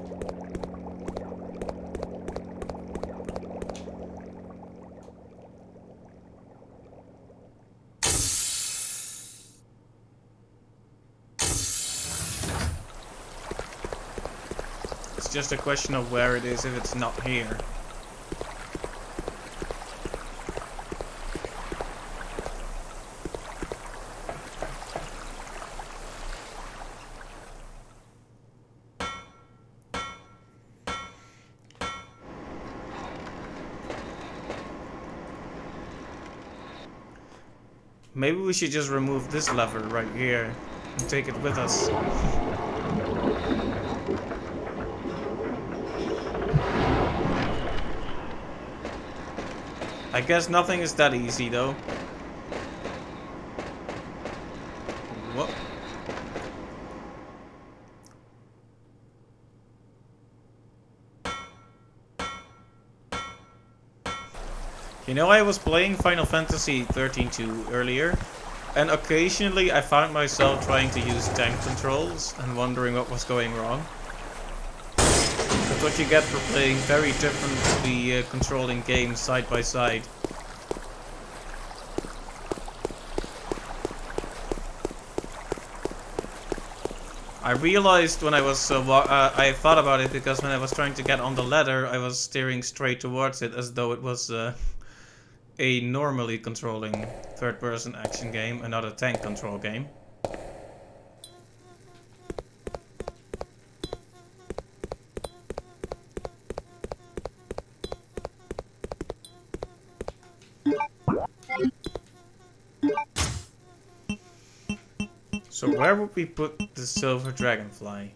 It's just a question of where it is if it's not here. Maybe we should just remove this lever right here and take it with us. I guess nothing is that easy though. What? You know, I was playing Final Fantasy 13-2 earlier, and occasionally I found myself trying to use tank controls and wondering what was going wrong. That's what you get for playing very differently controlling games side by side. I realized when I was, I thought about it because when I was trying to get on the ladder, I was steering straight towards it as though it was a normally controlling third-person action game and not a tank control game. So where would we put the silver dragonfly?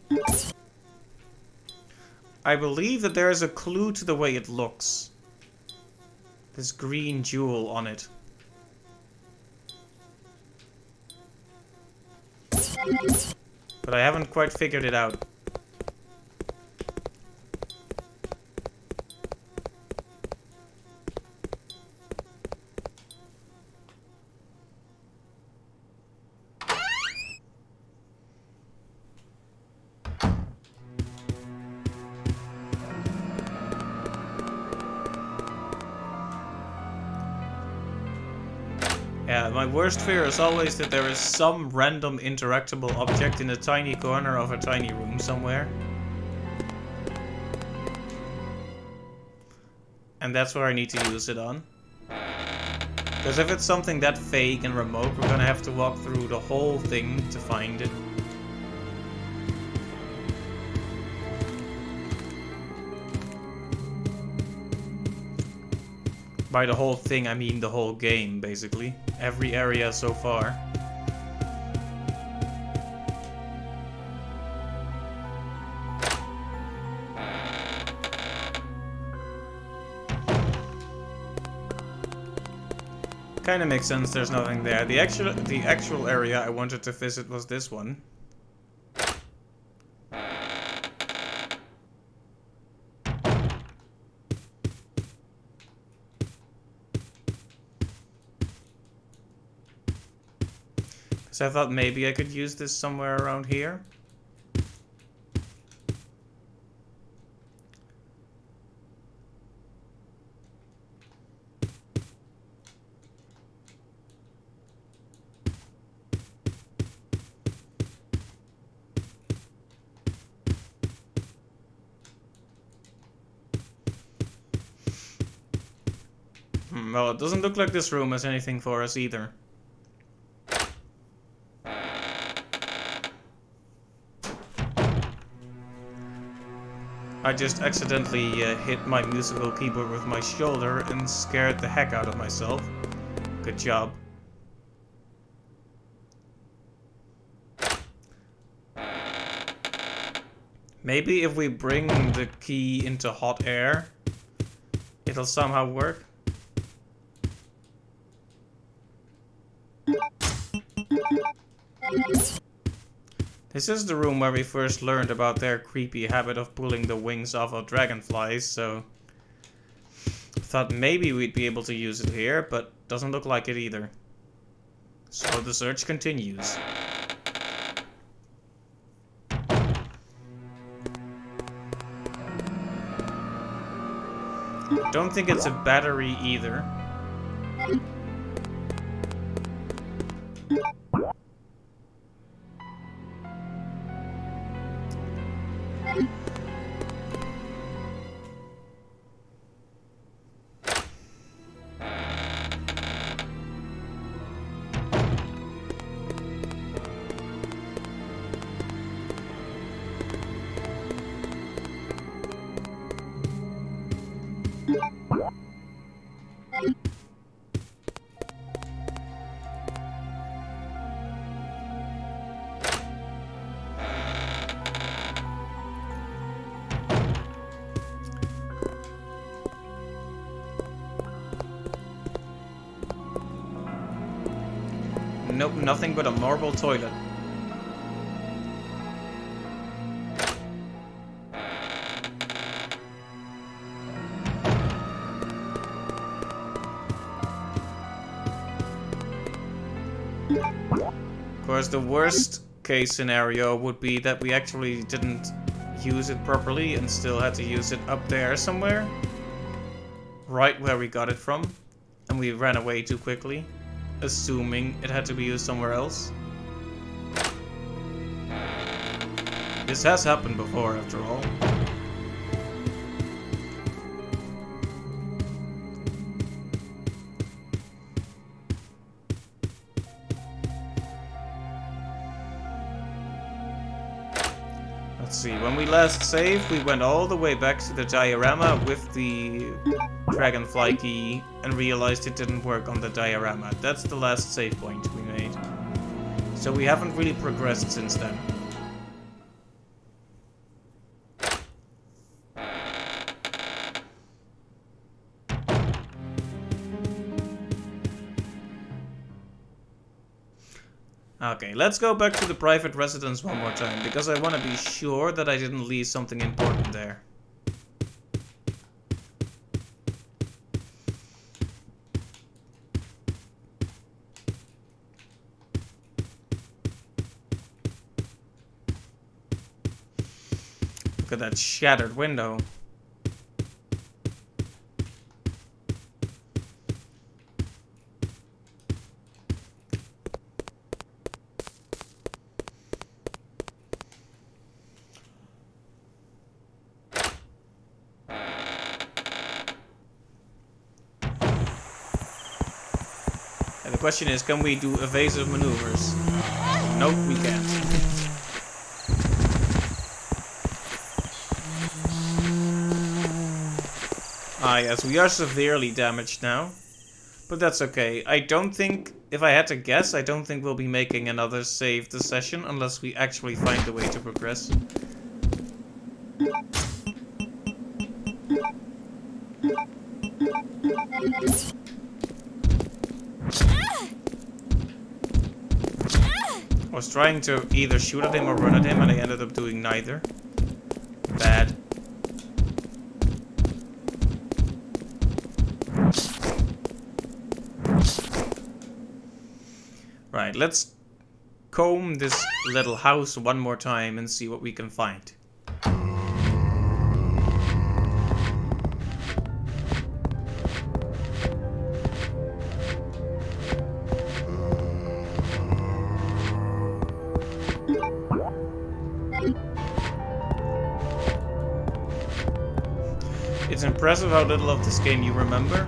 I believe that there is a clue to the way it looks. This green jewel on it. But I haven't quite figured it out. Yeah, my worst fear is always that there is some random interactable object in a tiny corner of a tiny room somewhere. And that's where I need to use it on. Because if it's something that vague and remote, we're gonna have to walk through the whole thing to find it. By the whole thing, I mean the whole game, basically. Every area so far. Kinda makes sense, there's nothing there. The actual area I wanted to visit was this one. So I thought maybe I could use this somewhere around here. Well, it doesn't look like this room has anything for us either. I just accidentally hit my musical keyboard with my shoulder and scared the heck out of myself. Good job. Maybe if we bring the key into hot air, it'll somehow work. This is the room where we first learned about their creepy habit of pulling the wings off of dragonflies, so thought maybe we'd be able to use it here, but doesn't look like it either. So the search continues. Don't think it's a battery either. Nope, nothing but a marble toilet. Of course, the worst case scenario would be that we actually didn't use it properly and still had to use it up there somewhere. Right where we got it from. And we ran away too quickly, assuming it had to be used somewhere else. This has happened before, after all. Let's see, when we last saved, we went all the way back to the diorama with the dragonfly key and realized it didn't work on the diorama. That's the last save point we made. So we haven't really progressed since then. Okay, let's go back to the private residence one more time, because I want to be sure that I didn't leave something important there. Look at that shattered window. And the question is, can we do evasive maneuvers? Nope, we can't. Ah yes, we are severely damaged now. But that's okay. I don't think, if I had to guess, I don't think we'll be making another save this session unless we actually find a way to progress. I was trying to either shoot at him or run at him and I ended up doing neither. Bad. Right, let's comb this little house one more time and see what we can find. It's impressive how little of this game you remember.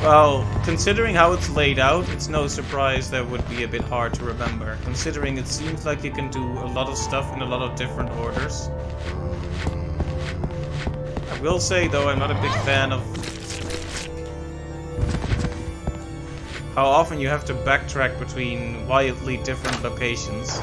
Well, considering how it's laid out, it's no surprise that would be a bit hard to remember, considering it seems like you can do a lot of stuff in a lot of different orders. I will say, though, I'm not a big fan of how often you have to backtrack between wildly different locations.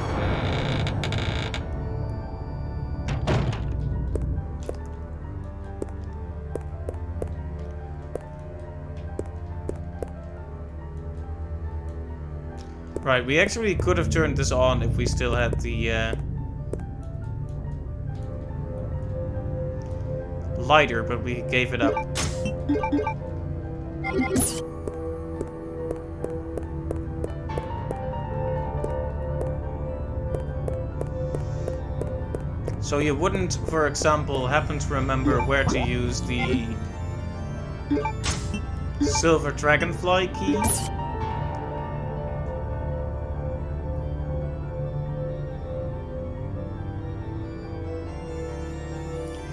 Right, we actually could have turned this on if we still had the lighter, but we gave it up. So you wouldn't, for example, happen to remember where to use the silver dragonfly key?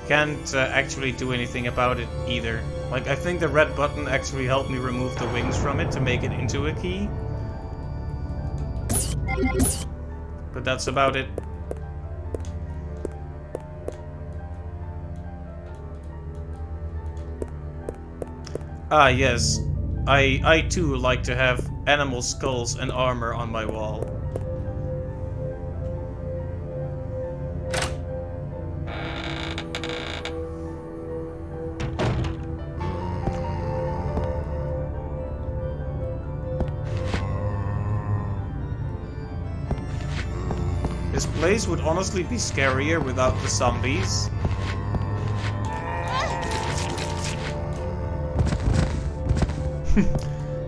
Can't actually do anything about it either. Like, I think the red button actually helped me remove the wings from it to make it into a key. But that's about it. Ah, yes. I too like to have animal skulls and armor on my wall. This place would honestly be scarier without the zombies.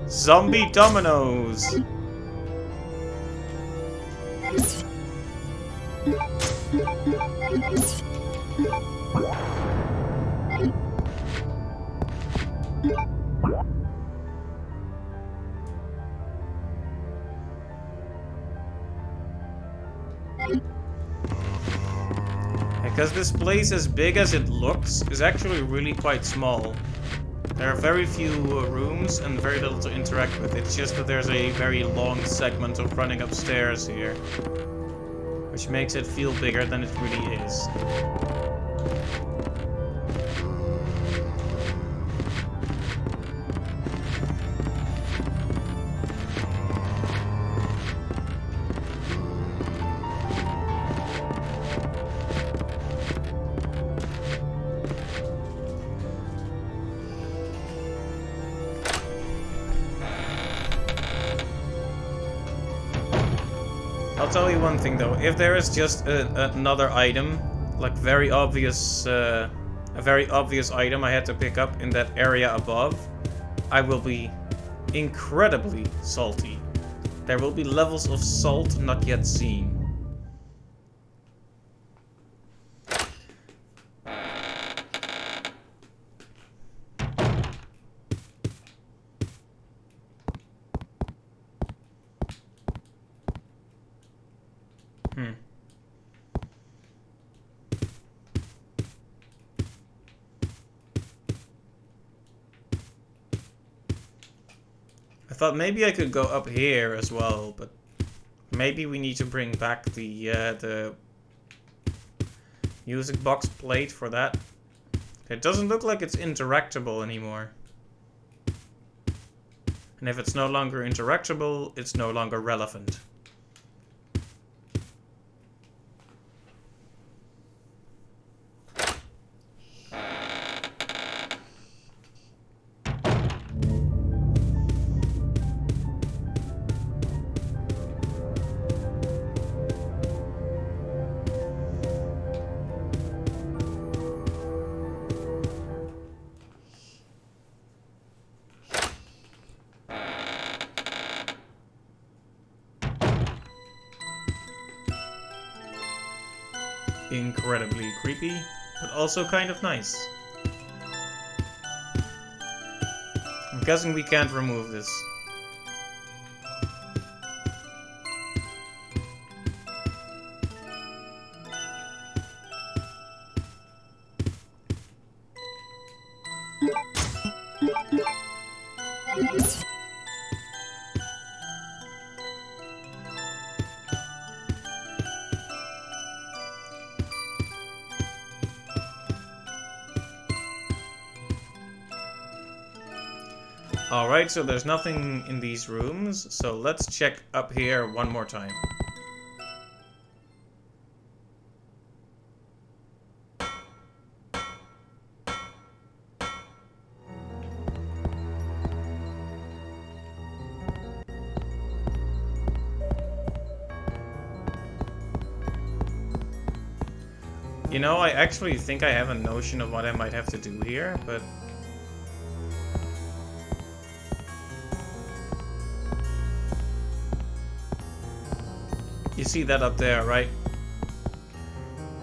Zombie dominoes! Because this place, as big as it looks, is actually really quite small. There are very few rooms and very little to interact with. It's just that there's a very long segment of running upstairs here, which makes it feel bigger than it really is. I'll tell you one thing though, if there is just another item, like a very obvious item I had to pick up in that area above, I will be incredibly salty. There will be levels of salt not yet seen. I thought maybe I could go up here as well, but maybe we need to bring back the music box plate for that. It doesn't look like it's interactable anymore. And if it's no longer interactable, it's no longer relevant. Incredibly creepy, but also kind of nice. I'm guessing we can't remove this. Alright, so there's nothing in these rooms, so let's check up here one more time. You know, I actually think I have a notion of what I might have to do here, but... You see that up there, right?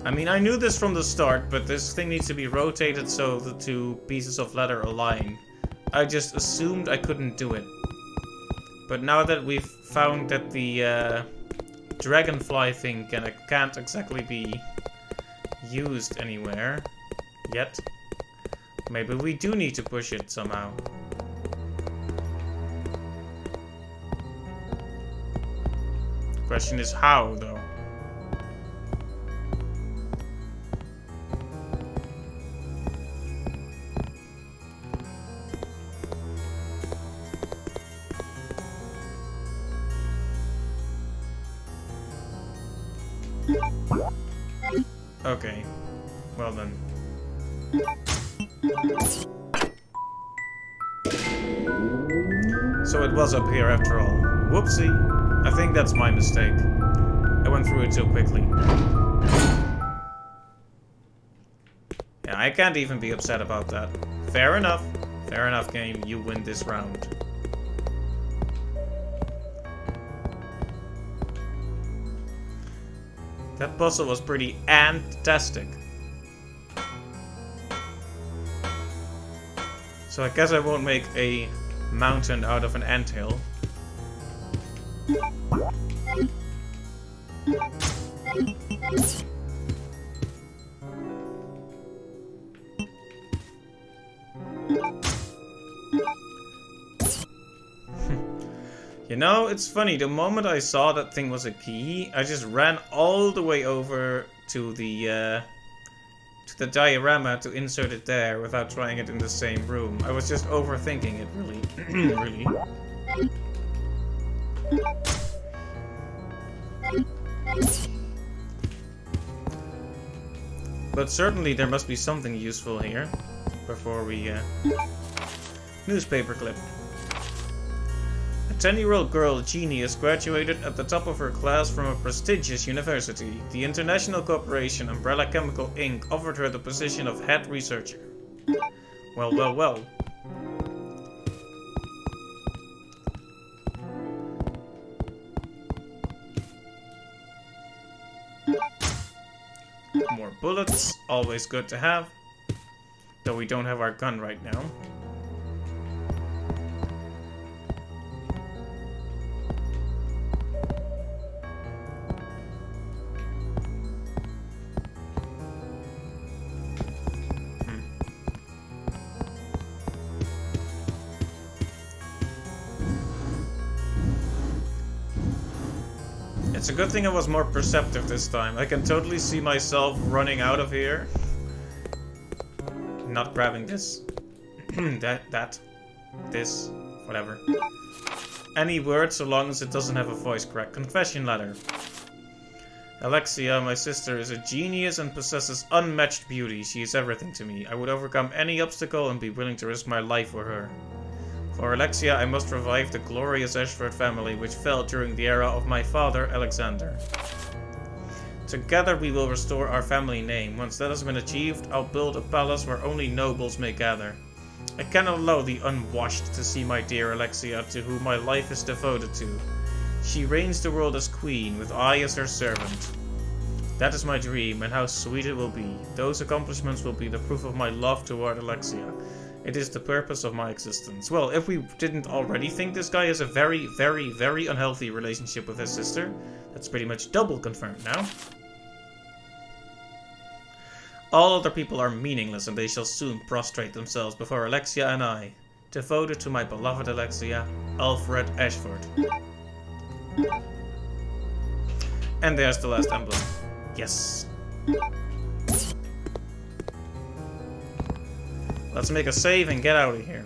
I mean, I knew this from the start, but this thing needs to be rotated so the two pieces of leather align. I just assumed I couldn't do it. But now that we've found that the dragonfly thing can't exactly be used anywhere yet, maybe we do need to push it somehow. Question is how, though. Okay, well then. So it was up here after all. Whoopsie. I think that's my mistake. I went through it so quickly. Yeah, I can't even be upset about that. Fair enough. Fair enough, game. You win this round. That puzzle was pretty fantastic. So I guess I won't make a mountain out of an anthill. You know, it's funny, the moment I saw that thing was a key, I just ran all the way over to the diorama to insert it there without trying it in the same room. I was just overthinking it, really. Really. But certainly there must be something useful here before we... Newspaper clip. A 10-year-old girl genius graduated at the top of her class from a prestigious university. The international corporation Umbrella Chemical Inc. offered her the position of head researcher. Well, well, well. More bullets, always good to have. Though we don't have our gun right now. It's a good thing I was more perceptive this time. I can totally see myself running out of here. Not grabbing this. This, whatever. Any word so long as it doesn't have a voice crack. Confession letter. Alexia, my sister, is a genius and possesses unmatched beauty. She is everything to me. I would overcome any obstacle and be willing to risk my life for her. For Alexia, I must revive the glorious Ashford family, which fell during the era of my father, Alexander. Together we will restore our family name. Once that has been achieved, I'll build a palace where only nobles may gather. I cannot allow the unwashed to see my dear Alexia, to whom my life is devoted to. She reigns the world as queen, with I as her servant. That is my dream, and how sweet it will be. Those accomplishments will be the proof of my love toward Alexia. It is the purpose of my existence. Well, if we didn't already think this guy has a very, very, very unhealthy relationship with his sister, that's pretty much double confirmed now. All other people are meaningless, and they shall soon prostrate themselves before Alexia and I. Devoted to my beloved Alexia, Alfred Ashford. And there's the last emblem. Yes. Let's make a save and get out of here.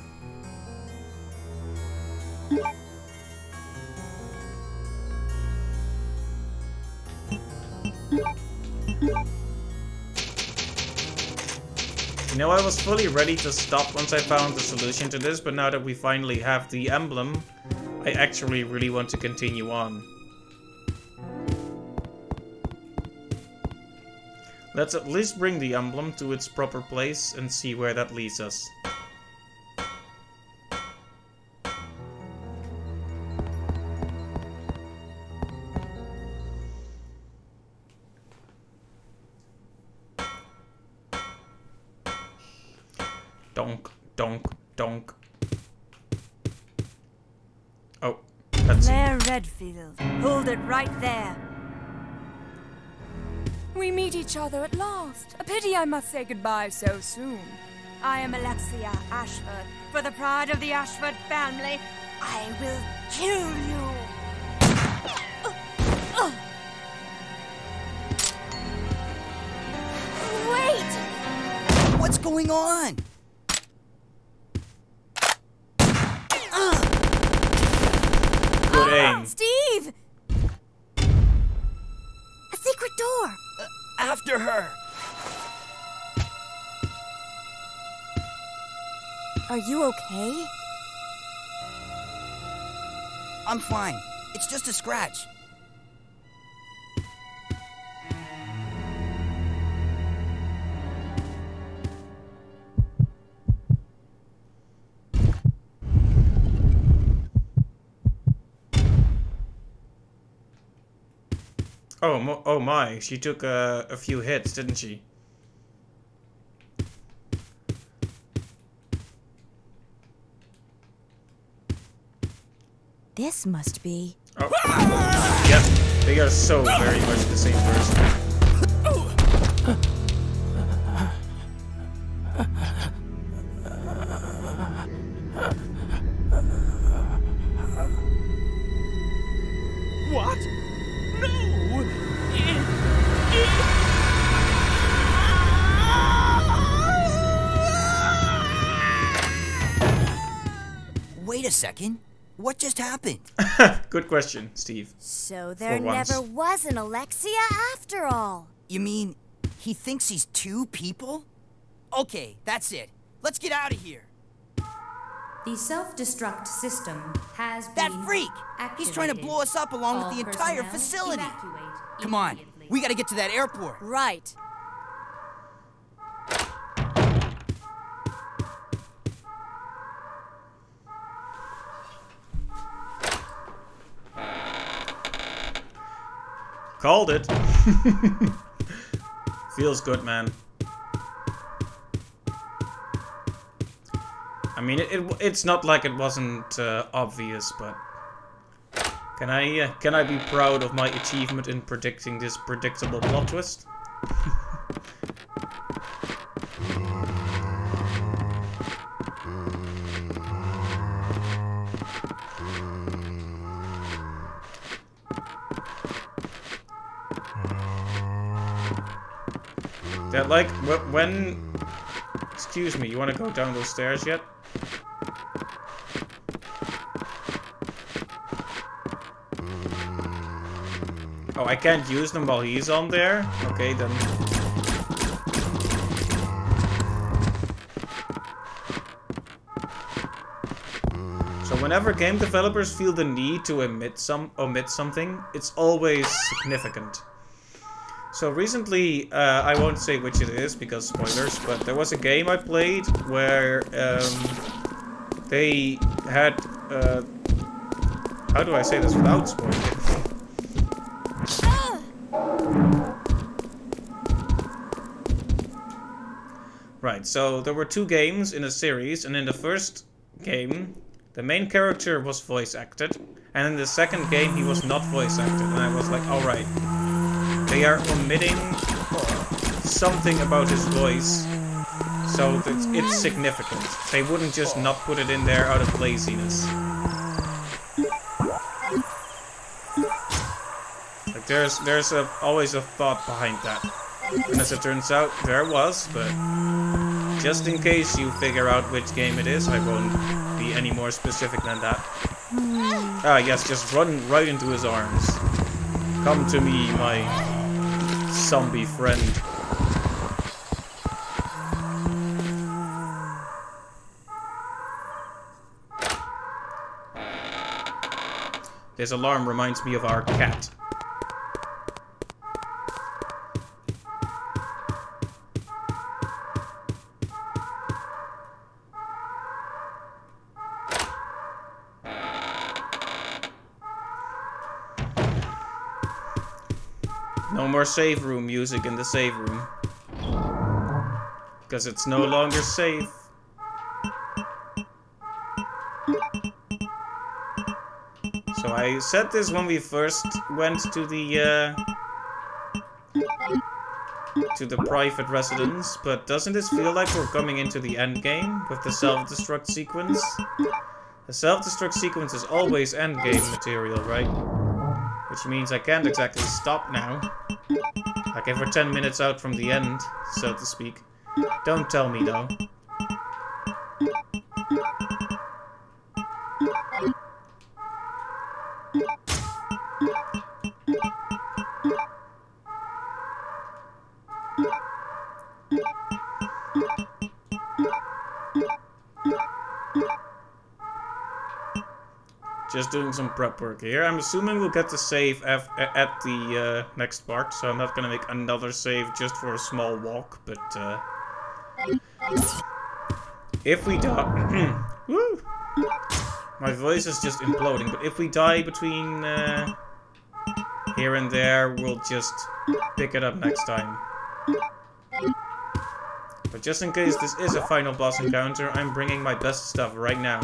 You know, I was fully ready to stop once I found the solution to this, but now that we finally have the emblem, I actually really want to continue on. Let's at least bring the emblem to its proper place and see where that leads us. Donk, donk, donk. Oh, that's Claire Redfield. Hold it right there. We meet each other at last. A pity I must say goodbye so soon. I am Alexia Ashford. For the pride of the Ashford family, I will kill you. Wait! What's going on? good aim. Steve! A secret door! After her! Are you okay? I'm fine. It's just a scratch. Oh my, she took a few hits, didn't she? This must be... Oh. Yep, they are so very much the same person. What? No! Wait a second. What just happened? Good question, Steve. So there For once. never was an Alexia after all. You mean he thinks he's two people? Okay, that's it. Let's get out of here. The self-destruct system has been That freak! He's trying to activated. blow us up along All with the entire personnel facility. evacuate Come on, immediately. we gotta get to that airport. Right. Called it. Feels good, man. I mean, it's not like it wasn't obvious, but can I be proud of my achievement in predicting this predictable plot twist? That like when... Excuse me, you want to go down those stairs yet? Oh, I can't use them while he's on there? Okay, then... So whenever game developers feel the need to omit something, it's always significant. So recently, I won't say which it is because spoilers, but there was a game I played where they had, how do I say this without spoiling? Right, so there were two games in a series, and in the first game, the main character was voice acted, and in the second game he was not voice acted, and I was like, alright. They are omitting something about his voice, so that it's significant. They wouldn't just not put it in there out of laziness. Like there's always a thought behind that. And as it turns out, there was, but just in case you figure out which game it is, I won't be any more specific than that. Ah yes, just run right into his arms. Come to me, my zombie friend. This alarm reminds me of our cat. No more save room music in the save room. Because it's no longer safe. So I said this when we first went to the private residence, but doesn't this feel like we're coming into the end game with the self-destruct sequence? The self-destruct sequence is always end game material, right? Which means I can't exactly stop now. Like if we're 10 minutes out from the end, so to speak. Don't tell me though. Just doing some prep work here. I'm assuming we'll get the save at the next part, so I'm not gonna make another save just for a small walk, but if we die... Woo! My voice is just imploding, but if we die between here and there, we'll just pick it up next time. But just in case this is a final boss encounter, I'm bringing my best stuff right now.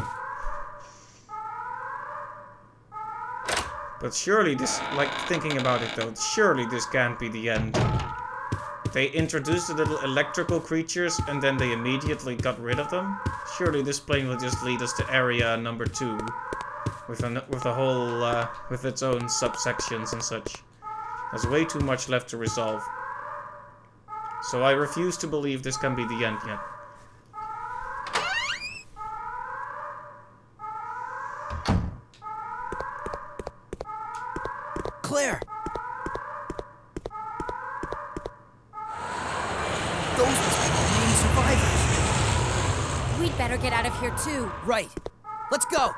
But surely this, like, thinking about it though, surely this can't be the end. They introduced the little electrical creatures and then they immediately got rid of them. Surely this plane will just lead us to area number 2. With a whole, with its own subsections and such. There's way too much left to resolve. So I refuse to believe this can be the end yet. Claire! Those must be the main survivors. We'd better get out of here too. Right. Let's go.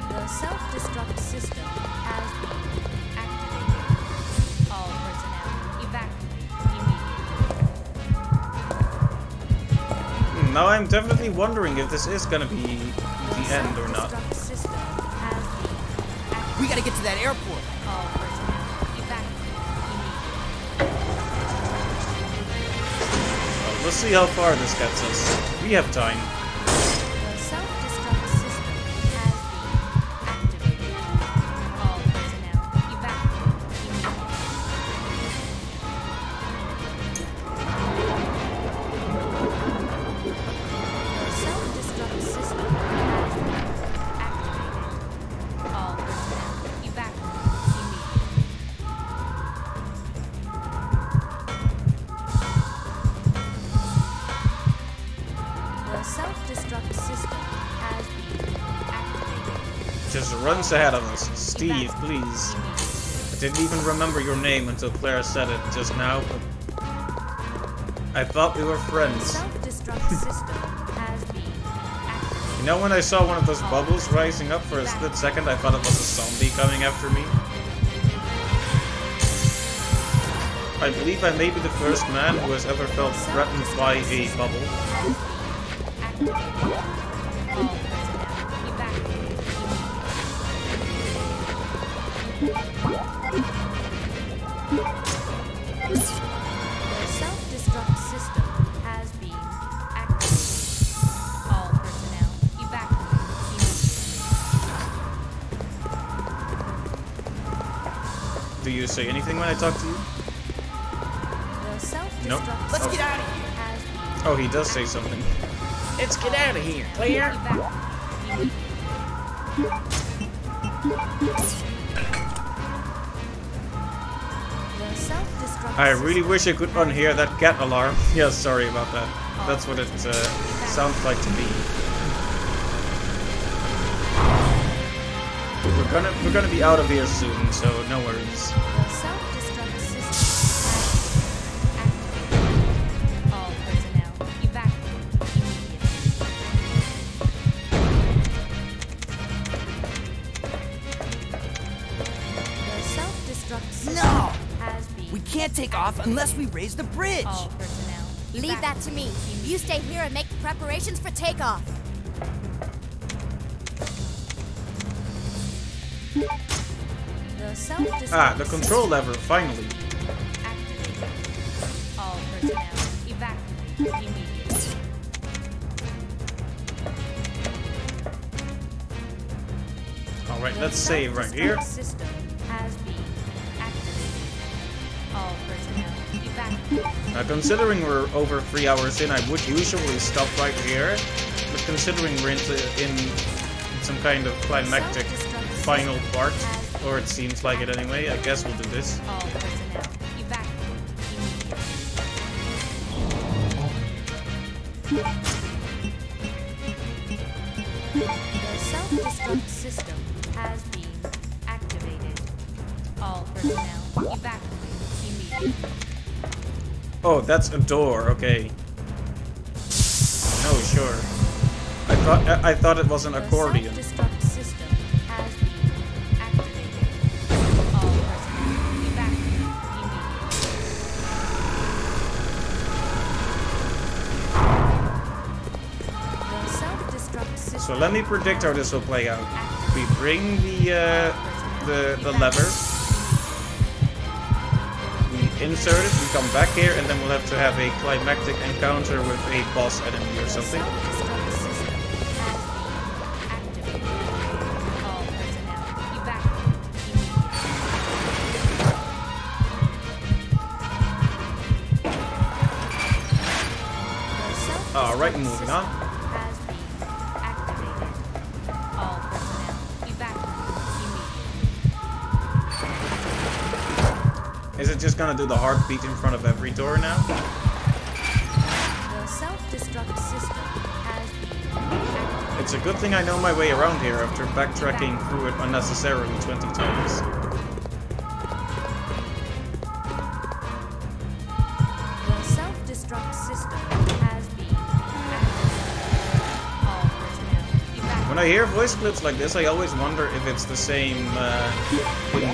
The self-destruct system has been activated. All personnel evacuate immediately. Now I'm definitely wondering if this is gonna be the end or not. We gotta get to that airport. All personnel evacuate immediately. Well, let's see how far this gets us. We have time. The self-destruct system has been activated. All personnel evacuate immediately. The self-destruct system has been activated. All personnel evacuate immediately. The self-destruct system has been activated. Just runs ahead of us. Steve, please. I didn't even remember your name until Claire said it just now, but I thought we were The friends. self-destruct system has been activated. You know when I saw one of those bubbles rising up for a split second, I thought it was a zombie coming after me? I believe I may be the first man who has ever felt threatened by a bubble. The self-destruct system has been activated. All personnel evacuate immediately. Do you say anything when I talk to you? The self-destruct Nope. Let's system get out of here. has been Oh, he does say something. Let's get out of here, Claire. evacuated immediately. The self-destruct I really system wish I could unhear that cat alarm. Yeah, sorry about that. That's what it sounds like to me. We're gonna be out of here soon, so no worries. The self-destruct system has been activated. All personnel evacuate immediately. We can't take off unless we raise the bridge. All personnel. Leave that to me. You stay here and make preparations for takeoff. The self-destruct Ah, the control system lever, finally. activated. All personnel evacuate immediately. Alright, The let's save right here. self-destruct system has been activated. Some personnel evacuate. Now, considering we're over 3 hours in, I would usually stop right here. But considering we're in some kind of climactic final part, or it seems like it anyway, I guess we'll do this. All personnel evacuate immediately. The self-destruct system has been activated. All personnel evacuate immediately. Oh, that's a door, okay. Oh, sure. I thought it was an accordion. The self-destruct system has been activated. All personnel evacuate immediately. The self-destruct system. So let me predict how this will play out. We bring the lever. We insert it, we come back here, and then we'll have to have a climactic encounter with a boss enemy or something. Self-destruct system has been activated. All personnel evacuate immediately. Alright, moving on. Has been activated. All personnel evacuate immediately. Is it just gonna do the heartbeat in front of every door now? The self-destruct system has been activated. It's a good thing I know my way around here after backtracking through it unnecessarily 20 times. The self-destruct system has been activated. All personnel evacuate. When I hear voice clips like this, I always wonder if it's the same in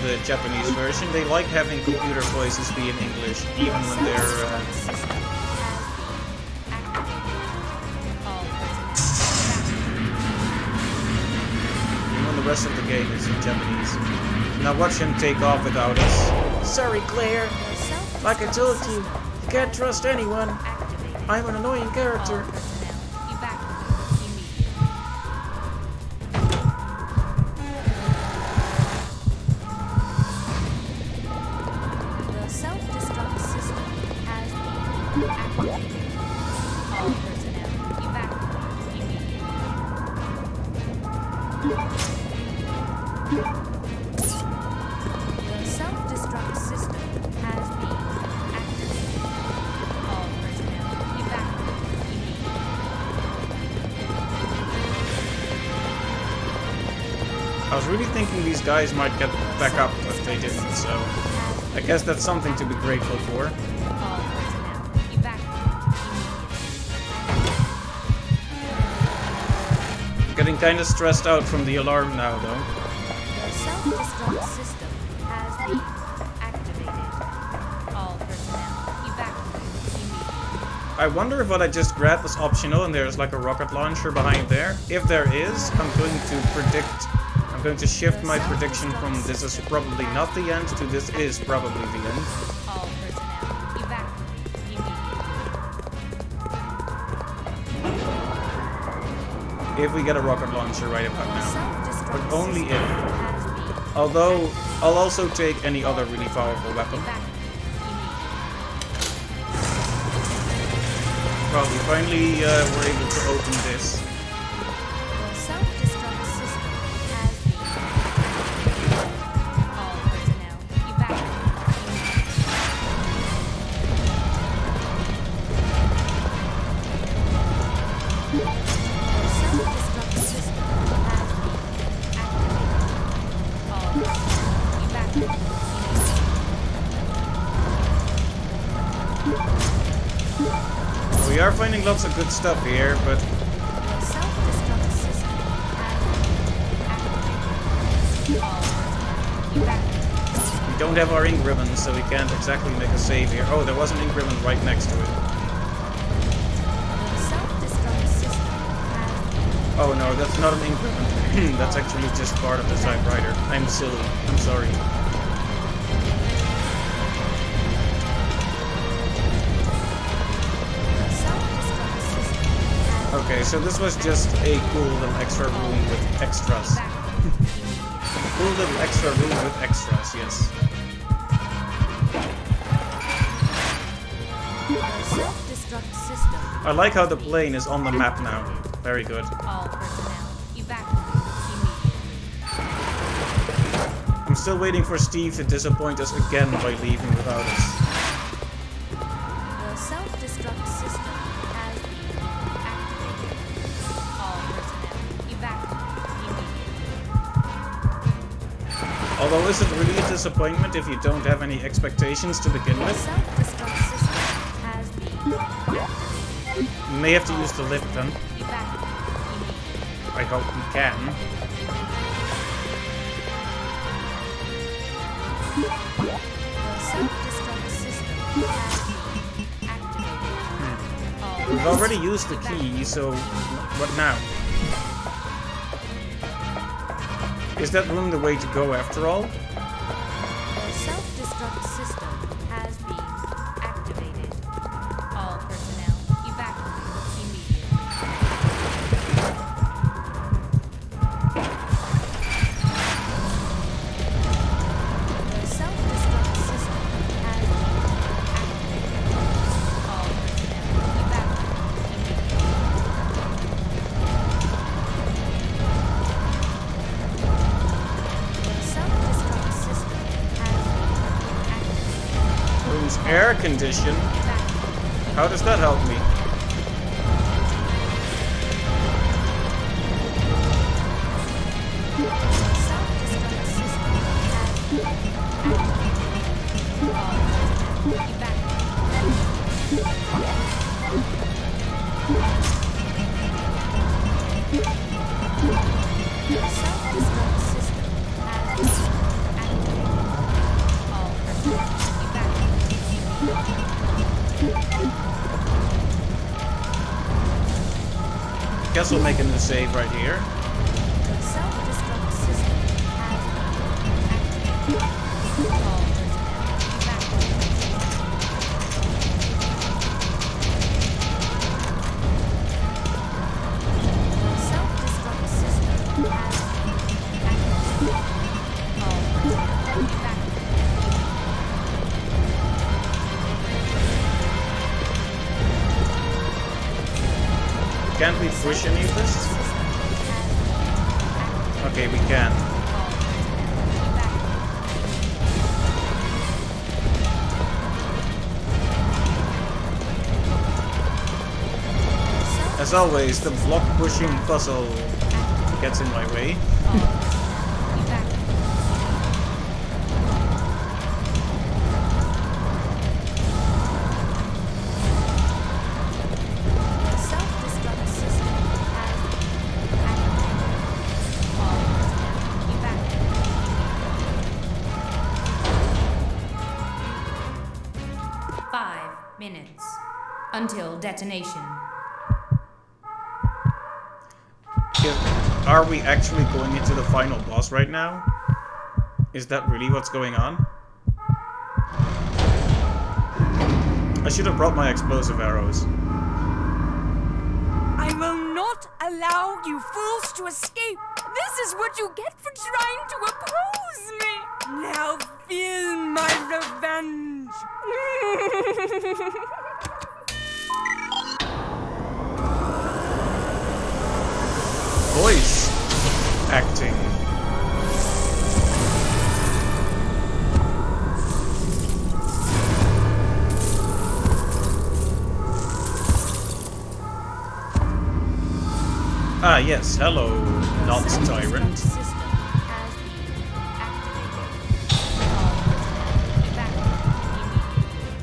the Japanese version. They like having computer voices be in English, even when they're... The system has been activated. All personnel even when the rest of the game is in Japanese. Now watch him take off without us. Sorry, Claire. The self-destruct Like I told you, system you can't trust anyone. activated. I'm an annoying All character. personnel evacuate immediately. The self-destruct system has been activated. All personnel evacuate immediately. The self-destruct system has been activated. All personnel evacuate immediately. I was really thinking these guys might get back up, but they didn't, so... I guess that's something to be grateful for. All personnel evacuate immediately. Getting kinda stressed out from the alarm now, though. The self-destruct system has been activated. All personnel evacuate immediately. I wonder if what I just grabbed was optional and there's like a rocket launcher behind there. If there is, I'm going to shift my prediction from this is probably not the end to this is probably the end. All personnel evacuate immediately. If we get a rocket launcher right about The now. self-destruct But only system if. has been Although, I'll also take any other really powerful weapon. evacuate immediately. Well, we finally were able to open this. The self-destruct system has been activated. All personnel evacuate immediately. The self-destruct system has been activated. All personnel evacuate immediately. We are finding lots of good stuff here, but The self-destruct system has been activated. All personnel evacuate. don't have our ink ribbons, so we can't exactly make a save here. Oh, there was an ink ribbon right next to it. Self-destruct system has Oh no, that's not an ink ribbon. That's actually just part of the typewriter. I'm silly. I'm sorry. self-destruct system has Okay, so this was just a cool little extra room with extras. Cool little extra room with extras, yes. the self-destruct system. I like how the plane is on the map now. Very good. All personnel evacuate immediately. I'm still waiting for Steve to disappoint us again by leaving without us. The self-destruct system has been activated. All personnel evacuate immediately. Although, is it really a disappointment if you don't have any expectations to begin The with? self-destruct system has been You may have to use the lift then. evacuated immediately. I hope we can. The self-destruct system has been activated. All We've already used the key, so what now? Is that room the way to go after all? The self-destruct system has been activated. All personnel evacuate immediately. The self-destruct system has been activated. All personnel evacuate immediately. The self-destruct system has been activated. Room's air condition. Evacuate. How does that help me? Self-destruct system has been activated. All personnel evacuate. The self-destruct system has been activated. All personnel evacuate. Guess we'll make a new save right here. The self-destruct system has been activated. All personnel evacuate. The self-destruct system has been activated. All personnel evacuate. Can't we push any of this? Okay, we can. As always, the block pushing puzzle gets in my way. Self-destruct system has been activated. All personnel evacuate. 5 minutes until detonation. Are we actually going into the final boss right now? Is that really what's going on? I should have brought my explosive arrows. I will not allow you fools to escape. This is what you get for trying to oppose me. Now feel my revenge. Voice acting. Ah, yes, hello, not tyrant. System has been activated. All personnel evacuate immediately.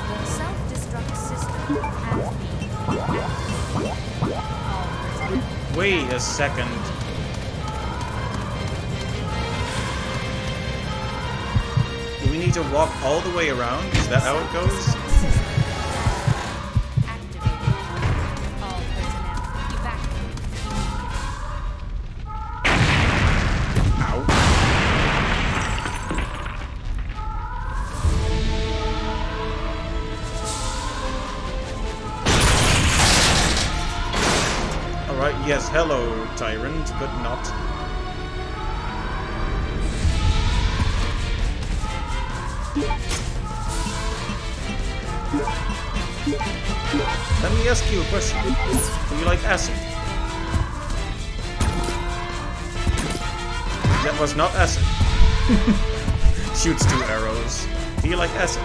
The self-destruct system has been activated. All personnel Wait a second. need to walk all the way around? Is that how it goes? All personnel, evacuate. Ow. Alright, yes, hello, tyrant, but not. Let me ask you a question. Do you like acid? That was not acid. Shoots 2 arrows. Do you like acid?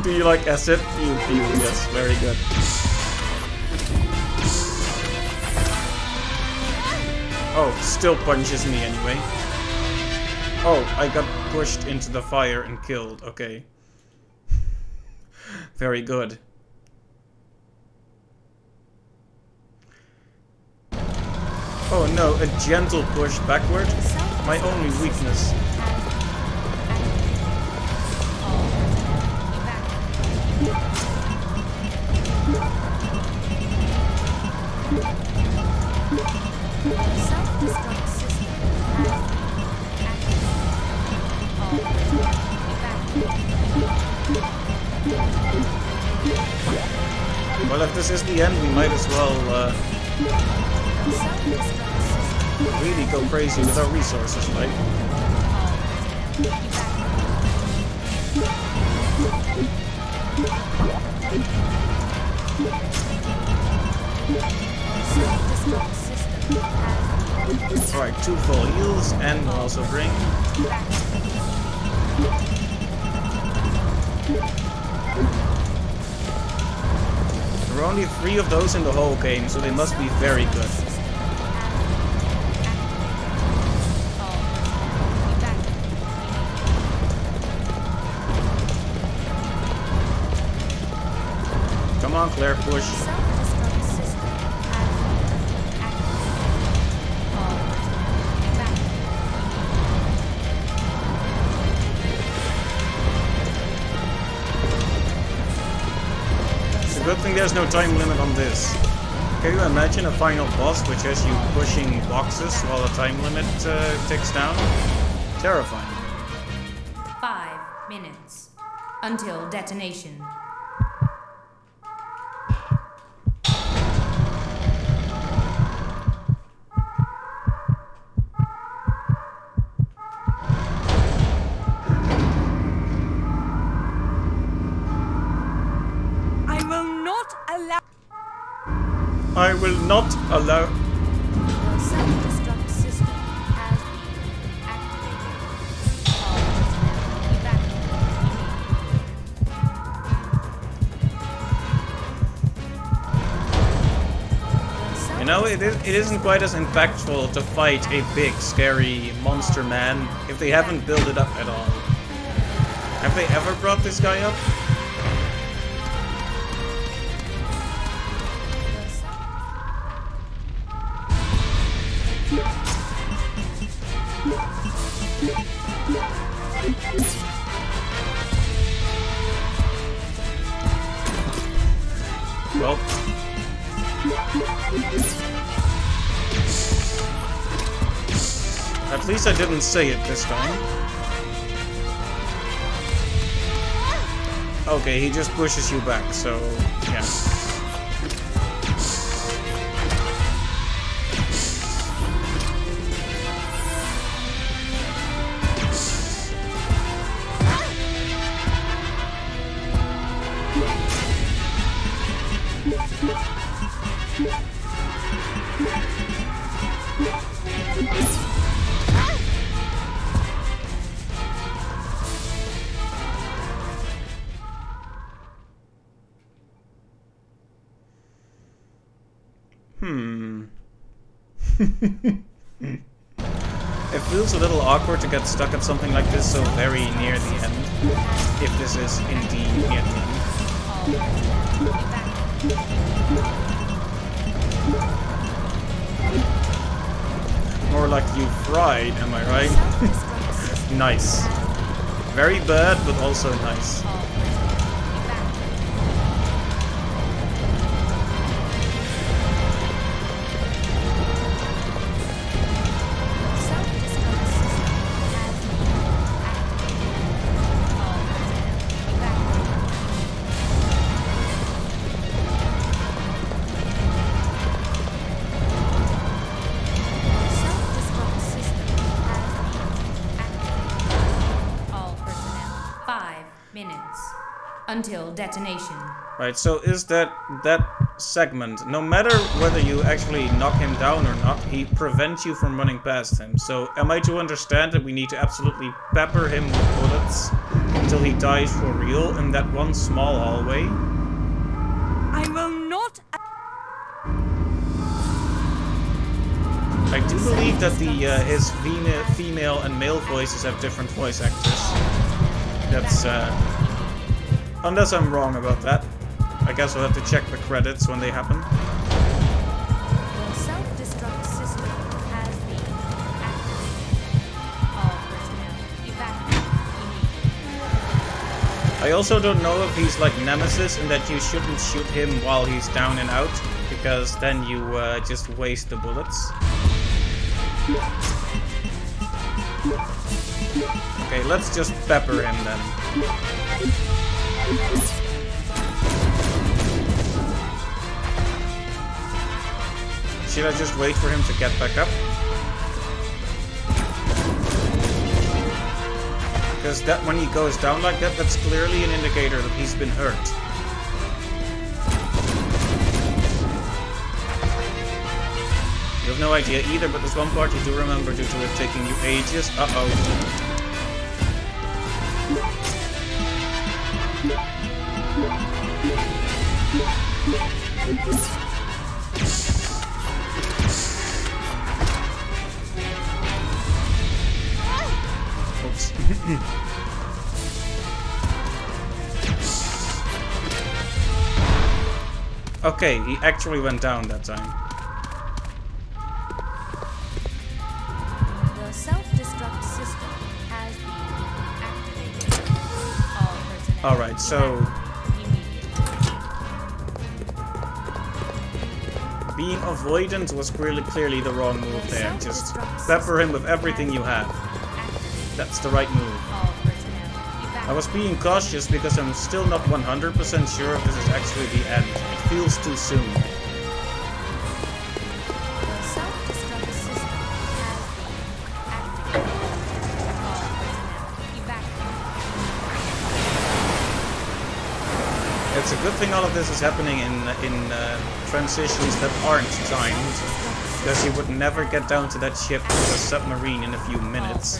Do you like acid? You do, yes, very good. Oh, still punches me anyway. Oh, I got pushed into the fire and killed. Okay. Very good. Oh no, a gentle push backward? My only weakness. Self-destruct system Well, if this is the end, we might as well really go crazy with our resources, right? Alright, 2 full heals, and we'll also bring... There are only 3 of those in the whole game, so they must be very good. Come on, Claire, push. Good thing there's no time limit on this. Can you imagine a final boss which has you pushing boxes while the time limit ticks down? Terrifying. 5 minutes until detonation. I will not allow... The self-destruct system has been activated. All personnel evacuate. You know, it isn't quite as impactful to fight a big, scary monster man if they haven't built it up at all. Have they ever brought this guy up? Well, at least I didn't say it this time. Okay, he just pushes you back, so yeah. It feels a little awkward to get stuck at something like this so very near the end, if this is indeed the end. like you fried, am I right? Nice. Very bad, but also nice. Until detonation. Right, so is that segment, no matter whether you actually knock him down or not, he prevents you from running past him. So am I to understand that we need to absolutely pepper him with bullets until he dies for real in that one small hallway? I will not. I do believe that his female and male voices have different voice actors. That's unless I'm wrong about that. I guess we'll have to check the credits when they happen. The self-destruct system has been activated. All personnel evacuate immediately. I also don't know if he's like Nemesis in that you shouldn't shoot him while he's down and out, because then you just waste the bullets. Okay, let's just pepper him then. Should I just wait for him to get back up? Because that when he goes down like that, that's clearly an indicator that he's been hurt. You have no idea either, but there's one part you do remember due to it taking you ages. Uh-oh. Oops. Okay, he actually went down that time. The self-destruct system has been activated. All personnel. Alright, so being avoidant was clearly the wrong move there. Just pepper him with everything you have. That's the right move. I was being cautious because I'm still not 100% sure if this is actually the end. It feels too soon. The self-destruct system has been activated. All personnel evacuate. It's a good thing all of this is happening in transitions that aren't timed, because you would never get down to that ship with a submarine in a few minutes.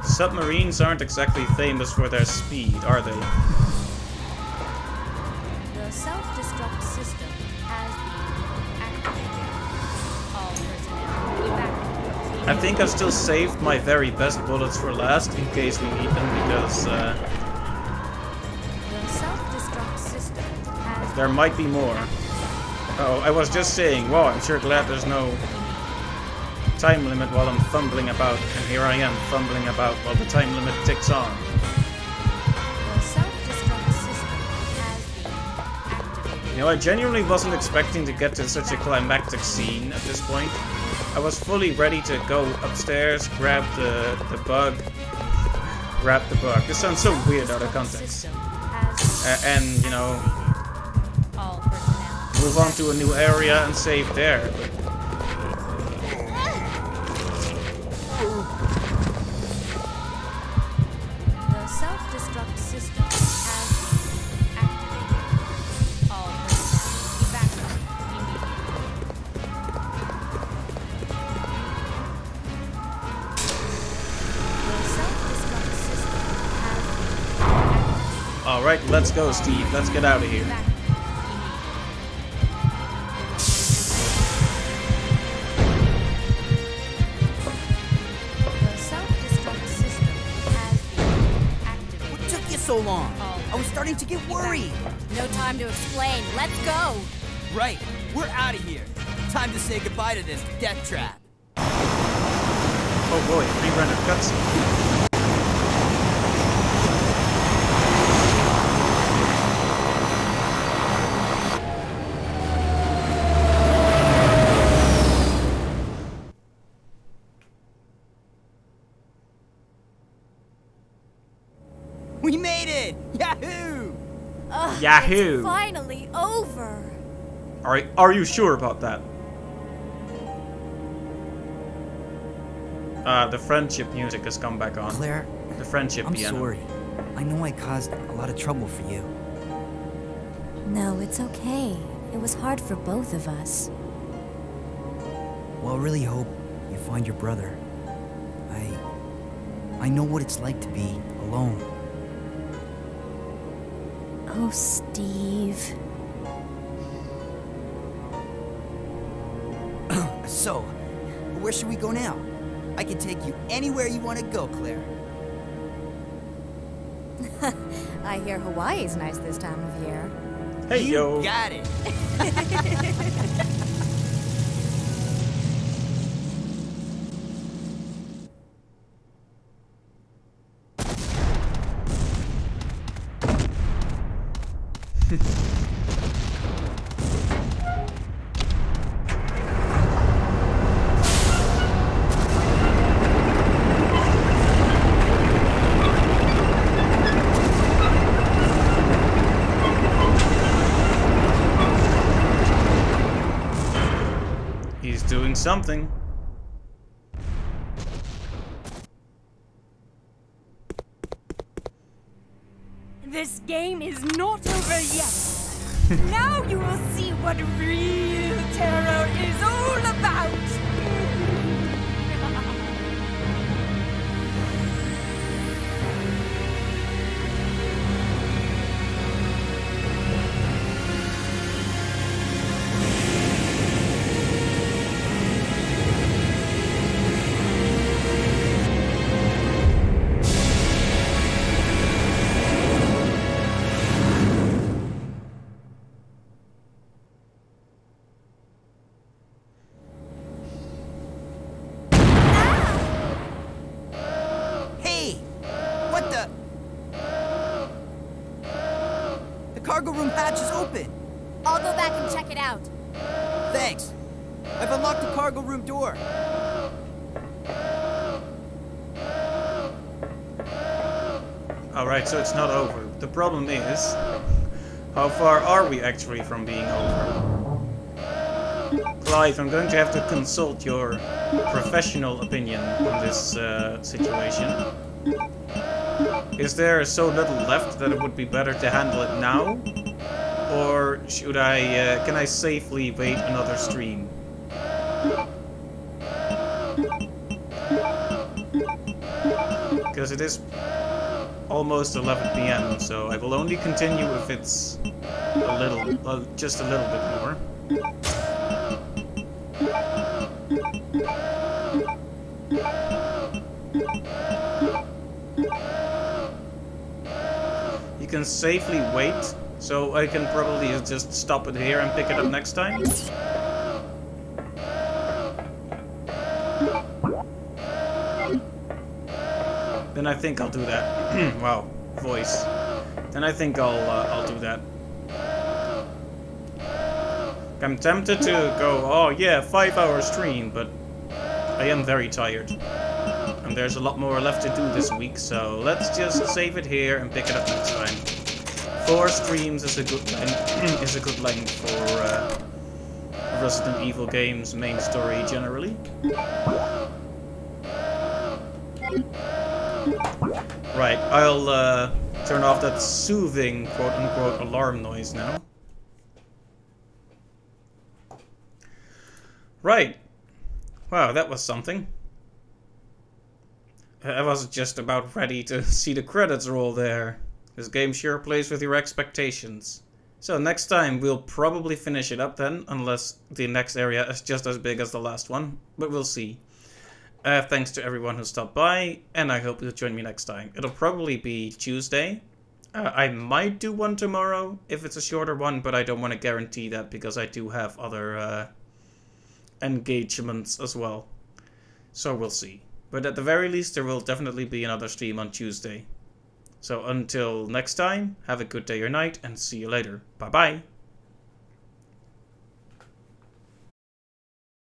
Submarines aren't exactly famous for their speed, are they? The self-destruct system has been activated. All personnel evacuate. I think I've still saved my very best bullets for last in case we need them, because The self-destruct system has there might be more. Oh, I was just saying, wow, I'm sure glad there's no time limit while I'm fumbling about, and here I am fumbling about while the time limit ticks on. The self-destruct system has been activated. You know, I genuinely wasn't expecting to get to such a climactic scene at this point. I was fully ready to go upstairs, grab the bug. Grab the bug. This sounds so weird out of context. System has And, you know, all personnel. move on to a new area and save there. The self-destruct system has been activated. All personnel evacuate immediately. The self-destruct system has been activated. Alright, let's go, Steve. Let's get out of here. Evacuate immediately. The self-destruct system has been activated. What took you so long? I was starting to get worried. No time to explain. Let's go. Right, we're out of here. Time to say goodbye to this death trap. Oh boy, pre-rendered cutscene. We made it! Yahoo! Ugh, Yahoo! It's finally over. Are you sure about that? The friendship music has come back on. Claire, The friendship I'm piano. sorry. I know I caused a lot of trouble for you. No, it's okay. It was hard for both of us. Well, I really hope you find your brother. I know what it's like to be alone. Oh, Steve. So, where should we go now? I can take you anywhere you want to go, Claire. I hear Hawaii's nice this time of year. Hey You yo! got it. He's doing something. This game is not over yet. Now you will see what real terror is all about. Hey! What the? The cargo room hatch is open. I'll go back and check it out. Thanks. I've unlocked the cargo room door. Alright, so it's not over. The problem is, how far are we actually from being over? Clive, I'm going to have to consult your professional opinion on this situation. Is there so little left that it would be better to handle it now? Or should I, can I safely wait another stream? Because it is almost 11 PM, so I will only continue if it's a little, just a little bit more. You can safely wait, so I can probably just stop it here and pick it up next time. Then I think I'll do that. Wow, voice. Then I think I'll do that. I'm tempted to go, oh yeah, 5-hour stream, but I am very tired. And there's a lot more left to do this week, so let's just save it here and pick it up next time. 4 streams is a good length, is a good length for Resident Evil games main story generally. Right, I'll turn off that soothing quote-unquote alarm noise now. Right. Wow, that was something. I was just about ready to see the credits roll there. This game sure plays with your expectations. So next time we'll probably finish it up then, unless the next area is just as big as the last one, but we'll see. Thanks to everyone who stopped by, and I hope you'll join me next time. It'll probably be Tuesday. I might do one tomorrow if it's a shorter one, but I don't want to guarantee that because I do have other engagements as well. So we'll see. But at the very least, there will definitely be another stream on Tuesday. So until next time, have a good day or night, and see you later. Bye bye.